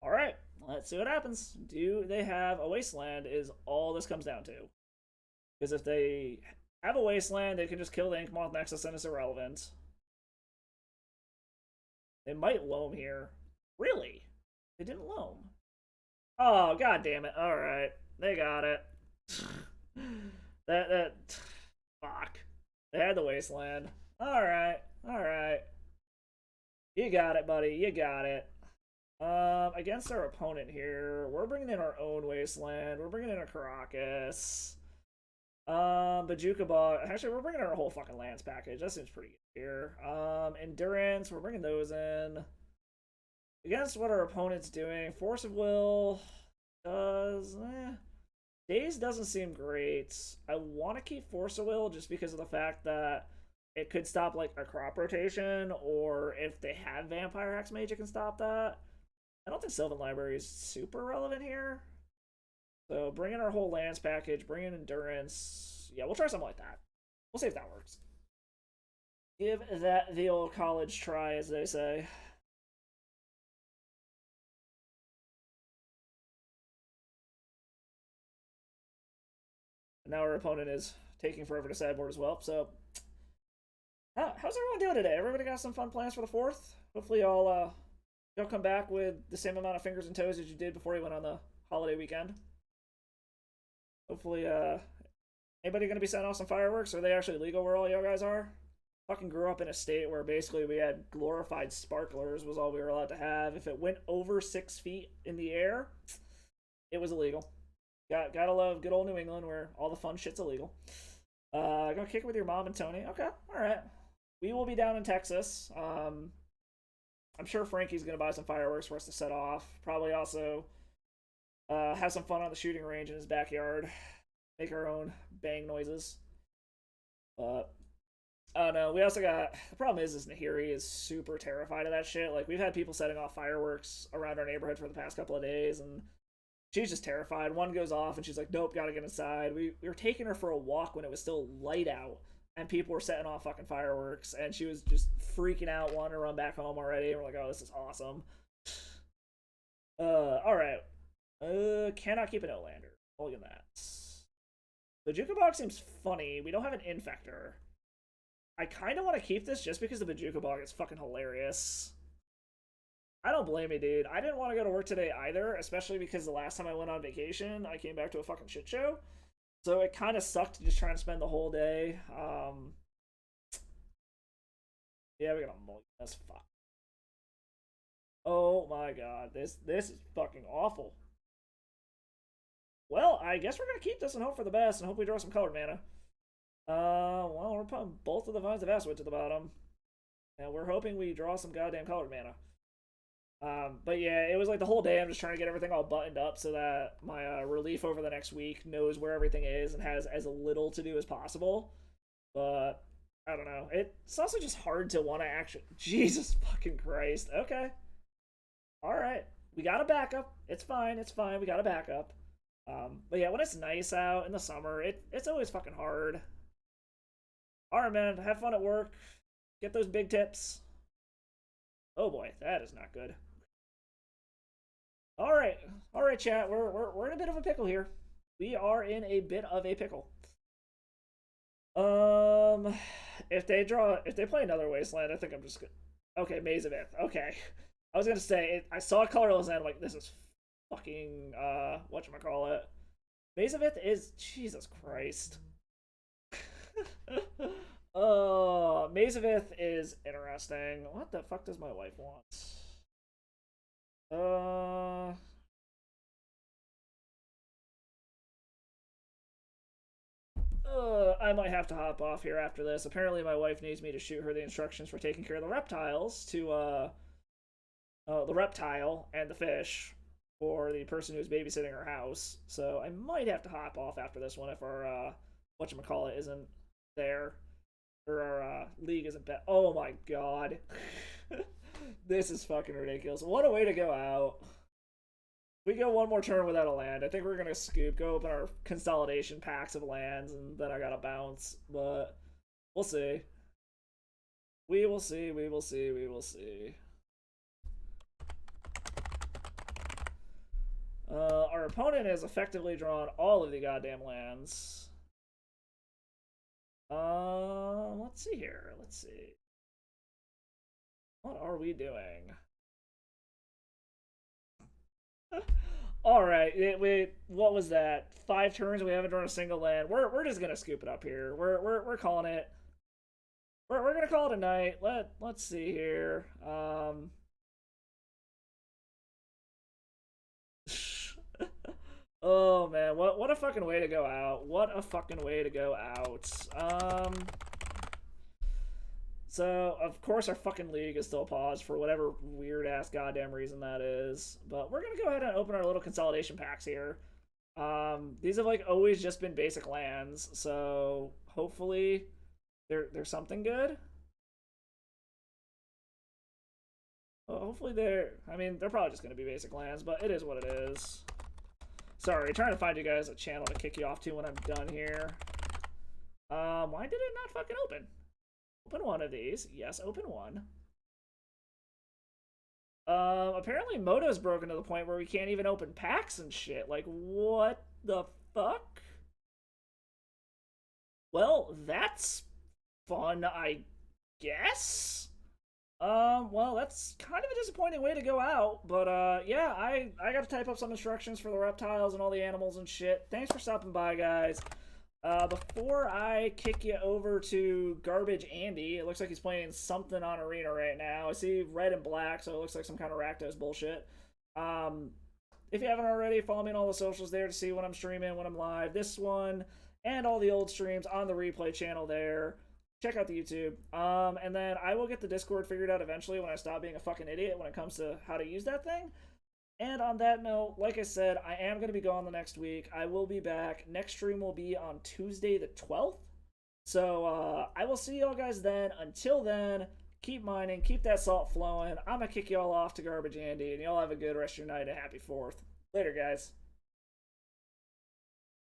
Alright, let's see what happens. Do they have a Wasteland is all this comes down to. Because if they have a Wasteland, they can just kill the Inkmoth Nexus and it's irrelevant. They might loam here. Really? They didn't loam. Oh, god damn it. Alright. They got it. Fuck. They had the wasteland. Alright, alright. You got it, buddy. You got it. Against our opponent here, we're bringing in our own wasteland. We're bringing in a Caracas. Bajuka Bog. Actually, we're bringing in our whole fucking lands package. That seems pretty good here. Endurance. We're bringing those in. Against what our opponent's doing, Force of Will does. Daze doesn't seem great. I want to keep Force of Will just because of the fact that it could stop like a crop rotation, or if they have Vampire Hexmage, it can stop that. I don't think Sylvan Library is super relevant here. So bring in our whole lands package, bring in Endurance. Yeah, we'll try something like that. We'll see if that works. Give that the old college try, as they say. And now our opponent is taking forever to sideboard as well. So, how's everyone doing today? Everybody got some fun plans for the 4th? Hopefully y'all come back with the same amount of fingers and toes as you did before you went on the holiday weekend. Hopefully, anybody gonna be setting off some fireworks? Are they actually legal where all y'all guys are? Fucking grew up in a state where basically we had glorified sparklers was all we were allowed to have. If it went over 6 feet in the air, it was illegal. Gotta love good old New England where all the fun shit's illegal. Gonna kick it with your mom and Tony. Okay, alright. We will be down in Texas. I'm sure Frankie's gonna buy some fireworks for us to set off. Probably also have some fun on the shooting range in his backyard. Make our own bang noises. I don't know. We also got... The problem is Nahiri is super terrified of that shit. Like, we've had people setting off fireworks around our neighborhood for the past couple of days, and she's just terrified. One goes off, and she's like, nope, gotta get inside. We were taking her for a walk when it was still light out, and people were setting off fucking fireworks, and she was just freaking out, wanting to run back home already, and we're like, oh, this is awesome. Alright. Cannot keep an Outlander. Look at that. The Bajuka Bog seems funny. We don't have an Infector. I kind of want to keep this just because the Bajuka Bog is fucking hilarious. I don't blame you, dude. I didn't want to go to work today either, especially because the last time I went on vacation, I came back to a fucking shit show. So it kind of sucked just trying to spend the whole day. Yeah, we got a mulligan. That's fuck. Oh my god, this is fucking awful. Well, I guess we're gonna keep this and hope for the best and hope we draw some colored mana. Well, we're putting both of the Vines of Aswit to the bottom. And we're hoping we draw some goddamn colored mana. But yeah, it was like the whole day I'm just trying to get everything all buttoned up so that my relief over the next week knows where everything is and has as little to do as possible. But, I don't know. It's also just hard to want to actually... Jesus fucking Christ. Okay. Alright. We got a backup. It's fine. It's fine. We got a backup. But yeah, when it's nice out in the summer, it's always fucking hard. Alright, man. Have fun at work. Get those big tips. Oh boy, that is not good. Alright, chat. We're in a bit of a pickle here. We are in a bit of a pickle. If they play another Wasteland, I think I'm just good. Okay, Maze of Ith. Okay. I was gonna say, I saw a colorless and I'm like, this is fucking, whatchamacallit. Maze of Ith is, Jesus Christ. Maze of Ith is interesting. What the fuck does my wife want? I might have to hop off here after this. Apparently my wife needs me to shoot her the instructions for taking care of the reptiles to, the reptile and the fish for the person who's babysitting her house. So I might have to hop off after this one if our, whatchamacallit isn't there. Or our league isn't bet. Oh my god. This is fucking ridiculous. What a way to go out. We go one more turn without a land. I think we're gonna scoop, go open our consolidation packs of lands, and then I gotta bounce. But we'll see. We will see, we will see, we will see. Our opponent has effectively drawn all of the goddamn lands. Let's see here. Let's see. What are we doing? All right, what was that? 5 turns. We haven't drawn a single land. We're just gonna scoop it up here. We're calling it. We're gonna call it a night. Let's see here. Oh man, what a fucking way to go out. What a fucking way to go out. So of course our fucking league is still paused for whatever weird ass goddamn reason that is. But we're gonna go ahead and open our little consolidation packs here. These have like always just been basic lands, so hopefully they're something good. Well, hopefully I mean, they're probably just gonna be basic lands, but it is what it is. Sorry, trying to find you guys a channel to kick you off to when I'm done here. Why did it not fucking open? Open one of these. Yes, open one. Apparently Moto's broken to the point where we can't even open packs and shit. Like, what the fuck? Well, that's fun, I guess? Well, that's kind of a disappointing way to go out, but, yeah, I gotta type up some instructions for the reptiles and all the animals and shit. Thanks for stopping by, guys. Before I kick you over to Garbage Andy, it looks like he's playing something on Arena right now. I see red and black, so it looks like some kind of Rakdos bullshit. If you haven't already, follow me on all the socials there to see when I'm streaming, when I'm live. This one and all the old streams on the replay channel there. Check out the YouTube. And then I will get the Discord figured out eventually when I stop being a fucking idiot when it comes to how to use that thing. And on that note, like I said, I am going to be gone the next week. I will be back. Next stream will be on Tuesday the 12th. So I will see y'all guys then. Until then, keep mining, keep that salt flowing. I'm going to kick y'all off to Garbage Andy, and y'all have a good rest of your night and happy 4th. Later, guys.